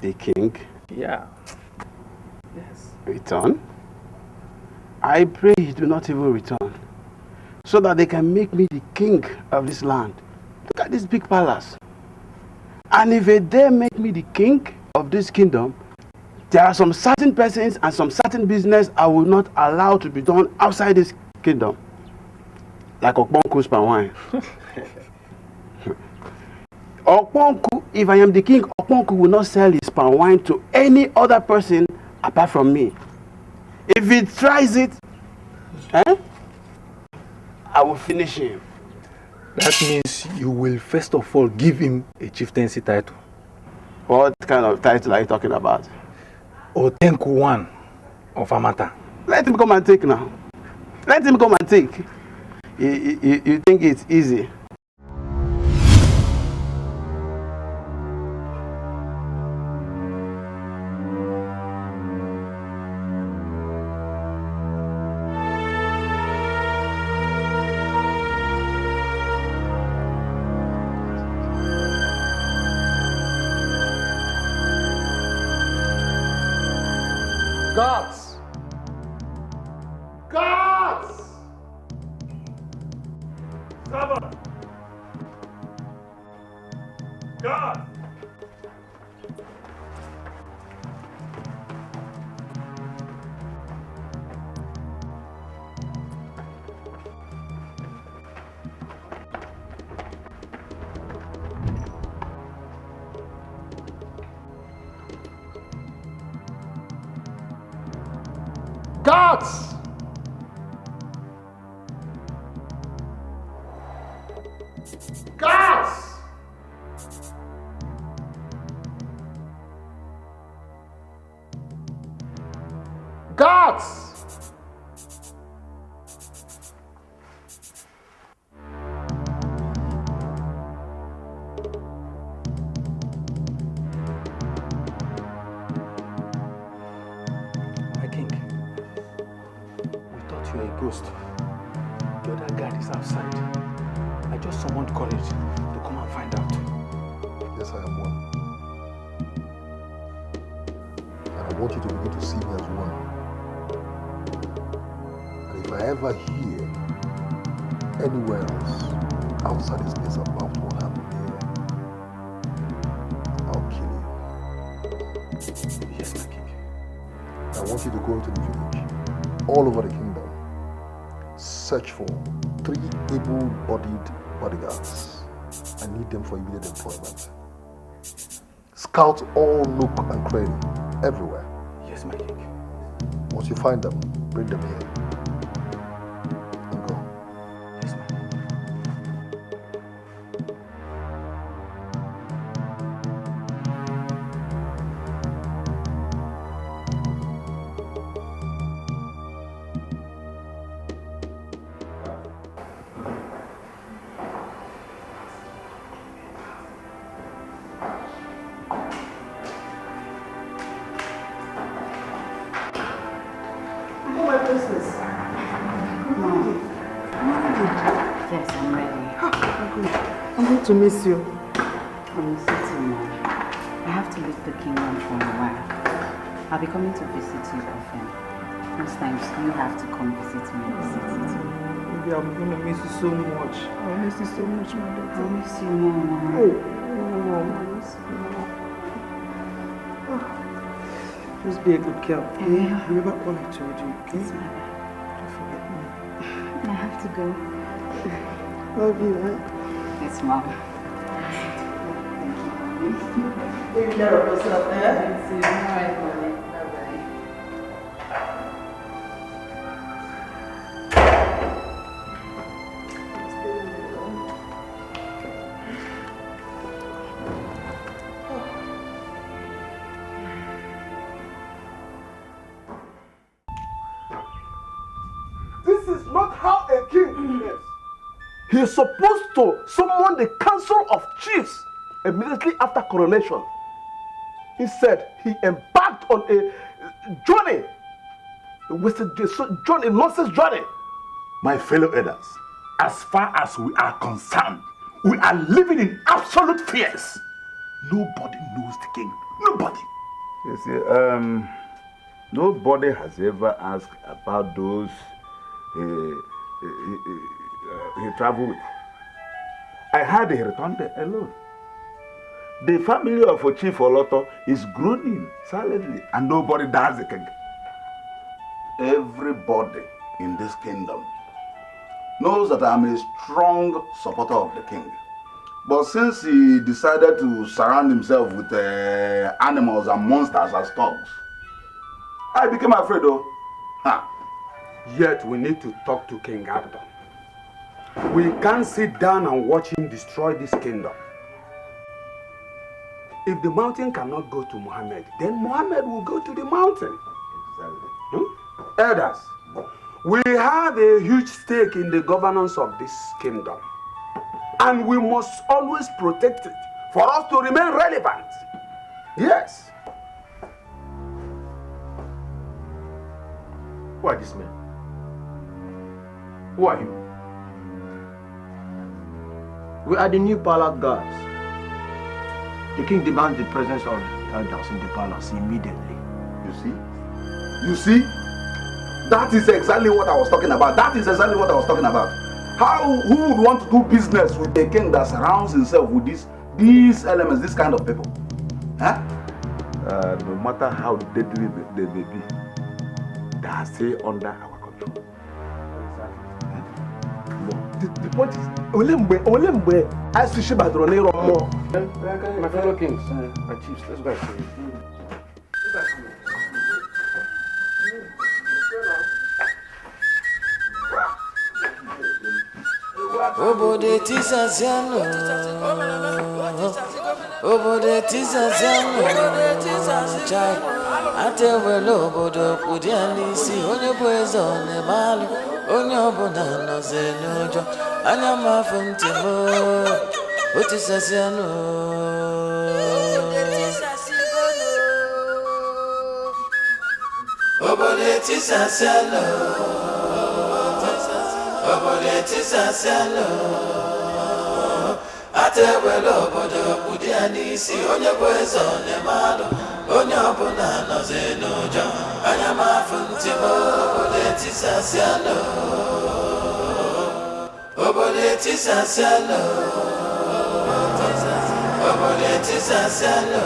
Speaker 11: The king?
Speaker 10: Yeah. Yes.
Speaker 11: Return? I pray he do not even return, so that they can make me the king of this land. Look at this big palace. And if they dare make me the king of this kingdom, there are some certain persons and some certain business I will not allow to be done outside this kingdom. Like Okponku's palm wine. Okponku, if I am the king, Okponku will not sell his palm wine to any other person apart from me. If he tries it, I will finish him.
Speaker 10: That means you will first of all give him a chieftaincy title.
Speaker 11: What kind of title are you talking about?
Speaker 10: Otenku one of Amata.
Speaker 11: Let him come and take now. Let him come and take. You think it's easy?
Speaker 1: Guards! Guards!
Speaker 4: Servant! Guard!
Speaker 1: Guards! Guards! Guards!
Speaker 10: My king, we thought you were a ghost. The other guard is outside. I just summoned courage to come and find out.
Speaker 1: Yes, I am one. And I want you to begin to see me as one. And if I ever hear anywhere else outside this place about what happened here, I'll kill you.
Speaker 10: Yes, my king.
Speaker 1: I want you to go into the village, all over the kingdom, search for 3 able-bodied bodyguards. I need them for immediate employment. Scout all nook and cranny, everywhere.
Speaker 10: Yes, my king.
Speaker 1: Once you find them, bring them here. And go.
Speaker 10: Yes, my king.
Speaker 3: My business.
Speaker 14: Yes, I'm ready.
Speaker 3: I'm going to miss you.
Speaker 14: I miss you too, Mom. I have to leave the kingdom for a while. I'll be coming to visit you often. Most times you have to come visit me in the city too.
Speaker 3: Maybe I'm going to miss you so much. I'll miss you so much, my daughter.
Speaker 14: I'll miss you more, Mom.
Speaker 3: I'll miss you more. Just be a good girl. Okay? Remember what I told you, okay?
Speaker 14: Yes, Mother.
Speaker 3: Don't forget me.
Speaker 14: I have to go.
Speaker 3: Love you, eh?
Speaker 14: Yes, Mom.
Speaker 3: Take care of yourself, eh?
Speaker 14: All right, Mommy. Bye-bye.
Speaker 12: This is not how a king behaves. He is supposed to summon the council of chiefs immediately after coronation. Instead, he embarked on a journey, a nonsense journey.
Speaker 18: My fellow elders, as far as we are concerned, we are living in absolute fears. Nobody knows the king
Speaker 6: Nobody.
Speaker 17: You see, nobody has ever asked about those he traveled with. I heard he returned there alone. The family of Chief Oloto is groaning silently, and nobody does the king.
Speaker 6: Everybody in this kingdom knows that I'm a strong supporter of the king. But since he decided to surround himself with animals and monsters as thugs, I became afraid though.
Speaker 11: Yet we need to talk to King Abdon. We can't sit down and watch him destroy this kingdom. If the mountain cannot go to Muhammad, then Muhammad will go to the mountain.
Speaker 6: Exactly.
Speaker 11: Elders, we have a huge stake in the governance of this kingdom. And we must always protect it for us to remain relevant. Yes.
Speaker 10: Who are these men? Who are you?
Speaker 8: We are the new palace guards. The king demands the presence of elders in the palace immediately.
Speaker 6: You see? That is exactly what I was talking about. Who would want to do business with a king that surrounds himself with these elements, this kind of people? Huh?
Speaker 17: No matter how deadly they may be, they are still under our control.
Speaker 10: The point is, Olembe, I see Shibadro Nero more. My fellow kings and chiefs, let's go and see.
Speaker 20: Obode tisaziano, obode tisaziano, chai. Atewelo obodo kudianisi, onye bwezo ne malu, onye obona no zenujo, anya mafumtimo, otisaziano. Obode tisaziano. Obode tisaziano, atewelo obodo kudianisi, onye bwezo ne malu, onye obona no zenujo, anya mafumtimo, obode tisaziano, obode tisaziano, obode tisaziano,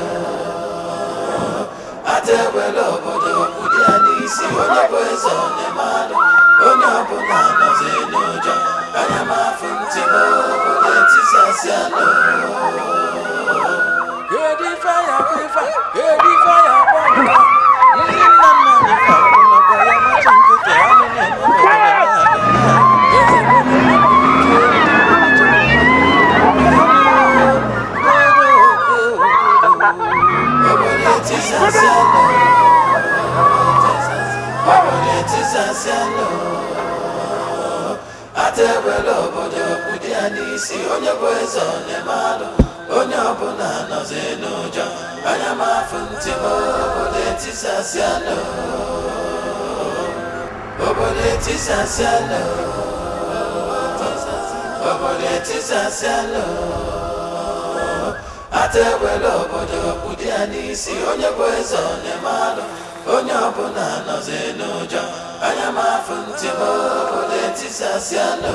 Speaker 20: atewelo obodo kudianisi, onye bwezo ne malu, onye ọbụla nọzi n'ụjọ, anya m afụ ntị m obode tisaziano. Kedu ife ya bụ ife, kedu ife ya bụ ọbụla, ndị nna nna anyị fara nakwa ya macha nkịtị anụ na-eme obode tisaziano. Obode tisaziano, atewelo obodo kudianisi, onye bwezo ne malu, onye ọbụla nọzi n'ụjọ, anya m afụ ntị m obode tisaziano, obode tisaziano, obode tisaziano, atewelo obodo kudianisi, onye bwezo ne malu, onye ọbụla nọzi n'ụjọ, anya m afụ ntị m obode tisaziano.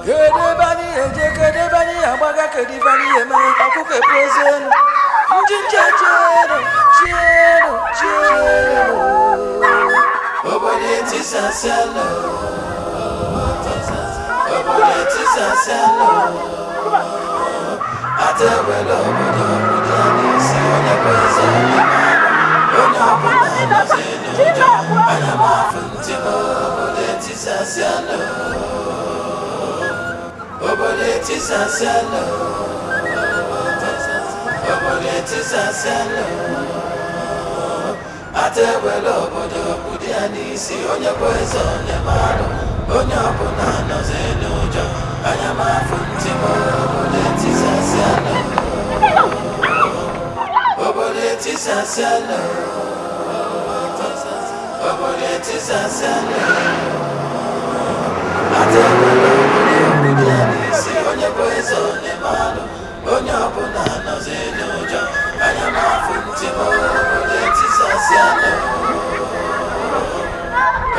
Speaker 20: Kedu ebe anyị eje, kedu ebe anyị agbaga, kedu ife anyị eme, ọkụkọ epuozi elu, ndị nche chienu, obode tisaziano, obode tisaziano, atewelo obodo kudianisi, onye bwezo ne malu, onye ọbụla nọzi n'ụjọ, anya m afụ ntị m obode tisaziano, obode tisaziano, obode tisaziano, atewelo obodo kudianisi, onye bwezo ne malu, onye ọbụla nọzi n'ụjọ, anya m afụ ntị m obode tisaziano, obode tisaziano, obode tisaziano, atewelo obodo kudianisi, onye bwezo ne malu, onye ọbụla nọzi n'ụjọ anya m afụ ntị m obodo etisasialụ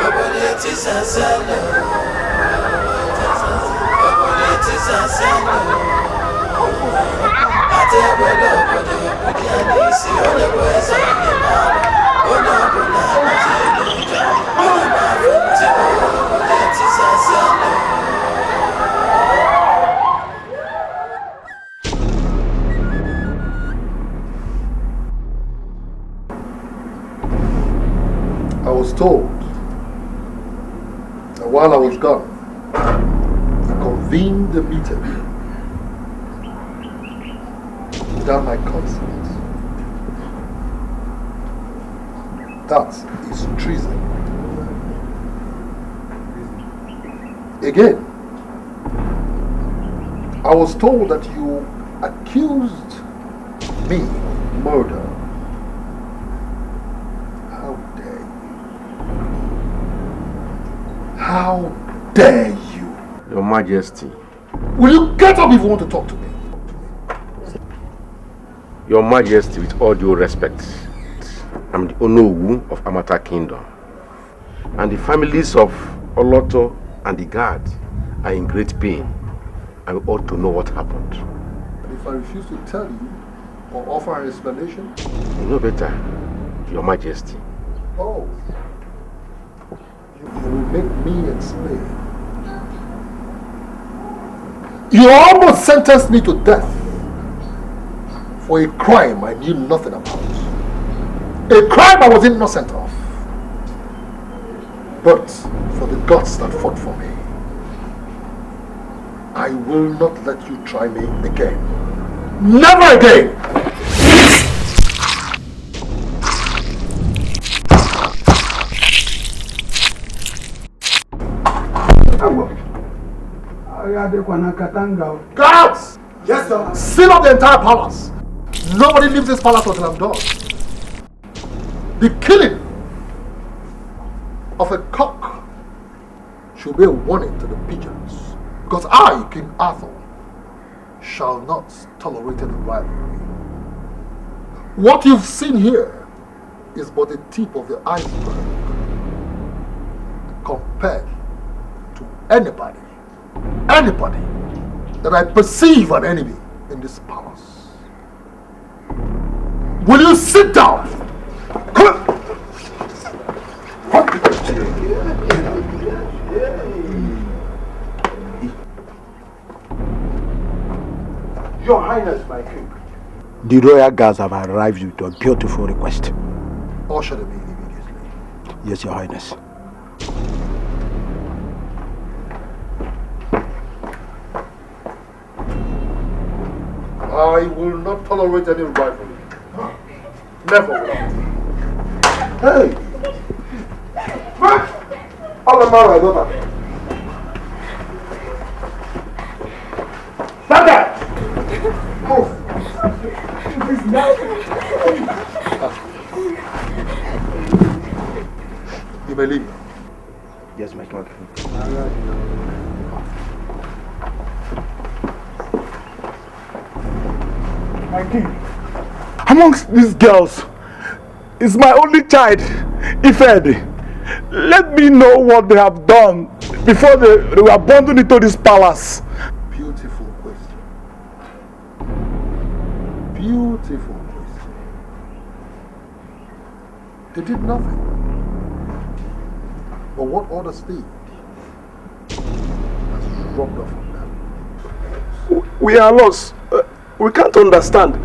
Speaker 20: obodo etisasialụ obodo etisasialụ ata obodo obodo bụdị ya n'isi onye bụ eze onye mara onye ọbụla nọzi n'ụjọ anya m afụ ntị m obodo etisasialụ.
Speaker 1: I was told that while I was gone, you convened the meeting without my consent. That is treason. Again, I was told that you accused me of murder. How dare you?
Speaker 9: Your Majesty.
Speaker 1: Will you get up if you want to talk to me?
Speaker 9: Your Majesty, with all due respect, I'm the Onowu of Amata Kingdom. And the families of Oloto and the guard are in great pain. I ought to know what happened.
Speaker 1: And if I refuse to tell you or offer an explanation?
Speaker 9: You know better, Your Majesty.
Speaker 1: Oh. You will make me explain. You almost sentenced me to death for a crime I knew nothing about. A crime I was innocent of. But for the gods that fought for me, I will not let you try me again. Never again! Guards! Yes, sir. Seal up the entire palace. Nobody leaves this palace until I'm done. The killing of a cock should be a warning to the pigeons. Because I, King Arthur, shall not tolerate any rivalry. What you've seen here is but the tip of the iceberg compared to anybody that I perceive an enemy in this palace. Will you sit down?
Speaker 12: Your Highness, my king.
Speaker 10: The royal guards have arrived with a beautiful request.
Speaker 1: Usher them in immediately.
Speaker 10: Yes, Your Highness.
Speaker 1: I will not tolerate any rivalry. Never will I.
Speaker 12: Hey! All the man, my daughter. Stand there! Move!
Speaker 1: You may leave.
Speaker 10: Yes, my king.
Speaker 18: My king, amongst these girls is my only child, Ifedi. Let me know what they have done before they were abandoned into this palace.
Speaker 1: Beautiful question. Beautiful question. They did nothing. But what others did has rubbed off on them.
Speaker 12: We are lost. We can't understand.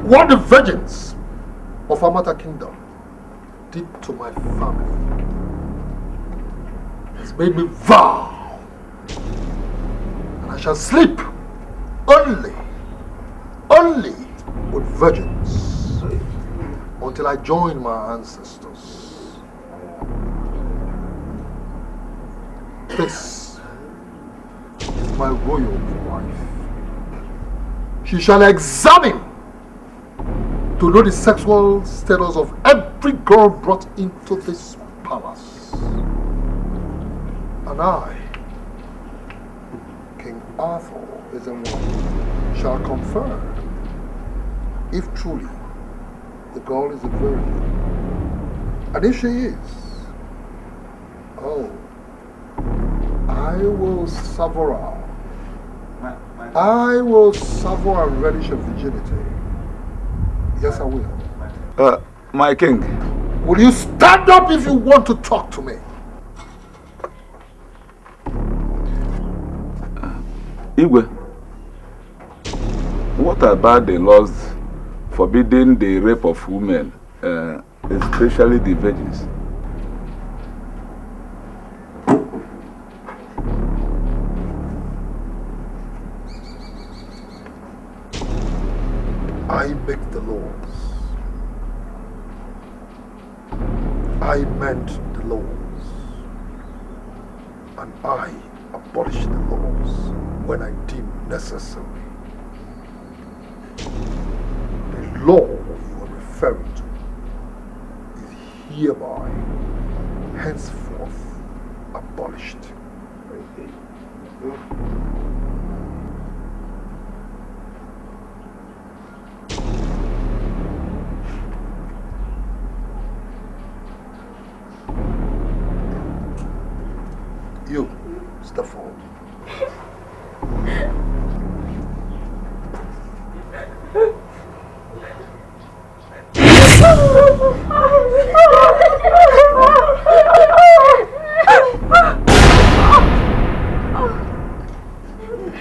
Speaker 1: What the virgins of Amata Kingdom did to my family has made me vow, and I shall sleep only with virgins until I join my ancestors. This is my royal wife. She shall examine to know the sexual status of every girl brought into this palace. And I, King Arthur is the one shall confirm if truly the girl is a virgin. And if she is, oh, I will suffer her. I will suffer and relish her virginity. Yes, I will.
Speaker 17: My king.
Speaker 1: Will you stand up if you want to talk to me?
Speaker 17: Igwe, what about the laws forbidding the rape of women, especially the virgins?
Speaker 1: I make the laws. I mend the laws. And I abolish the laws when I deem necessary. The law you are referring to is hereby henceforth abolished. You, step forward.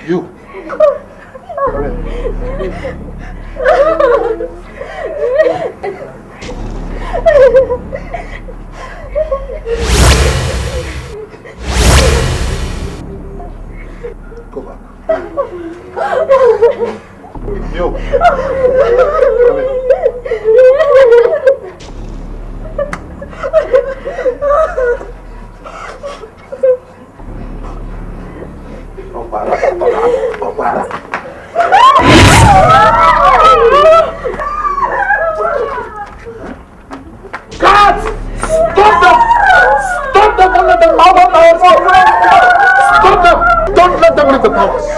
Speaker 1: You. Go back. You. Come in.
Speaker 7: God! Stop them! Stop them! Don't let them out of the house! Stop them! Don't let them leave the palace!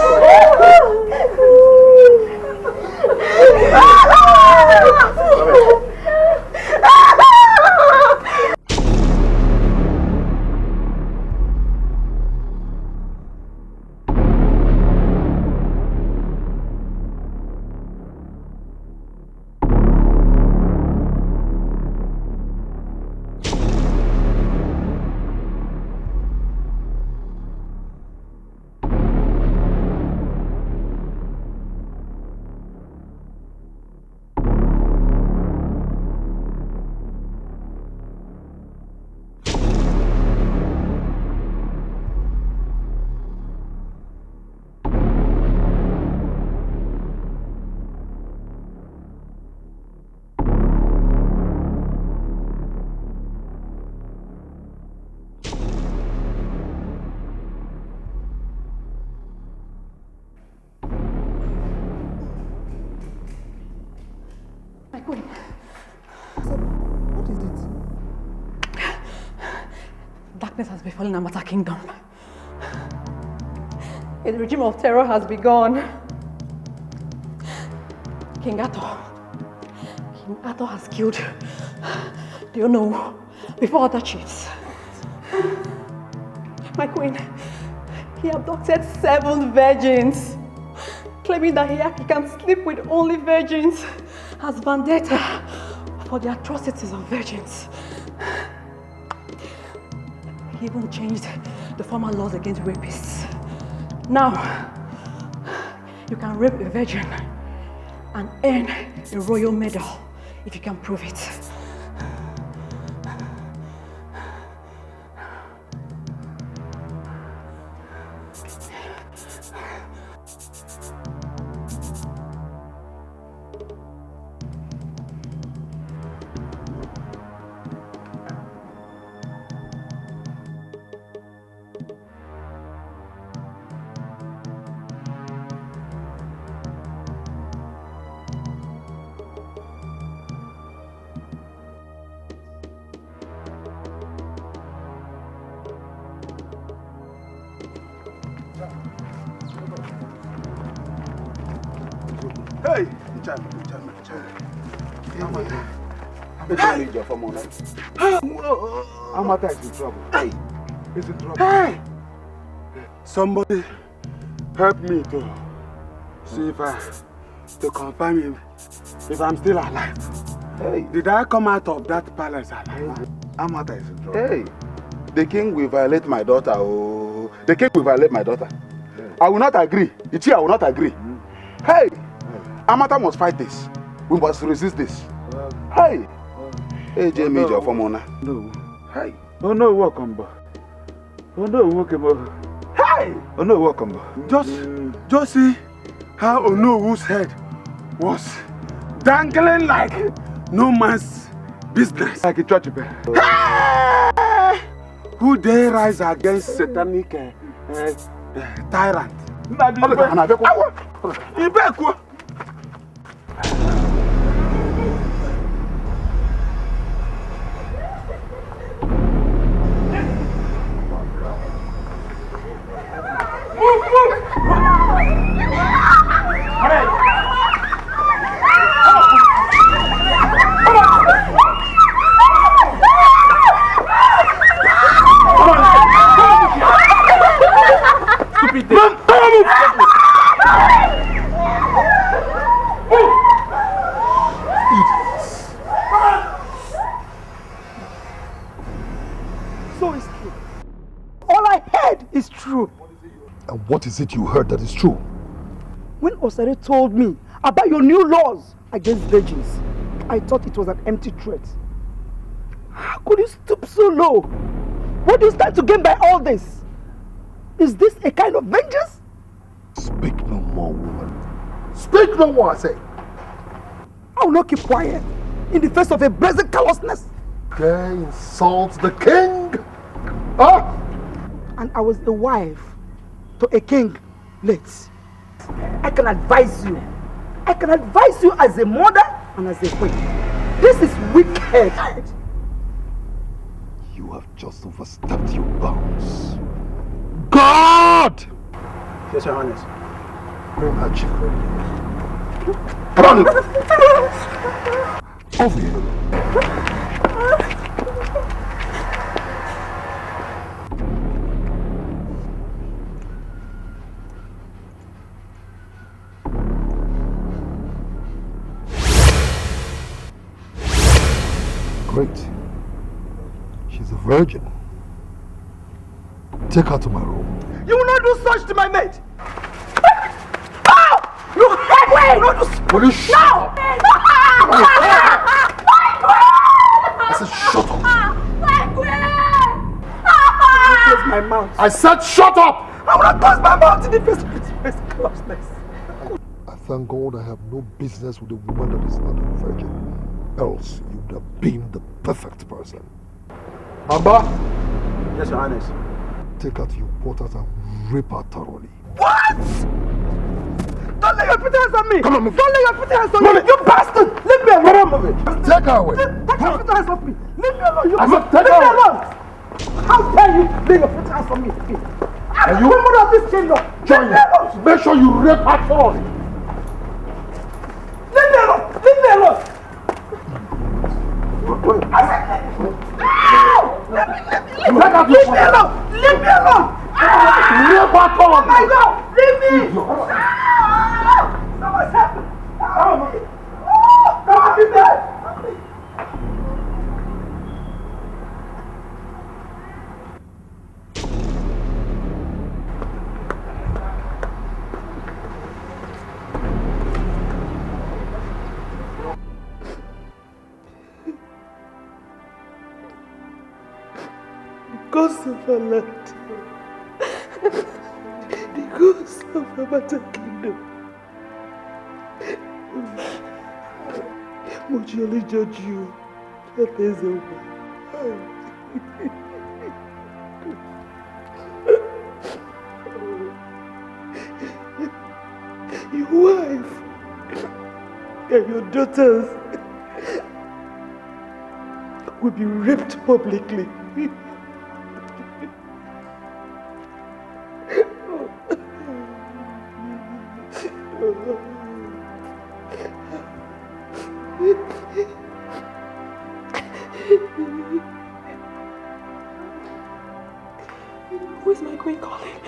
Speaker 2: Darkness has befallen Amata Kingdom. A regime of terror has begun. King Arthur has killed, do you know, before other chiefs. My queen, he abducted 7 virgins, claiming that he can sleep with only virgins as vendetta for the atrocities of virgins. He even changed the former laws against rapists. Now, you can rape a virgin and earn a royal medal if you can prove it.
Speaker 11: Hey, Amata is in trouble. Hey, he's in trouble. Hey, somebody help me to see to confirm if I'm still alive. Hey, did I come out of that palace alive?
Speaker 17: Amata is in trouble. Hey, the king will violate my daughter. Oh, the king will violate my daughter. I will not agree. Ichi, I will not agree. Hey, Amata must fight this. We must resist this. Hey, hey, Jamie, your formona.
Speaker 11: No.
Speaker 17: Hey.
Speaker 11: Oh no, welcome back. Oh no, welcome back.
Speaker 17: Hey.
Speaker 11: Oh no, welcome back. Just see how Onowu's head was dangling like no man's business. Like a church bell. Hey! Who dare rise against satanic tyrant?
Speaker 12: So it's true. All I heard is true.
Speaker 1: And what is it you heard that is true?
Speaker 12: When Osere told me about your new laws against virgins, I thought it was an empty threat. How could you stoop so low? What do you stand to gain by all this? Is this a kind of vengeance?
Speaker 1: Speak no more, woman. Speak no more, I say.
Speaker 12: I will not keep quiet in the face of a brazen callousness.
Speaker 1: They insult the king. Huh?
Speaker 12: And I was a wife to a king late. I can advise you. I can advise you as a mother and as a queen. This is wicked.
Speaker 1: You have just overstepped your bounds. God!
Speaker 12: Yes, Your Highness.
Speaker 1: Bring her chief ready. Run! Over here. Great. She's a virgin. Take her to my room.
Speaker 12: You will not do such to my mate! Oh! You hate me! You will not do such!
Speaker 1: Will you shut up? I said shut up!
Speaker 12: Close my mouth.
Speaker 1: I said shut up!
Speaker 12: I will not close my mouth in the face of this closeness.
Speaker 1: I thank God I have no business with a woman that is not a virgin. Else you would have been the perfect person. Baba!
Speaker 12: Yes, Your Highness.
Speaker 1: Take her to your quarters and rape her thoroughly.
Speaker 12: What? Don't lay your pretty hands on me!
Speaker 1: Come on, move.
Speaker 12: Don't lay your pretty hands on me! You bastard! Leave me alone!
Speaker 1: Come on, move it. Take her away.
Speaker 12: Take your pretty hands off me! Leave me alone! You
Speaker 1: I said take
Speaker 12: leave
Speaker 1: her
Speaker 12: me
Speaker 1: away.
Speaker 12: alone! How dare you lay your pretty hands on me? I'm the woman of this kingdom!
Speaker 1: Join me. Make sure you rape her thoroughly.
Speaker 12: Leave me alone! Leave me alone! I said, leave me alone! Leave me alone!
Speaker 1: Rape her thoroughly.
Speaker 12: Oh my God! Leave me! Someone's happened! Come on, be dead!
Speaker 5: Ghost of a land, the ghost of a better kingdom. Would you only judge you that there's a way? Your wife and your daughters will be raped publicly.
Speaker 2: Who is my queen calling?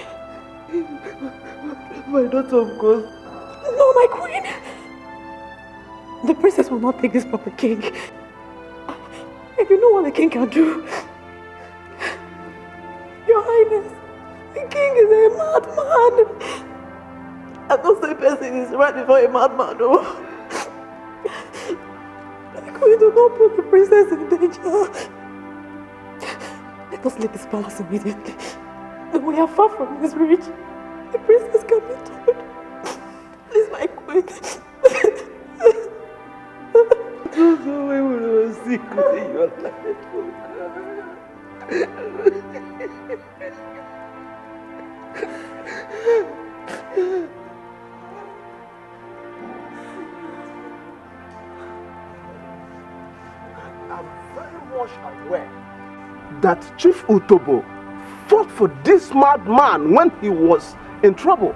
Speaker 3: My daughter, of course.
Speaker 2: No, my queen! The princess will not take this from the king. And you know what the king can do? Your Highness, the king is a madman. And no same person is right before a madman, no. The queen do not put the princess in danger. Let us leave this palace immediately. We are far from this reach. The princess can be told. Please, my queen.
Speaker 3: There's no way we will see good in your life,
Speaker 11: I'm very much aware that Chief Utobo fought for this madman when he was in trouble.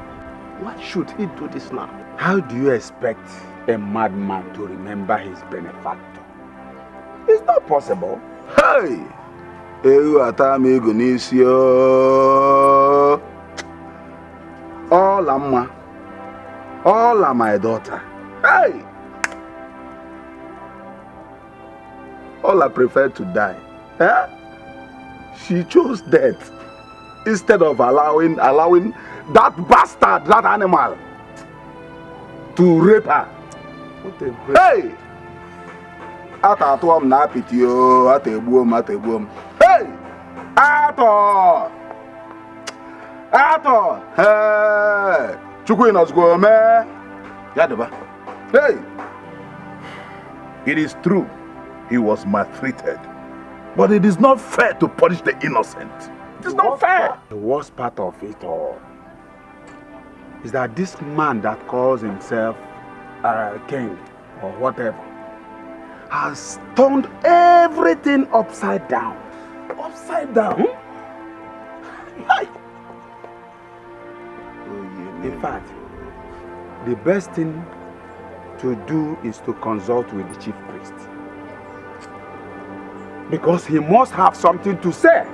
Speaker 11: Why should he do this now?
Speaker 6: How do you expect a madman to remember his benefactor? It's not possible. Hey! All Amma, all are my daughter. Hey! All I prefer to die. Eh? She chose death instead of allowing that bastard, that animal, to rape her. Hey! Atatuam na pitio, atebuom. Hey! Ato! Hey! Chukwu inozgo me. Yadaba. Hey! It is true, he was maltreated. But it is not fair to punish the innocent. It is not fair.
Speaker 11: The worst part of it all is that this man that calls himself king or whatever has turned everything upside down. Upside down? In fact, the best thing to do is to consult with the chief priest. Because he must have something to say.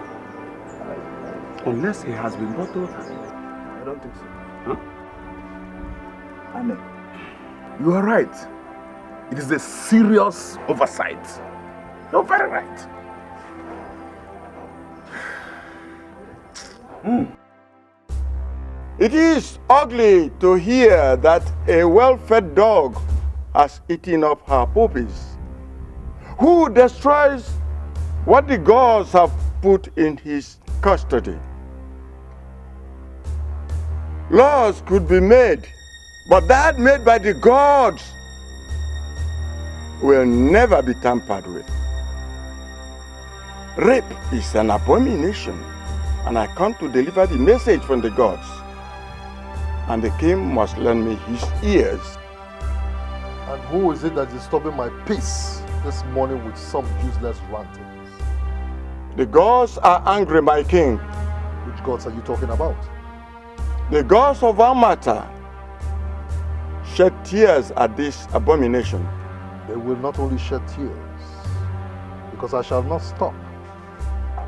Speaker 11: Unless he has been bottled.
Speaker 1: I don't think so.
Speaker 11: Huh?
Speaker 6: Amen. You are right. It is a serious oversight. You're very right.
Speaker 13: It is ugly to hear that a well-fed dog has eaten up her puppies. Who destroys what the gods have put in his custody? Laws could be made, but that made by the gods will never be tampered with. Rape is an abomination, and I come to deliver the message from the gods. And the king must lend me his ears.
Speaker 1: And who is it that is disturbing my peace this morning with some useless rantings?
Speaker 13: The gods are angry, my king.
Speaker 1: Which gods are you talking about?
Speaker 13: The gods of Amata shed tears at this abomination.
Speaker 1: They will not only shed tears, because I shall not stop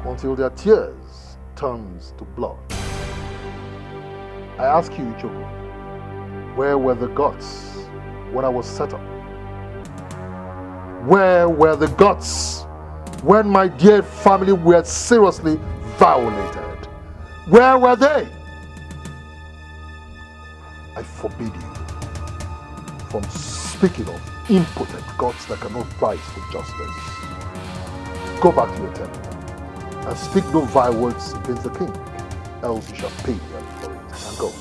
Speaker 1: until their tears turns to blood. I ask you, Etiko, where were the gods when I was set up? Where were the gods when my dear family were seriously violated? Where were they? I forbid you from speaking of impotent gods that cannot fight for justice. Go back to your temple and speak no vile words against the king, else you shall pay them for it. And go.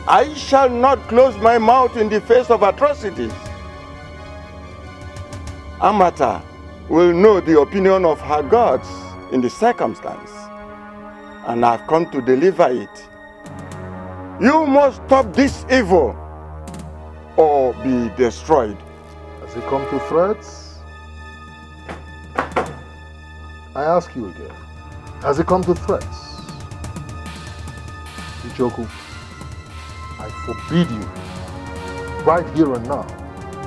Speaker 13: I shall not close my mouth in the face of atrocities. Amata will know the opinion of her gods in the circumstance, and I've come to deliver it. You must stop this evil or be destroyed.
Speaker 1: Has it come to threats? I ask you again. Has it come to threats? Etiko, I forbid you, right here and now,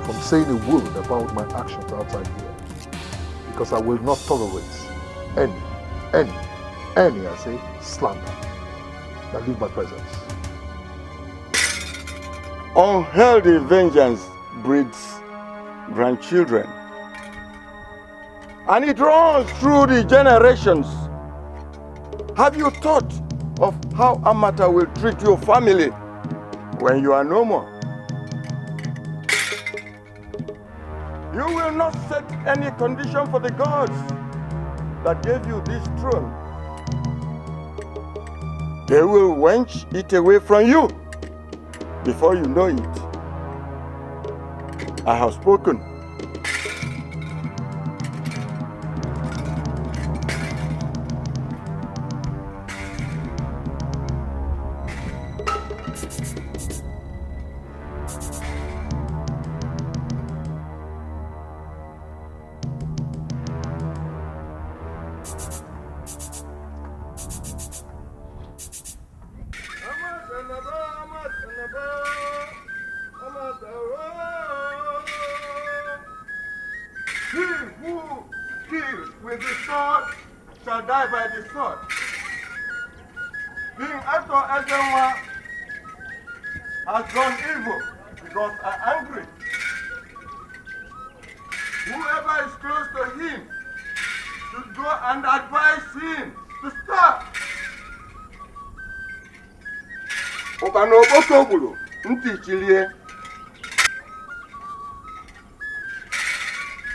Speaker 1: from saying a word about my actions outside here. Because I will not tolerate any, I say, slander Now leave my presence.
Speaker 13: Unhealthy vengeance breeds grandchildren. And it runs through the generations. Have you thought of how Amata will treat your family when you are no more? You will not set any condition for the gods that gave you this throne. They will wench it away from you before you know it. I have spoken.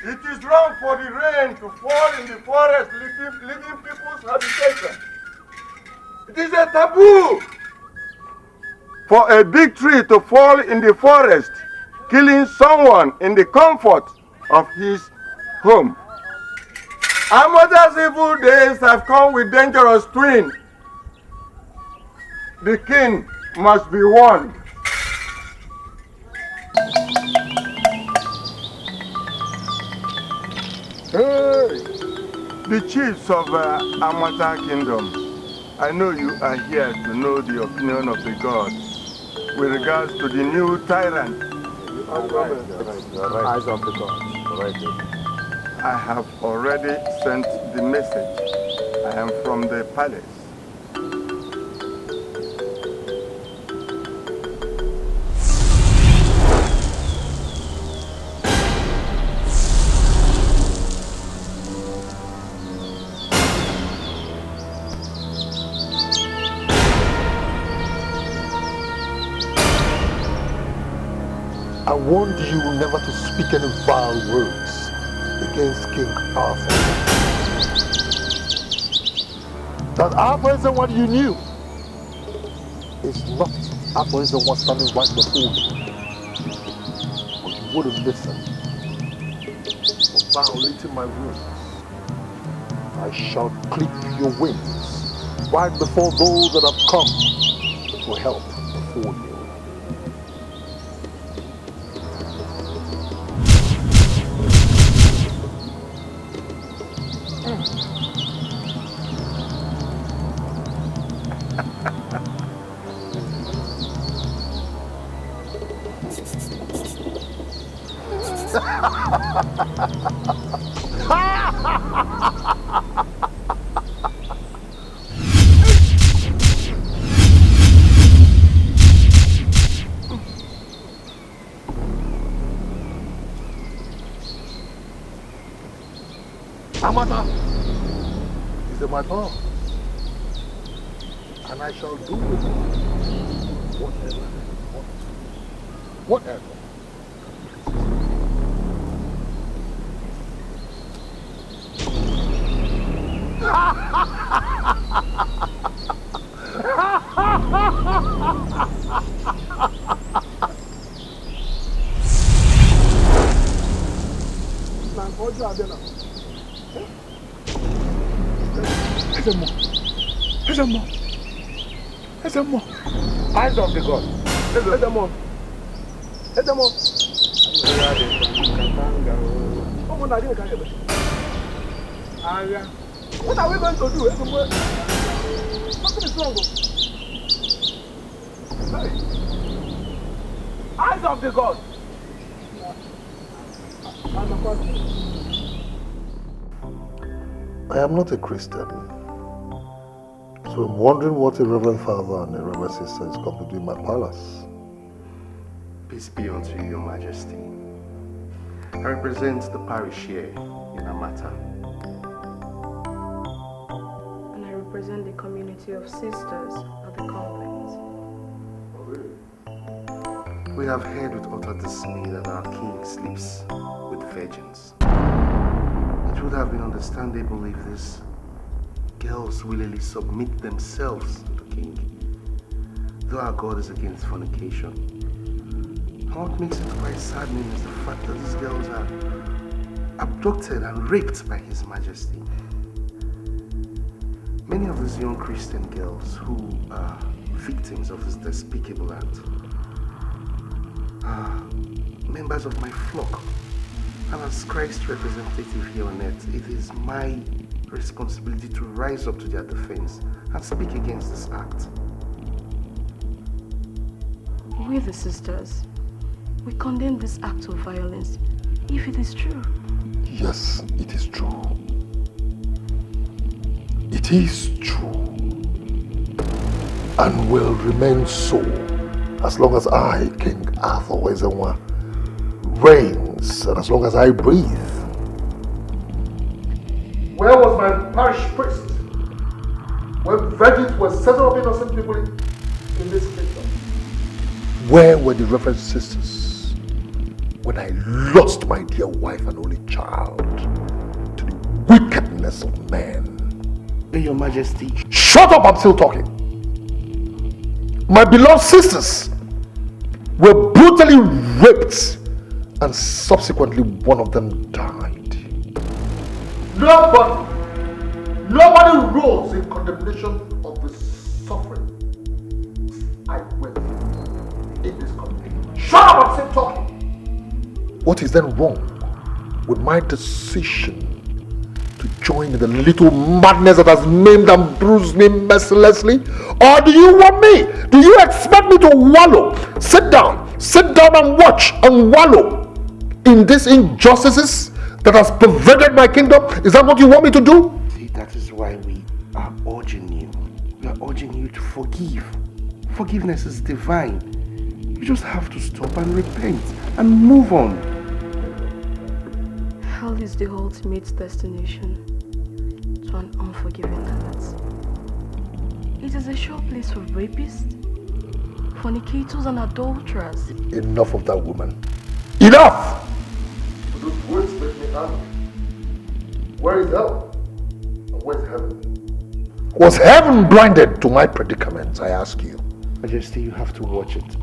Speaker 13: It is wrong for the rain to fall in the forest, leaving people's habitation. It is a taboo for a big tree to fall in the forest, killing someone in the comfort of his home. Amata's evil days have come with dangerous twins. The king must be warned. Hey, the chiefs of Amata Kingdom, I know you are here to know the opinion of the gods with regards to the new tyrant.
Speaker 1: Eyes of the gods.
Speaker 13: I have already sent the message. I am from the palace.
Speaker 1: I warned you never to speak any vile words against King Arthur. That Arthur is the one you knew is not Arthur is the one standing right before you. But you wouldn't listen. For violating my rules, I shall clip your wings right before those that have come to help before you. Amata is in my power, and I shall do with it whatever I want. Whatever.
Speaker 13: Eyes of the God.
Speaker 21: What are we going to do? What is wrong? Eyes of the God.
Speaker 1: I am not a Christian, so So I'm wondering what a Reverend Father and a Reverend Sister is come to do in my palace.
Speaker 10: Peace be unto you, Your Majesty. I represent the parish here in Amata.
Speaker 19: And I represent the community of sisters at the convent.
Speaker 10: We have heard with utter dismay that our king sleeps with virgins. It would have been understandable if these girls willingly submit themselves to the king, though our God is against fornication. And what makes it quite saddening is the fact that these girls are abducted and raped by His Majesty. Many of these young Christian girls who are victims of this despicable act are members of my flock. And as Christ's representative here on earth, it is my responsibility to rise up to their defense and speak against this act.
Speaker 19: We, the sisters, we condemn this act of violence, if it is true.
Speaker 1: Yes, it is true. It is true. And will remain so as long as I, King Arthur Wezenwa, reigns and as long as I breathe. Where was my parish priest when virgins were settled up innocent people in this kingdom? Where were the Reverend Sisters when I lost my dear wife and only child to the wickedness of men?
Speaker 10: Your Majesty.
Speaker 1: Shut up, I'm still talking. My beloved sisters were brutally raped and subsequently one of them died. Nobody rose in condemnation of the suffering I went through in this country. Shut up, I'm still talking. What is then wrong with my decision to join in the little madness that has maimed and bruised me mercilessly? Or do you want me? Do you expect me to wallow? Sit down and watch and wallow in these injustices that has pervaded my kingdom? Is that what you want me to do?
Speaker 10: See, that is why we are urging you. We are urging you to forgive. Forgiveness is divine. You just have to stop and repent and move on.
Speaker 19: Hell is the ultimate destination to an unforgiving heart. It is a sure place for rapists, fornicators and adulterers.
Speaker 1: Enough of that woman. Enough! Those words make me angry. Where is hell? And where's heaven? Was heaven blinded to my predicament, I ask you?
Speaker 10: Majesty, you have to watch it.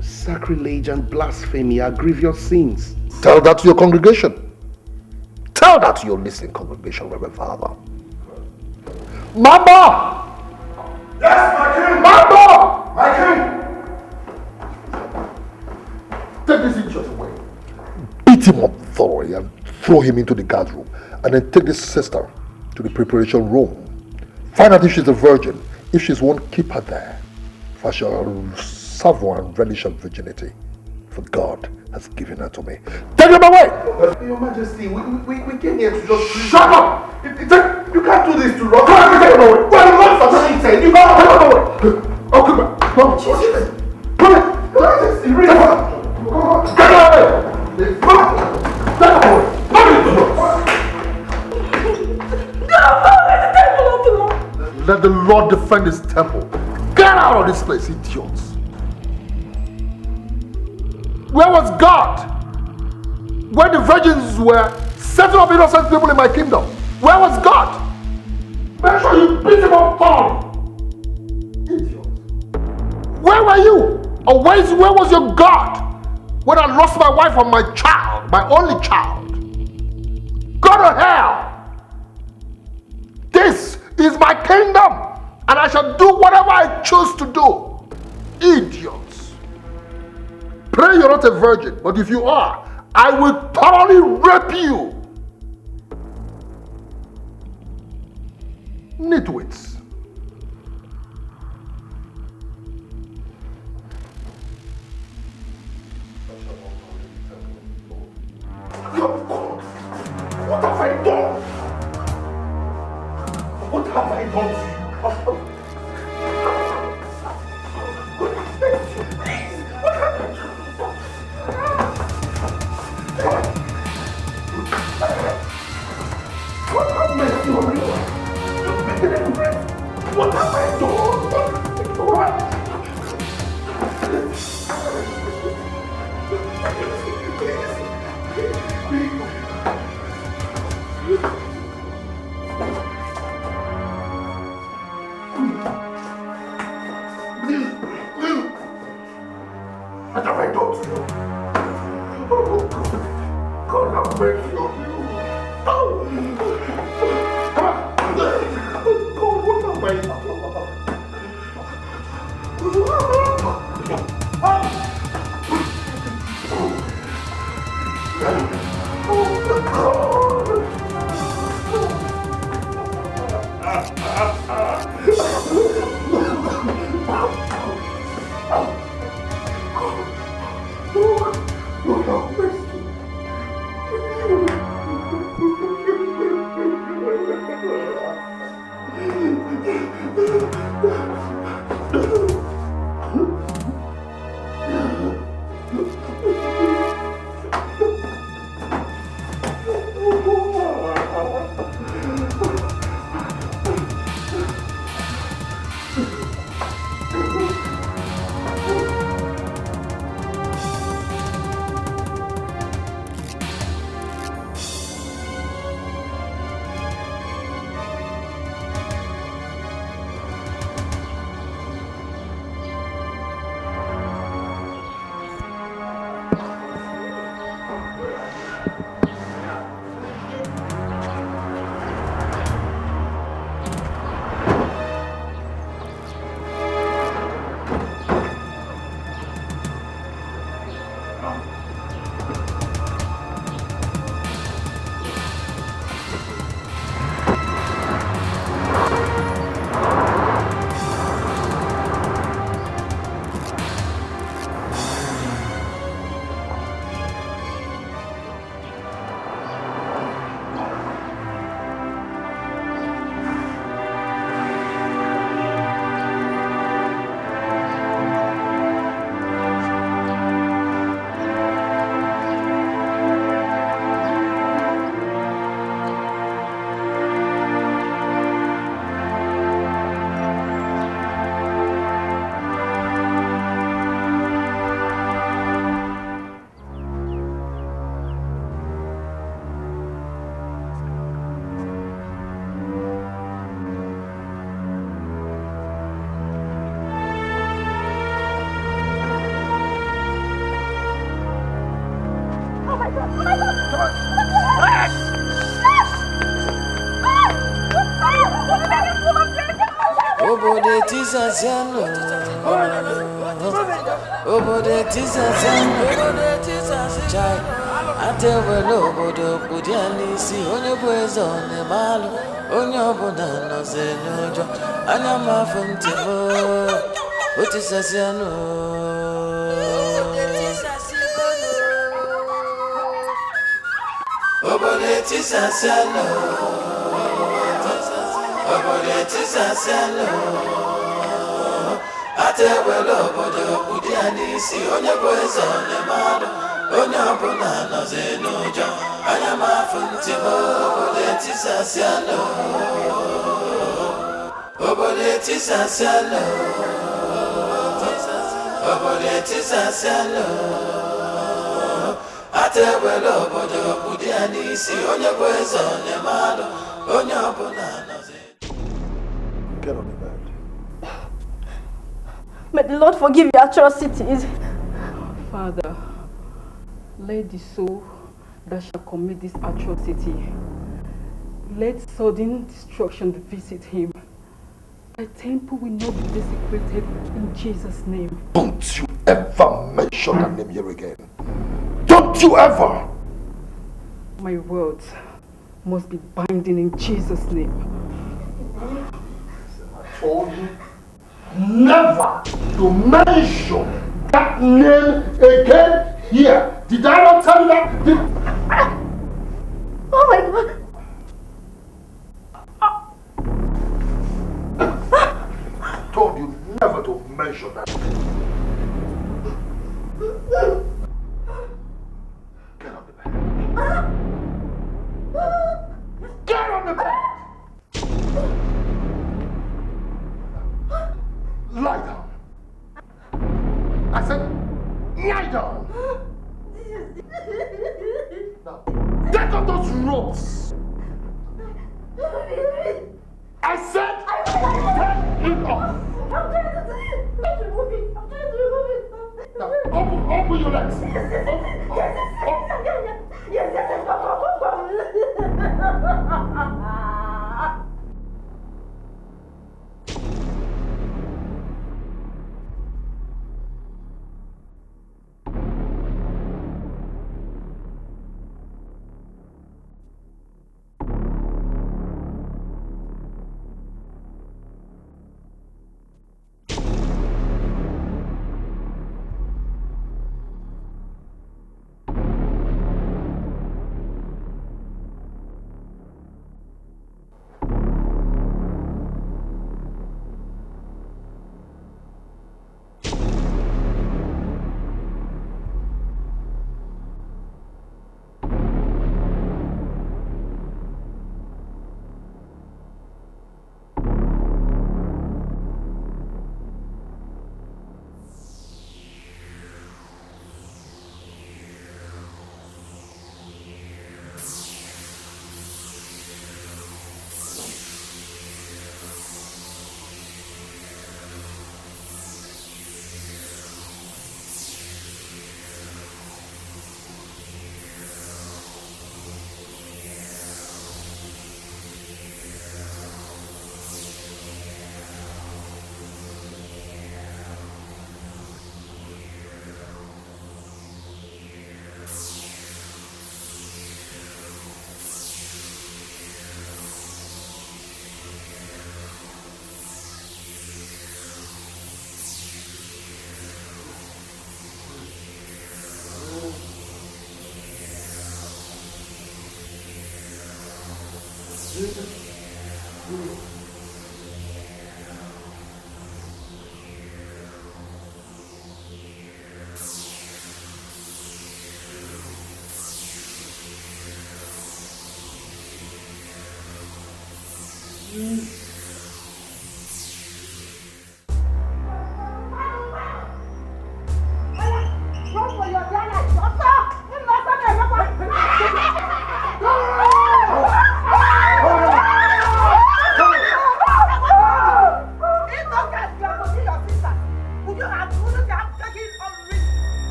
Speaker 10: Sacrilege and blasphemy are grievous sins.
Speaker 1: Tell that to your congregation. Tell that to your listening congregation, Reverend Father. Mama!
Speaker 7: Yes, my king!
Speaker 1: Mama!
Speaker 7: My king!
Speaker 1: Take this idiot away. Beat him up thoroughly and throw him into the guard room. And then take this sister to the preparation room. Find out if she's a virgin. If she's one, keep her there. For I shall savour and relish her virginity. For God has given her to me. Take him away!
Speaker 7: Your Majesty, we came here to just...
Speaker 1: Shut up!
Speaker 7: You can't do this to Rob.
Speaker 1: Come on, take him away!
Speaker 7: Well, the Lord for saying, you can't
Speaker 1: take him away! Oh, come on! Come on! Come on! Get away! Come on! Take him away! Let the Lord defend his temple. Get out of this place, idiots! Where was God when the virgins were settled up innocent people in my kingdom? Where was God? Make sure you beat him up thoroughly. Idiot. Where were you? Or where was your God when I lost my wife and my child, my only child? Go to hell. This is my kingdom, and I shall do whatever I choose to do. Idiots. Pray you're not a virgin, but if you are, I will thoroughly rape you. Nitwits.
Speaker 7: What have I done? What have I done to you?
Speaker 1: What have I done to you? Oh, God have mercy on you. Oh, come on. God, what have I done?
Speaker 12: Get on the bed.
Speaker 19: May the Lord forgive your atrocities.
Speaker 2: Father, let the soul that shall commit this atrocity, let sudden destruction visit him. Thy temple will not be desecrated in Jesus' name.
Speaker 1: Don't you ever mention that name here again. Don't you ever!
Speaker 2: My words must be binding in Jesus' name.
Speaker 1: I told you never to mention that name again here. Did I not tell you that?
Speaker 19: Oh my God!
Speaker 1: I told you never to mention that. Get on the bed. Get on the bed! Lie down. I said, lie down. Now, take off those ropes. I said, take it off.
Speaker 7: open your legs.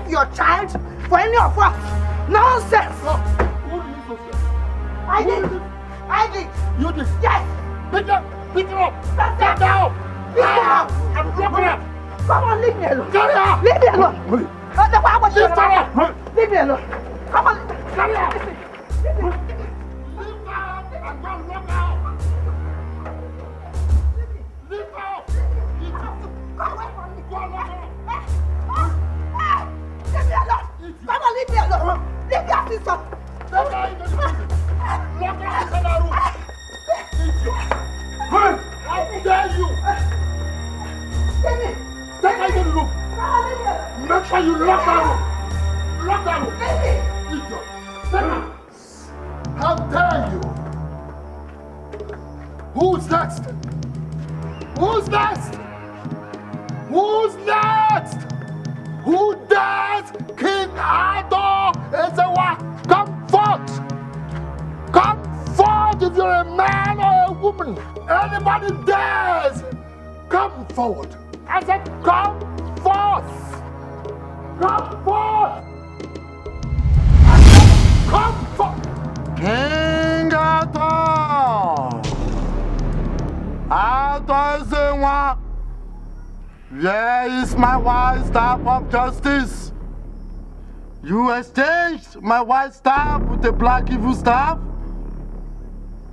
Speaker 3: Your child for any of us. Nonsense! I did. You did? Yes! Pick it up! Stand down! Pick it up! I'm dropping it! Come on, leave me alone! Leave me alone! Leave me alone! Come on! Carry on! Leave me! Leave out and go look out! Leave out! Go away from me! Go look out! Leave me alone! Come on, leave me alone! Leave your sister! Lock her into the prison! Lock her into the room! Idiot! How dare you! Take her into the room! Make sure you lock that room! Lock that room! Idiot! Take her! How dare you! Who's next? Who's next? Who's next? Who dares King Ado Ezewa? Come forth! Come forth if you're a man or a woman! Anybody dares! Come forward! I said come forth! Come forth! I said come forth! King Ado! Ado Ezewa! Where is my white staff of justice? You exchanged my white staff with the black evil staff?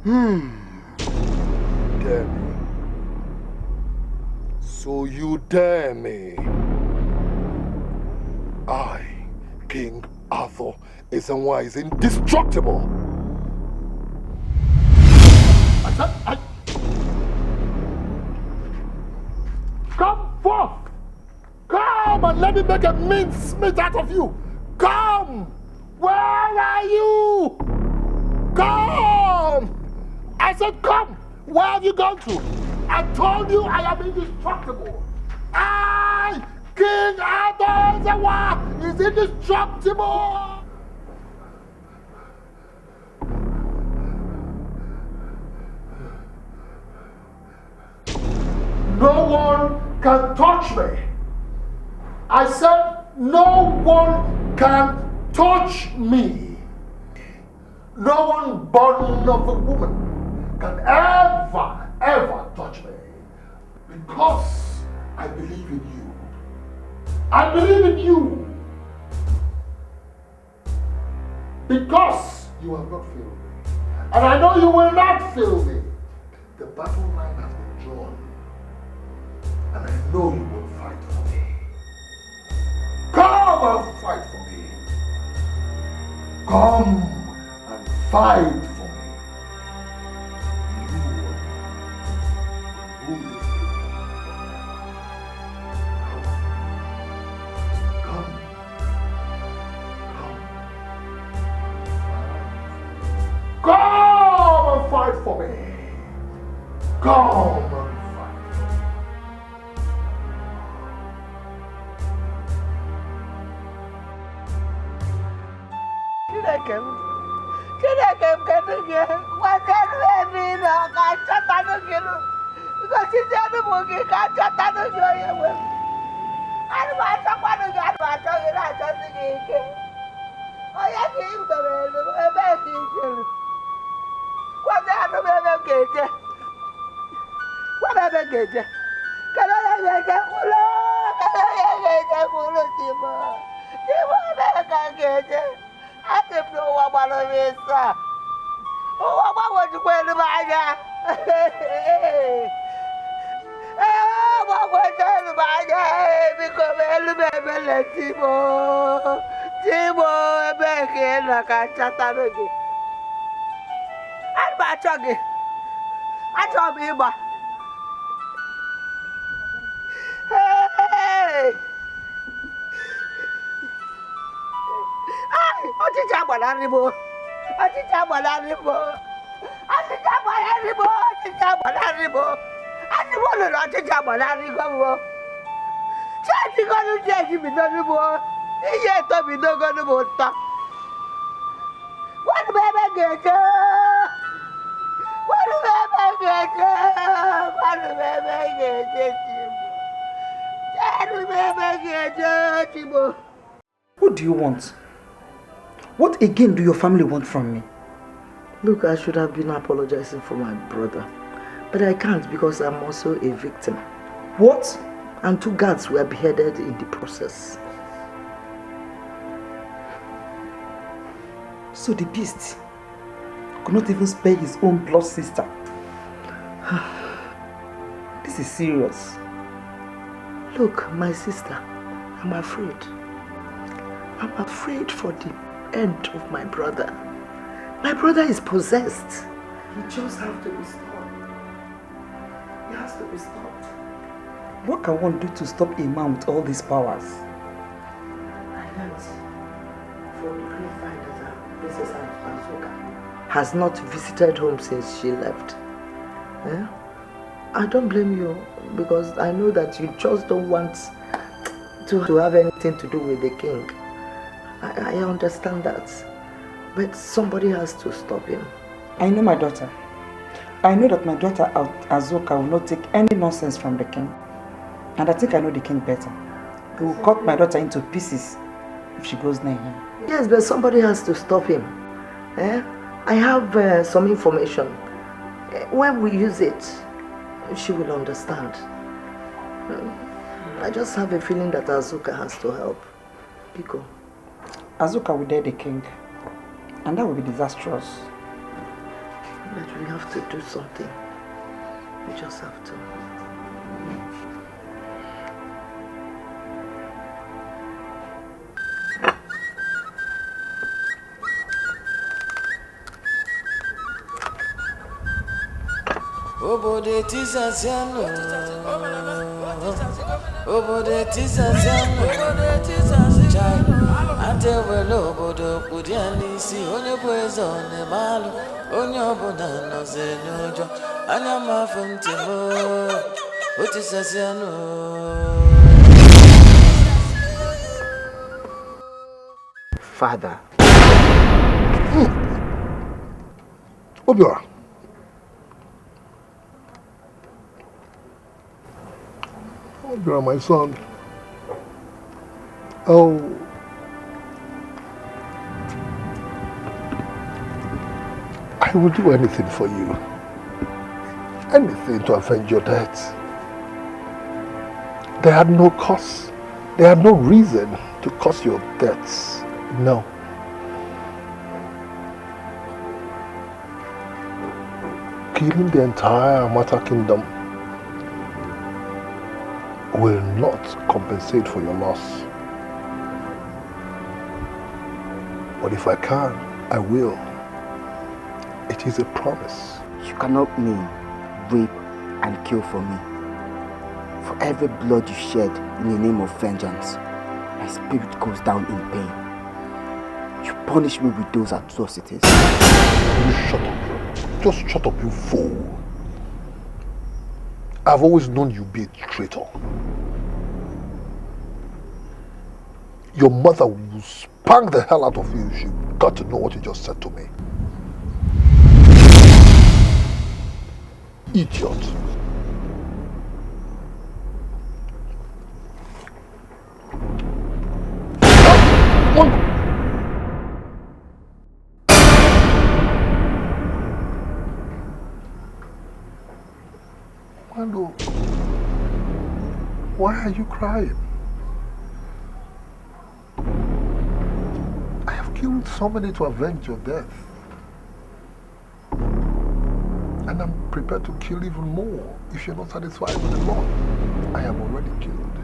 Speaker 3: Dare me. So you dare me. I, King Arthur, is indestructible. Come forth! Come and let me make a mincemeat out of you! Come! Where are you? Come! I said come!
Speaker 1: Where have you gone to? I told you I am indestructible. I, King Adonai, is indestructible. No one can touch me. I said no one can touch me. No one born of a woman can ever touch me. Because I believe in you. I believe in you. Because you have not failed me. And I know you will not fail me. The battle line has been drawn. And I know you will fight for me. Come and fight for me. Come and fight for me. You will rule this kingdom. Come. Come and fight for me. Come and fight.
Speaker 3: Chineke kedu gị gwazienụ ebe ị nọ ka chọtanụ gị gosizienụ m gị ka chọtanụ gị onye nwe m. Ana m achọkwanụ gị, ana m achọ gị na-achọsi gị ike. Onye ka ị dobere ebe ka ị jere. Gwazienụ m ebe m ga-eje. Gwa m ebe m ga-eje. Kedu onye ga-eje kwụrụ? Kedu onye ga-eje kwụrụ Timo? Timo ebe ka m ga-eje. Asị m n'ụwa gbara m ịsa. Ụwa gbagwojukwelu m anya. Gbagwojukwelu m anya. Biko meelu m ebele Timo. Timo ebe ka ị nọ ka nchatanụ gị. Ana m achọ gị. Achọ m ịgba. Ọchịcha agbanarị m. Ọchịcha agbanarị m. Ọchịcha agbanarị m. Ọchịcha agbanarị m. Asị m ụlọ na ọchịcha agbanarịgo m. Chiedigonu ji ejibidonu m. Ihe etobidogonu m ụtọ. Gwanụ m ebe m ga-eje. Gwanụ m ebe m ga-eje. Gwanụ m ebe m ga-eje Timo. Gwanụ m ebe m ga-eje Timo.
Speaker 15: What do you want? What again do your family want from me?
Speaker 3: Look, I should have been apologizing for my brother. But I can't because I'm also a victim.
Speaker 15: What?
Speaker 3: And 2 guards were beheaded in the process.
Speaker 15: So the beast could not even spare his own blood sister. This is serious.
Speaker 3: Look, my sister, I'm afraid. I'm afraid for the end of my brother. My brother is possessed.
Speaker 15: He just has to be stopped. He has to be stopped. What can one do to stop a man with all these powers?
Speaker 3: I learned from the grapevine that Princess Azuka has not visited home since she left. Eh? I don't blame you because I know that you just don't want to have anything to do with the king. I understand that. But somebody has to stop him.
Speaker 15: I know my daughter. I know that my daughter Azuka will not take any nonsense from the king. And I think I know the king better. He will cut my daughter into pieces if she goes near him.
Speaker 3: Yes, but somebody has to stop him. Eh? I have some information. When we use it, she will understand. I just have a feeling that Azuka has to help. Biko.
Speaker 15: Azuka will dare the king. And that will be disastrous.
Speaker 3: But we have to do something. We just have to.
Speaker 20: Obode tizaziano, obode tizaziano, ante welo obodo pudiani si onye bwezo ne malu, onye ọbụla nọzi n'ụjọ anya m afọ ntị m otisasianụ.
Speaker 10: Father.
Speaker 1: Obiora. Obiora, my son. Oh. I will do anything for you. Anything to avenge your death. They had no cause. They had no reason to cause your deaths. No. Killing the entire Amata kingdom will not compensate for your loss. But if I can, I will. It is a promise.
Speaker 10: You cannot mean rape and kill for me. For every blood you shed in the name of vengeance, my spirit goes down in pain. You punish me with those atrocities.
Speaker 1: You shut up. Just shut up, you fool. I've always known you be a traitor. Your mother will spank the hell out of you if she got to know what you just said to me. Idiot. Mando, why are you crying? I have killed somebody to avenge your death. And I'm prepared to kill even more if you're not satisfied with the Lord. I have already killed.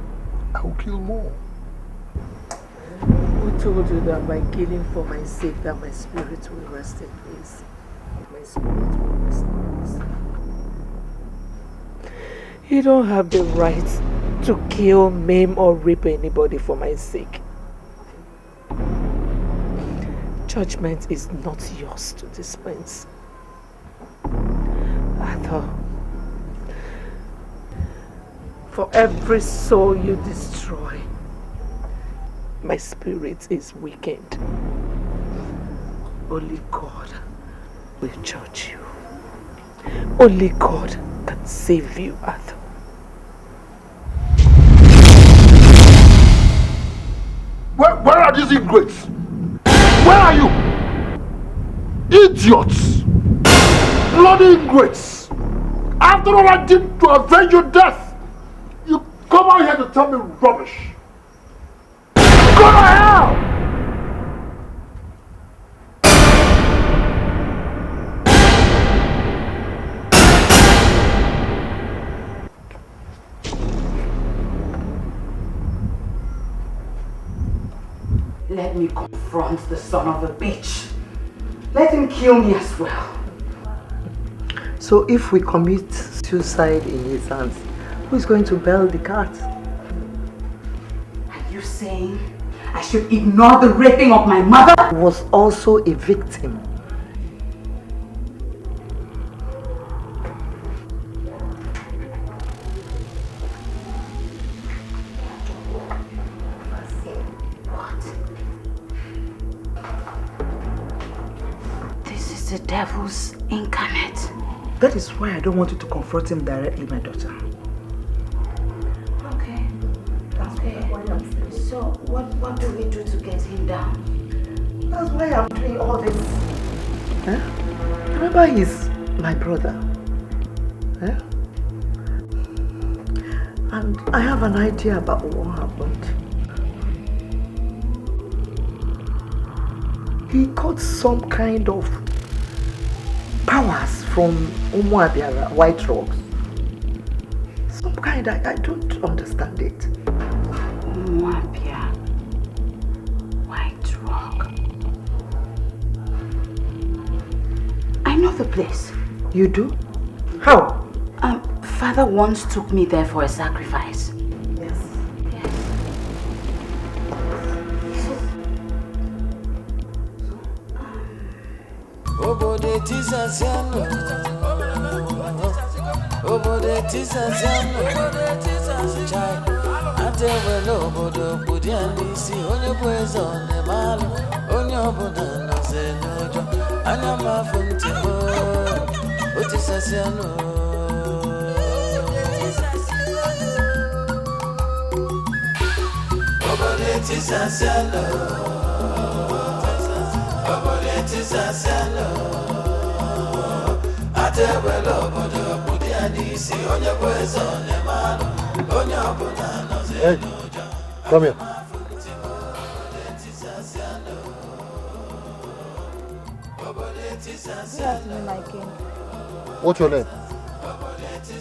Speaker 1: I will kill more.
Speaker 5: Who told you that by killing for my sake that my spirit will rest in peace? My spirit will rest in peace. You don't have the right to kill, maim, or rape anybody for my sake. Judgment is not yours to dispense. Arthur, for every soul you destroy, my spirit is weakened. Only God will judge you. Only God can save you, Arthur.
Speaker 1: Where are these ingrates? Where are you? Idiots! Bloody ingrates! After all I did to avenge your death, you come out here to tell me rubbish. Go to hell!
Speaker 15: Let me confront the son of a bitch. Let him kill me as well.
Speaker 3: So if we commit suicide in his hands, who is going to bail the cat?
Speaker 15: Are you saying I should ignore the raping of my mother?
Speaker 3: I was also a victim.
Speaker 15: The devil's incarnate.
Speaker 3: That is why I don't want you to confront him directly, my daughter.
Speaker 15: Okay. So what do we do to get him down?
Speaker 3: That's why I'm doing all this. Huh? Remember, he's my brother. Huh? And I have an idea about what happened. He got some kind of powers from Umuabiara, White Rocks. Some kind, I don't understand it.
Speaker 15: Umuabia, White Rock. I know the place.
Speaker 3: You do? How?
Speaker 15: Father once took me there for a sacrifice.
Speaker 3: Yes.
Speaker 20: Obode tisasiano. Obode tisasiano. Chai. Atewelo obodo budi andisi onye bwezo ne malu onye obodo no se nojo anya mafuntimo otisasiano. Obode tisasiano. Obode tisasiano. Atewelo obodo budi andisi onye bwezo ne malu onye obodo.
Speaker 1: Hey, come here.
Speaker 19: Good afternoon, my king.
Speaker 1: What's your name?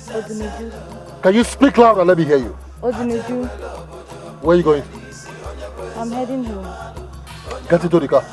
Speaker 19: Oduniju.
Speaker 1: Can you speak loud and let me hear you?
Speaker 19: Oduniju.
Speaker 1: Where are you going?
Speaker 19: I'm heading home.
Speaker 1: Get into the car.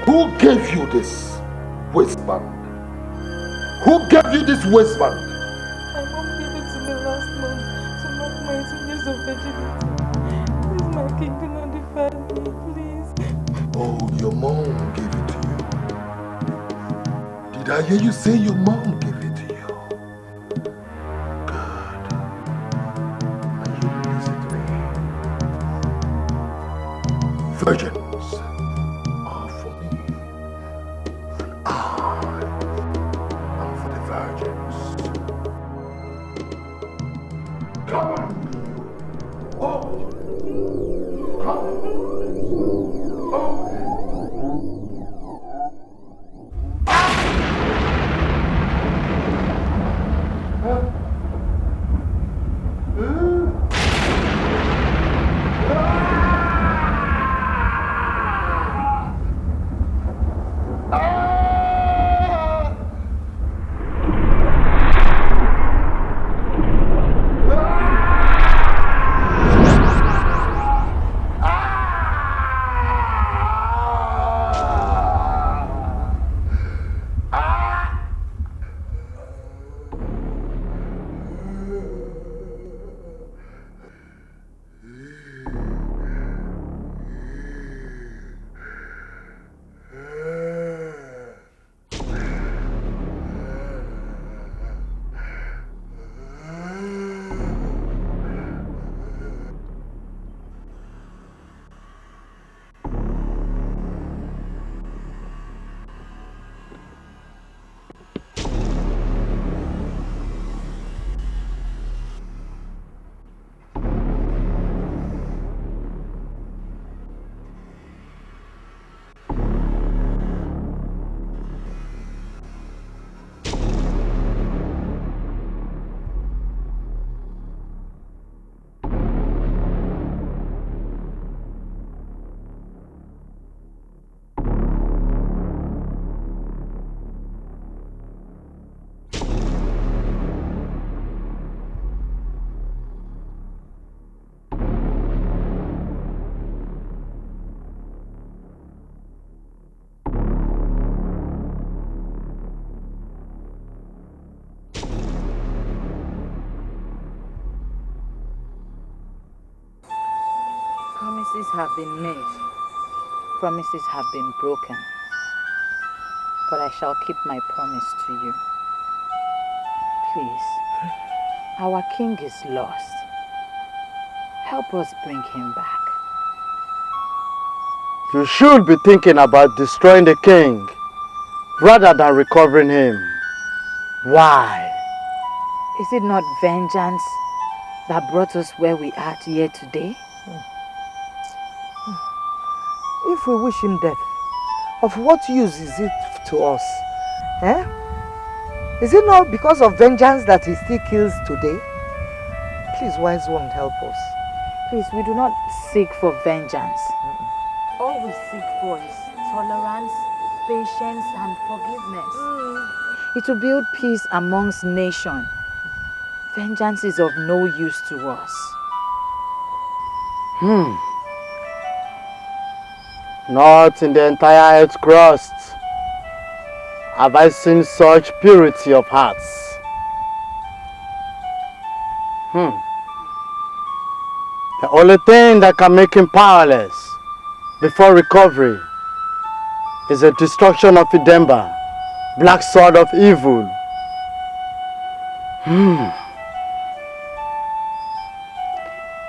Speaker 1: Who gave you this waistband? Who gave you this waistband?
Speaker 19: My mom gave it to me last month to mark my 18 years of virginity. Please, my king, do not defend me, please.
Speaker 1: Oh, your mom gave it to you. Did I hear you say your mom gave it to you? Good. Now you listen to me. Virgins are for me. And I am for the virgins. Come on. Oh. Come on. Oh.
Speaker 14: Promises have been made, promises have been broken, but I shall keep my promise to you. Please, our king is lost. Help us bring him back.
Speaker 12: You should be thinking about destroying the king rather than recovering him. Why?
Speaker 14: Is it not vengeance that brought us where we are here today?
Speaker 15: If we wish him death, of what use is it to us? Eh? Is it not because of vengeance that he still kills today? Please, wise one, help us.
Speaker 14: Please, we do not seek for vengeance. All we seek for is tolerance, patience, and forgiveness. It will build peace amongst nations. Vengeance is of no use to us.
Speaker 12: Not in the entire earth crust have I seen such purity of hearts. The only thing that can make him powerless before recovery is the destruction of Idemili, black sword of evil.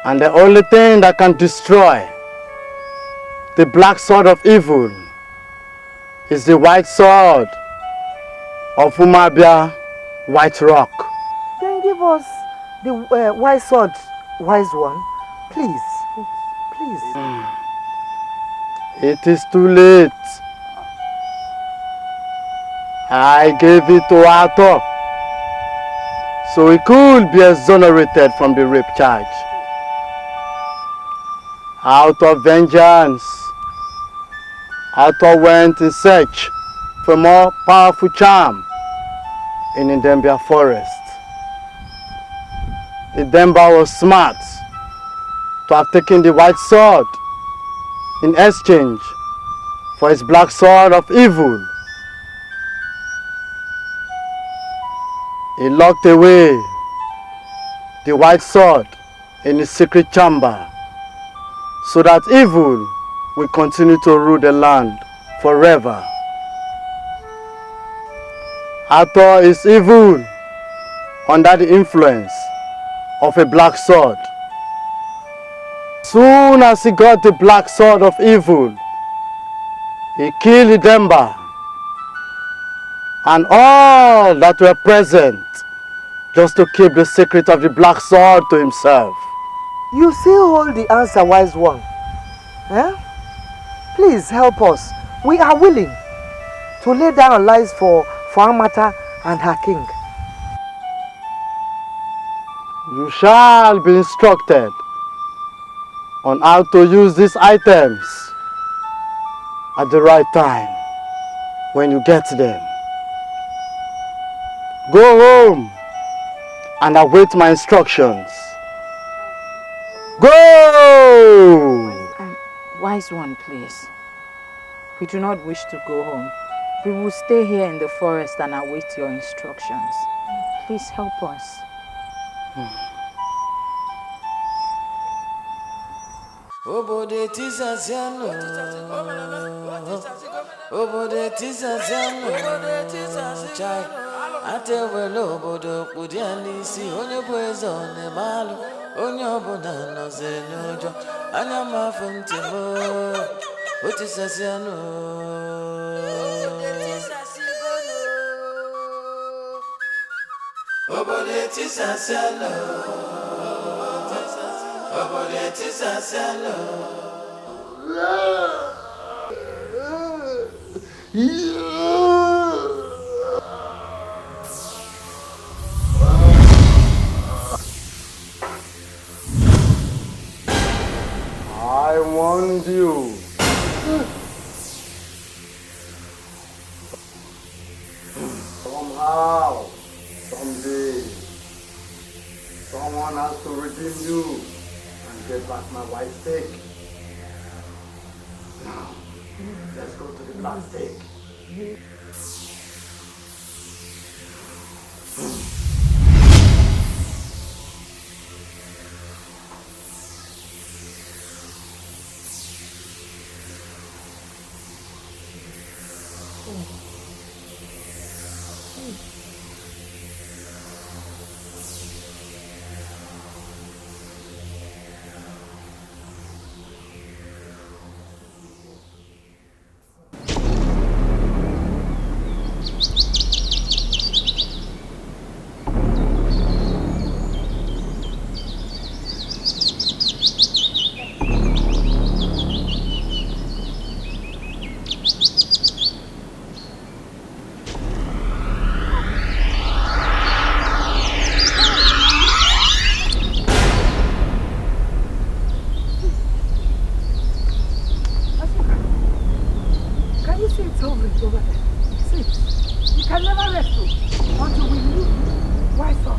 Speaker 12: And the only thing that can destroy the black sword of evil is the white sword of Umabia, White Rock.
Speaker 15: Then give us the white sword, wise one. Please. Please.
Speaker 12: It is too late. I gave it to Arthur so he could be exonerated from the rape charge. Out of vengeance, Arthur went in search for a more powerful charm in Idemili forest. Idemili was smart to have taken the white sword in exchange for his black sword of evil. He locked away the white sword in his secret chamber so that evil will continue to rule the land forever. Arthur is evil under the influence of a black sword. Soon as he got the black sword of evil, he killed Idemili and all that were present just to keep the secret of the black sword to himself.
Speaker 15: You still hold the answer, wise one. Please help us. We are willing to lay down our lives for Amata and her king.
Speaker 12: You shall be instructed on how to use these items at the right time when you get them. Go home and await my instructions. Go!
Speaker 14: Wise one, please. We do not wish to go home. We will stay here in the forest and await your instructions. Please help us.
Speaker 20: Obode tisaziano, obode tisaziano, chai. Ate welo obodo kudiani si onye bwezo ne malu, onye obona no zenojo, anya mafuntimo, otisaziano. Obode tisaziano.
Speaker 12: I warned you. Somehow, someday, someone has to redeem you. Get back my white stick. Now, let's go to the black stick.
Speaker 16: Sit over it over there. Sit. You can never rest until we leave. Why so?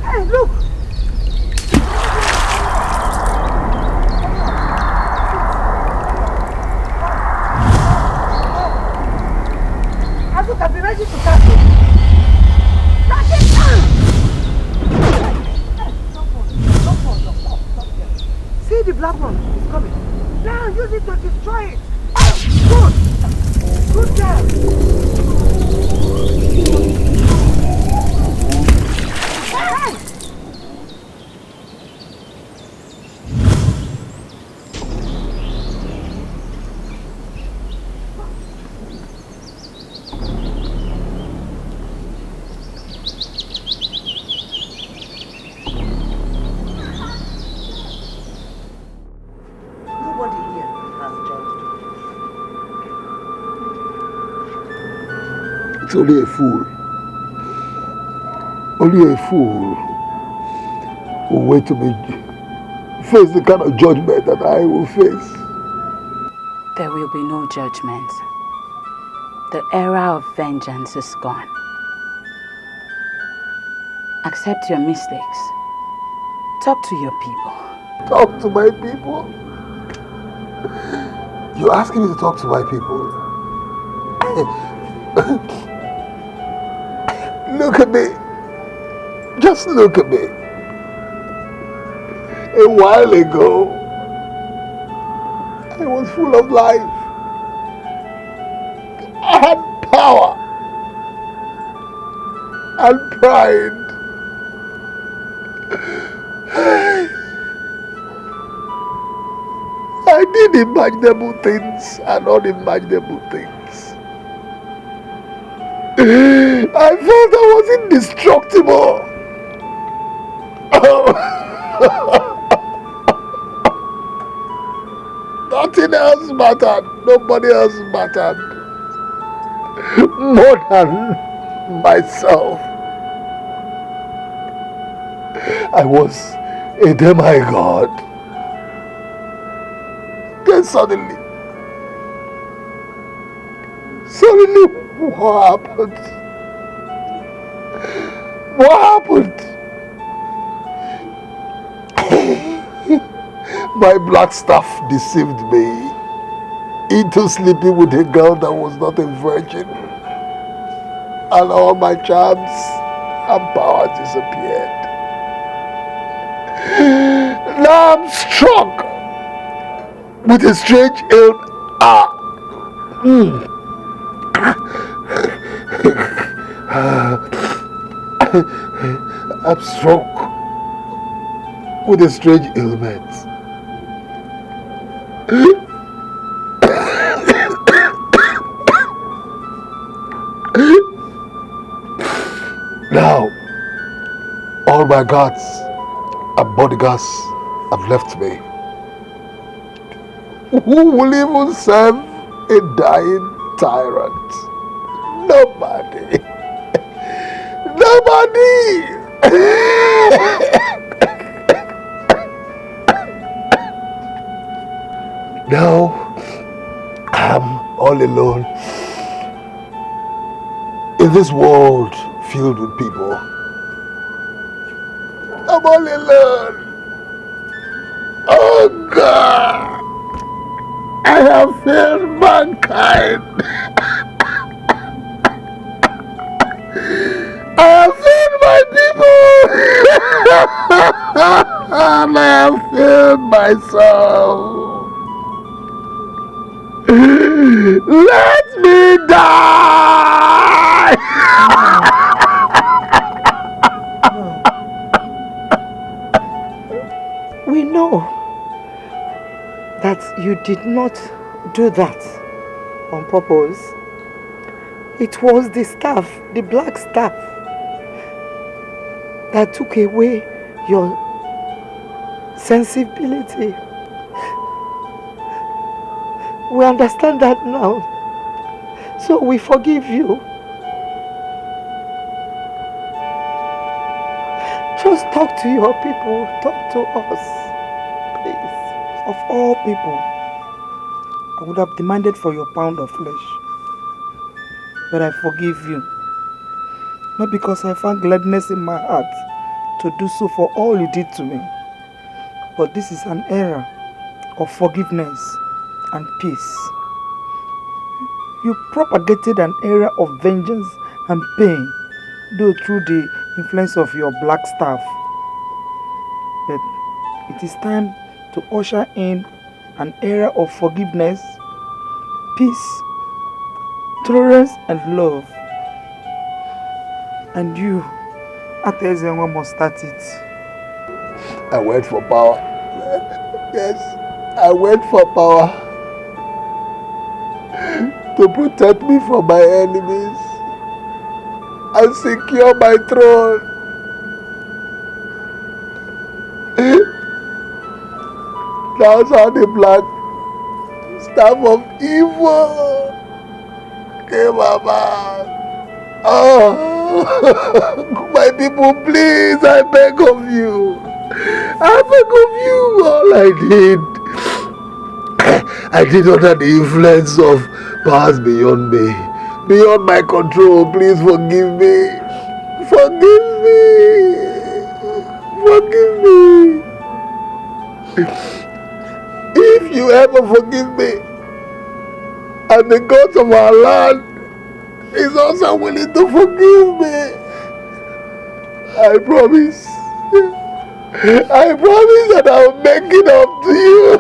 Speaker 16: Hey, look! Look, I've been ready to catch you. Catch it! Don't fall. Stop here. See the black one is coming. Now use it to destroy it. Good girl. Hey!
Speaker 1: It's only a fool. Only a fool will wait to face the kind of judgment that I will face.
Speaker 14: There will be no judgment. The era of vengeance is gone. Accept your mistakes. Talk to your people.
Speaker 1: Talk to my people? You're asking me to talk to my people? Look at me. Just look at me. A while ago, I was full of life. I had power and pride. I did imaginable things and unimaginable things. I felt I was indestructible. Nothing else mattered. Nobody else mattered. More than myself. I was a demigod. Then suddenly, what happened? What happened? My black staff deceived me into sleeping with a girl that was not a virgin, and all my charms and power disappeared. Now I'm struck with a strange I'm struck with a strange ailment. Now, all my guards and bodyguards have left me. Who will even serve a dying tyrant? Nobody. Nobody. Now I'm all alone in this world filled with people. I'm all alone. Oh God, I have failed mankind. I have failed my people. And I have failed myself. Let me die!
Speaker 16: We know that you did not do that on purpose. It was the staff, the black staff, that took away your sensibility. We understand that now. So we forgive you. Just talk to your people. Talk to us. Please.
Speaker 15: Of all people, I would have demanded for your pound of flesh. But I forgive you. Not because I found gladness in my heart to do so for all you did to me. But this is an era of forgiveness and peace. You propagated an era of vengeance and pain, though through the influence of your black staff. But it is time to usher in an era of forgiveness, peace, tolerance and love. And you, Atezenwa, must start it.
Speaker 1: I went for power. Yes, I went for power. To protect me from my enemies and secure my throne. That's how the black staff of evil came about. Oh, my people, please, I beg of you. I beg of you. All I did under the influence of powers beyond me, beyond my control. Please forgive me. Forgive me. Forgive me. If you ever forgive me, and the God of our land is also willing to forgive me, I promise. I promise that I'll make it up to you.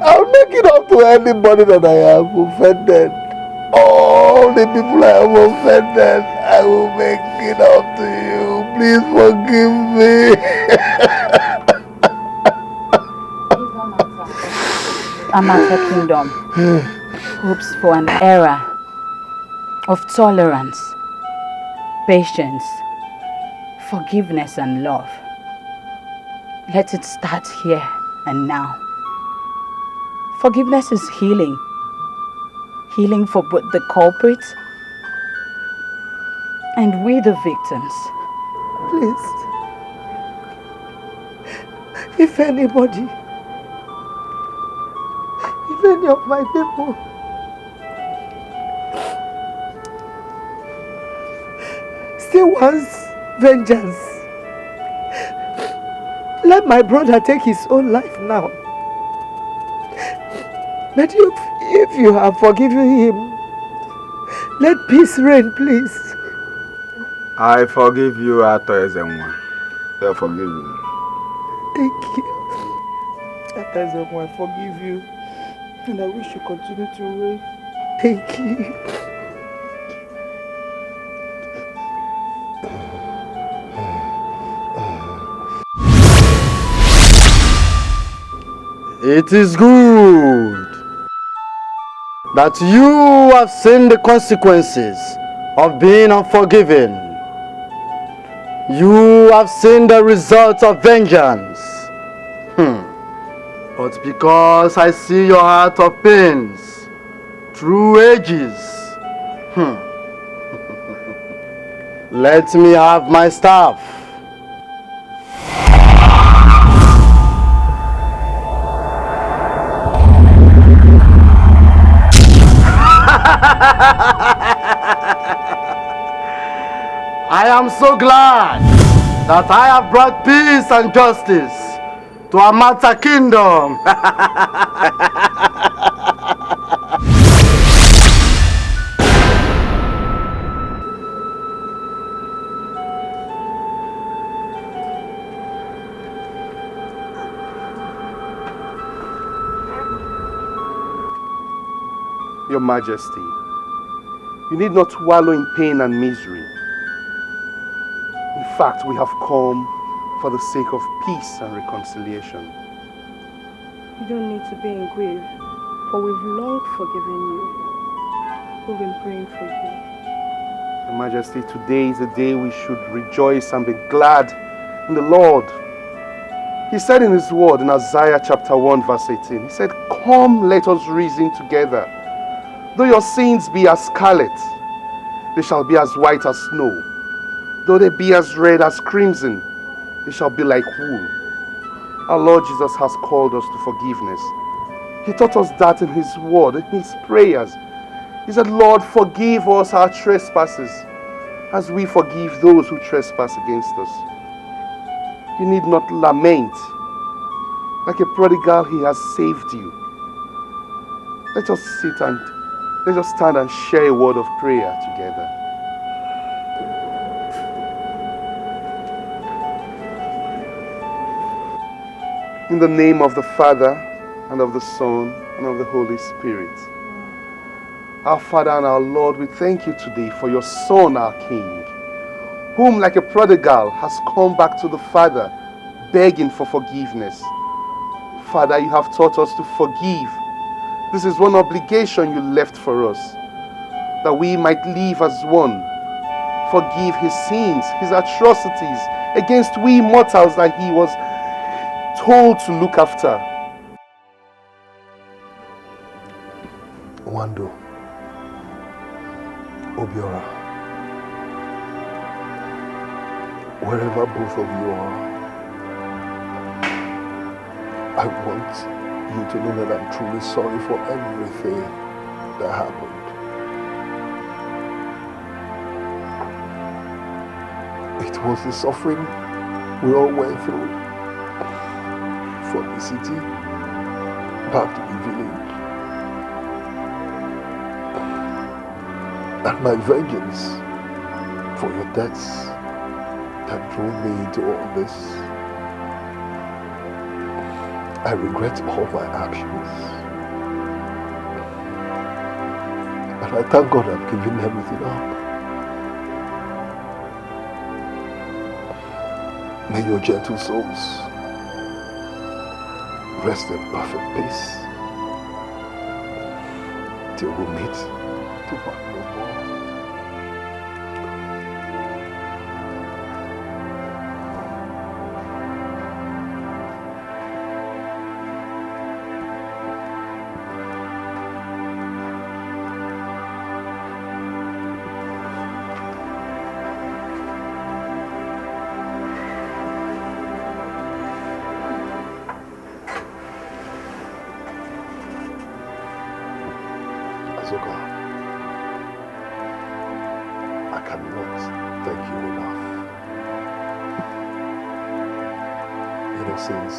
Speaker 1: I'll make it up to anybody that I have offended. All the people I have offended, I will make it up to you. Please forgive me.
Speaker 14: Amata Kingdom hopes for an era of tolerance, patience, forgiveness and love. Let it start here and now. Forgiveness is healing. Healing for both the culprits and we the victims.
Speaker 16: Please. If anybody, if any of my people still wants vengeance, let my brother take his own life now. But if you have forgiven him, let peace reign, please.
Speaker 11: I forgive you, Ato Ezenwa. I forgive you.
Speaker 16: Thank you.
Speaker 15: Ato Ezenwa, I forgive you. And I wish you continue to reign.
Speaker 16: Thank you.
Speaker 4: It is good that you have seen the consequences of being unforgiven. You have seen the results of vengeance. But because I see your heart of pains through ages, let me have my staff. I am so glad that I have brought peace and justice to Amata Kingdom.
Speaker 10: Your Majesty, you need not wallow in pain and misery. In fact, we have come for the sake of peace and reconciliation.
Speaker 19: You don't need to be in grief, for we've long forgiven you. We've been praying for you.
Speaker 10: Your Majesty, today is a day we should rejoice and be glad in the Lord. He said in his word in Isaiah chapter 1 verse 18, he said, "Come, let us reason together. Though your sins be as scarlet, they shall be as white as snow. Though they be as red as crimson, they shall be like wool." Our Lord Jesus has called us to forgiveness. He taught us that in his word, in his prayers. He said, "Lord, forgive us our trespasses as we forgive those who trespass against us." You need not lament. Like a prodigal, he has saved you. Let us sit and let us stand and share a word of prayer together. In the name of the Father, and of the Son, and of the Holy Spirit. Our Father and our Lord, we thank you today for your Son, our King, whom like a prodigal has come back to the Father, begging for forgiveness. Father, you have taught us to forgive. This is one obligation you left for us, that we might live as one. Forgive his sins, his atrocities against we mortals that he was told to look after.
Speaker 1: Wando, Obiora, wherever both of you are, I want you to know that I'm truly sorry for everything that happened. It was the suffering we all went through, from the city back to the village, and my vengeance for your deaths that drove me into all this. I regret all my actions, and I thank God I've given everything up. May your gentle souls rest in perfect peace till we meet to part no more. I cannot thank you enough. Since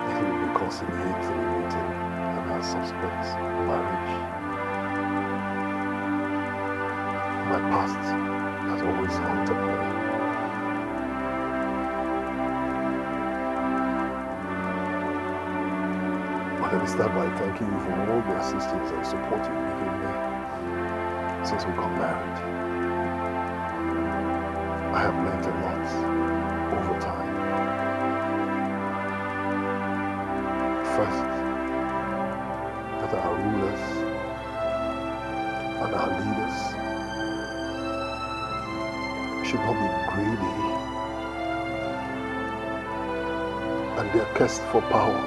Speaker 1: you reconciliate the meeting and our subsequent marriage, my past has always haunted me. But let me start by thanking you for all the assistance and support you've given me since we got married. I have learned a lot over time. First, that our rulers and our leaders should not be greedy and their quest for power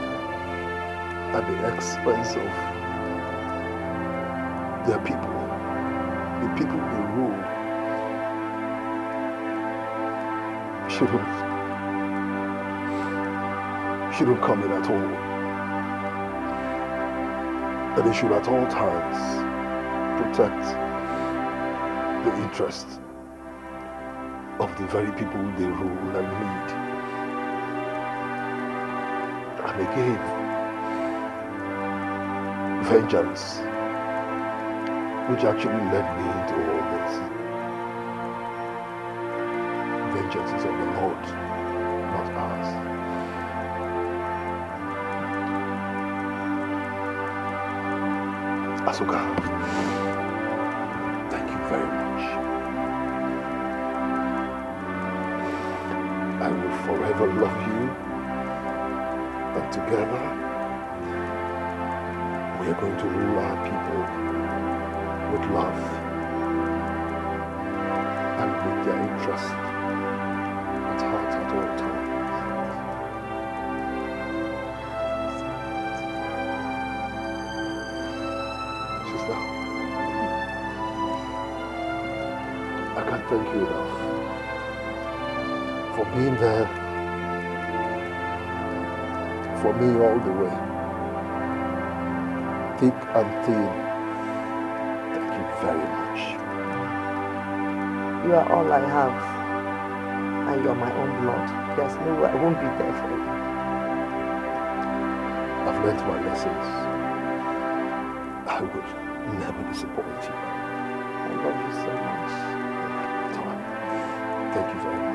Speaker 1: at the expense of their people, the people they rule. Shouldn't come in at all. That they should at all times protect the interests of the very people they rule and lead. And again, vengeance, which actually led me into all this. Vengeance is of the Lord, not ours. Asuka, thank you very much. I will forever love you, and together we are going to rule our people with love and with their interest at heart and thank you enough for being there for me all the way. Thick and thin. Thank you very much.
Speaker 16: You are all I have. And you're my own blood. There's no way I won't be there for you.
Speaker 1: I've learned my lessons. I will never disappoint you.
Speaker 16: I love you so much.
Speaker 1: Thank you very much.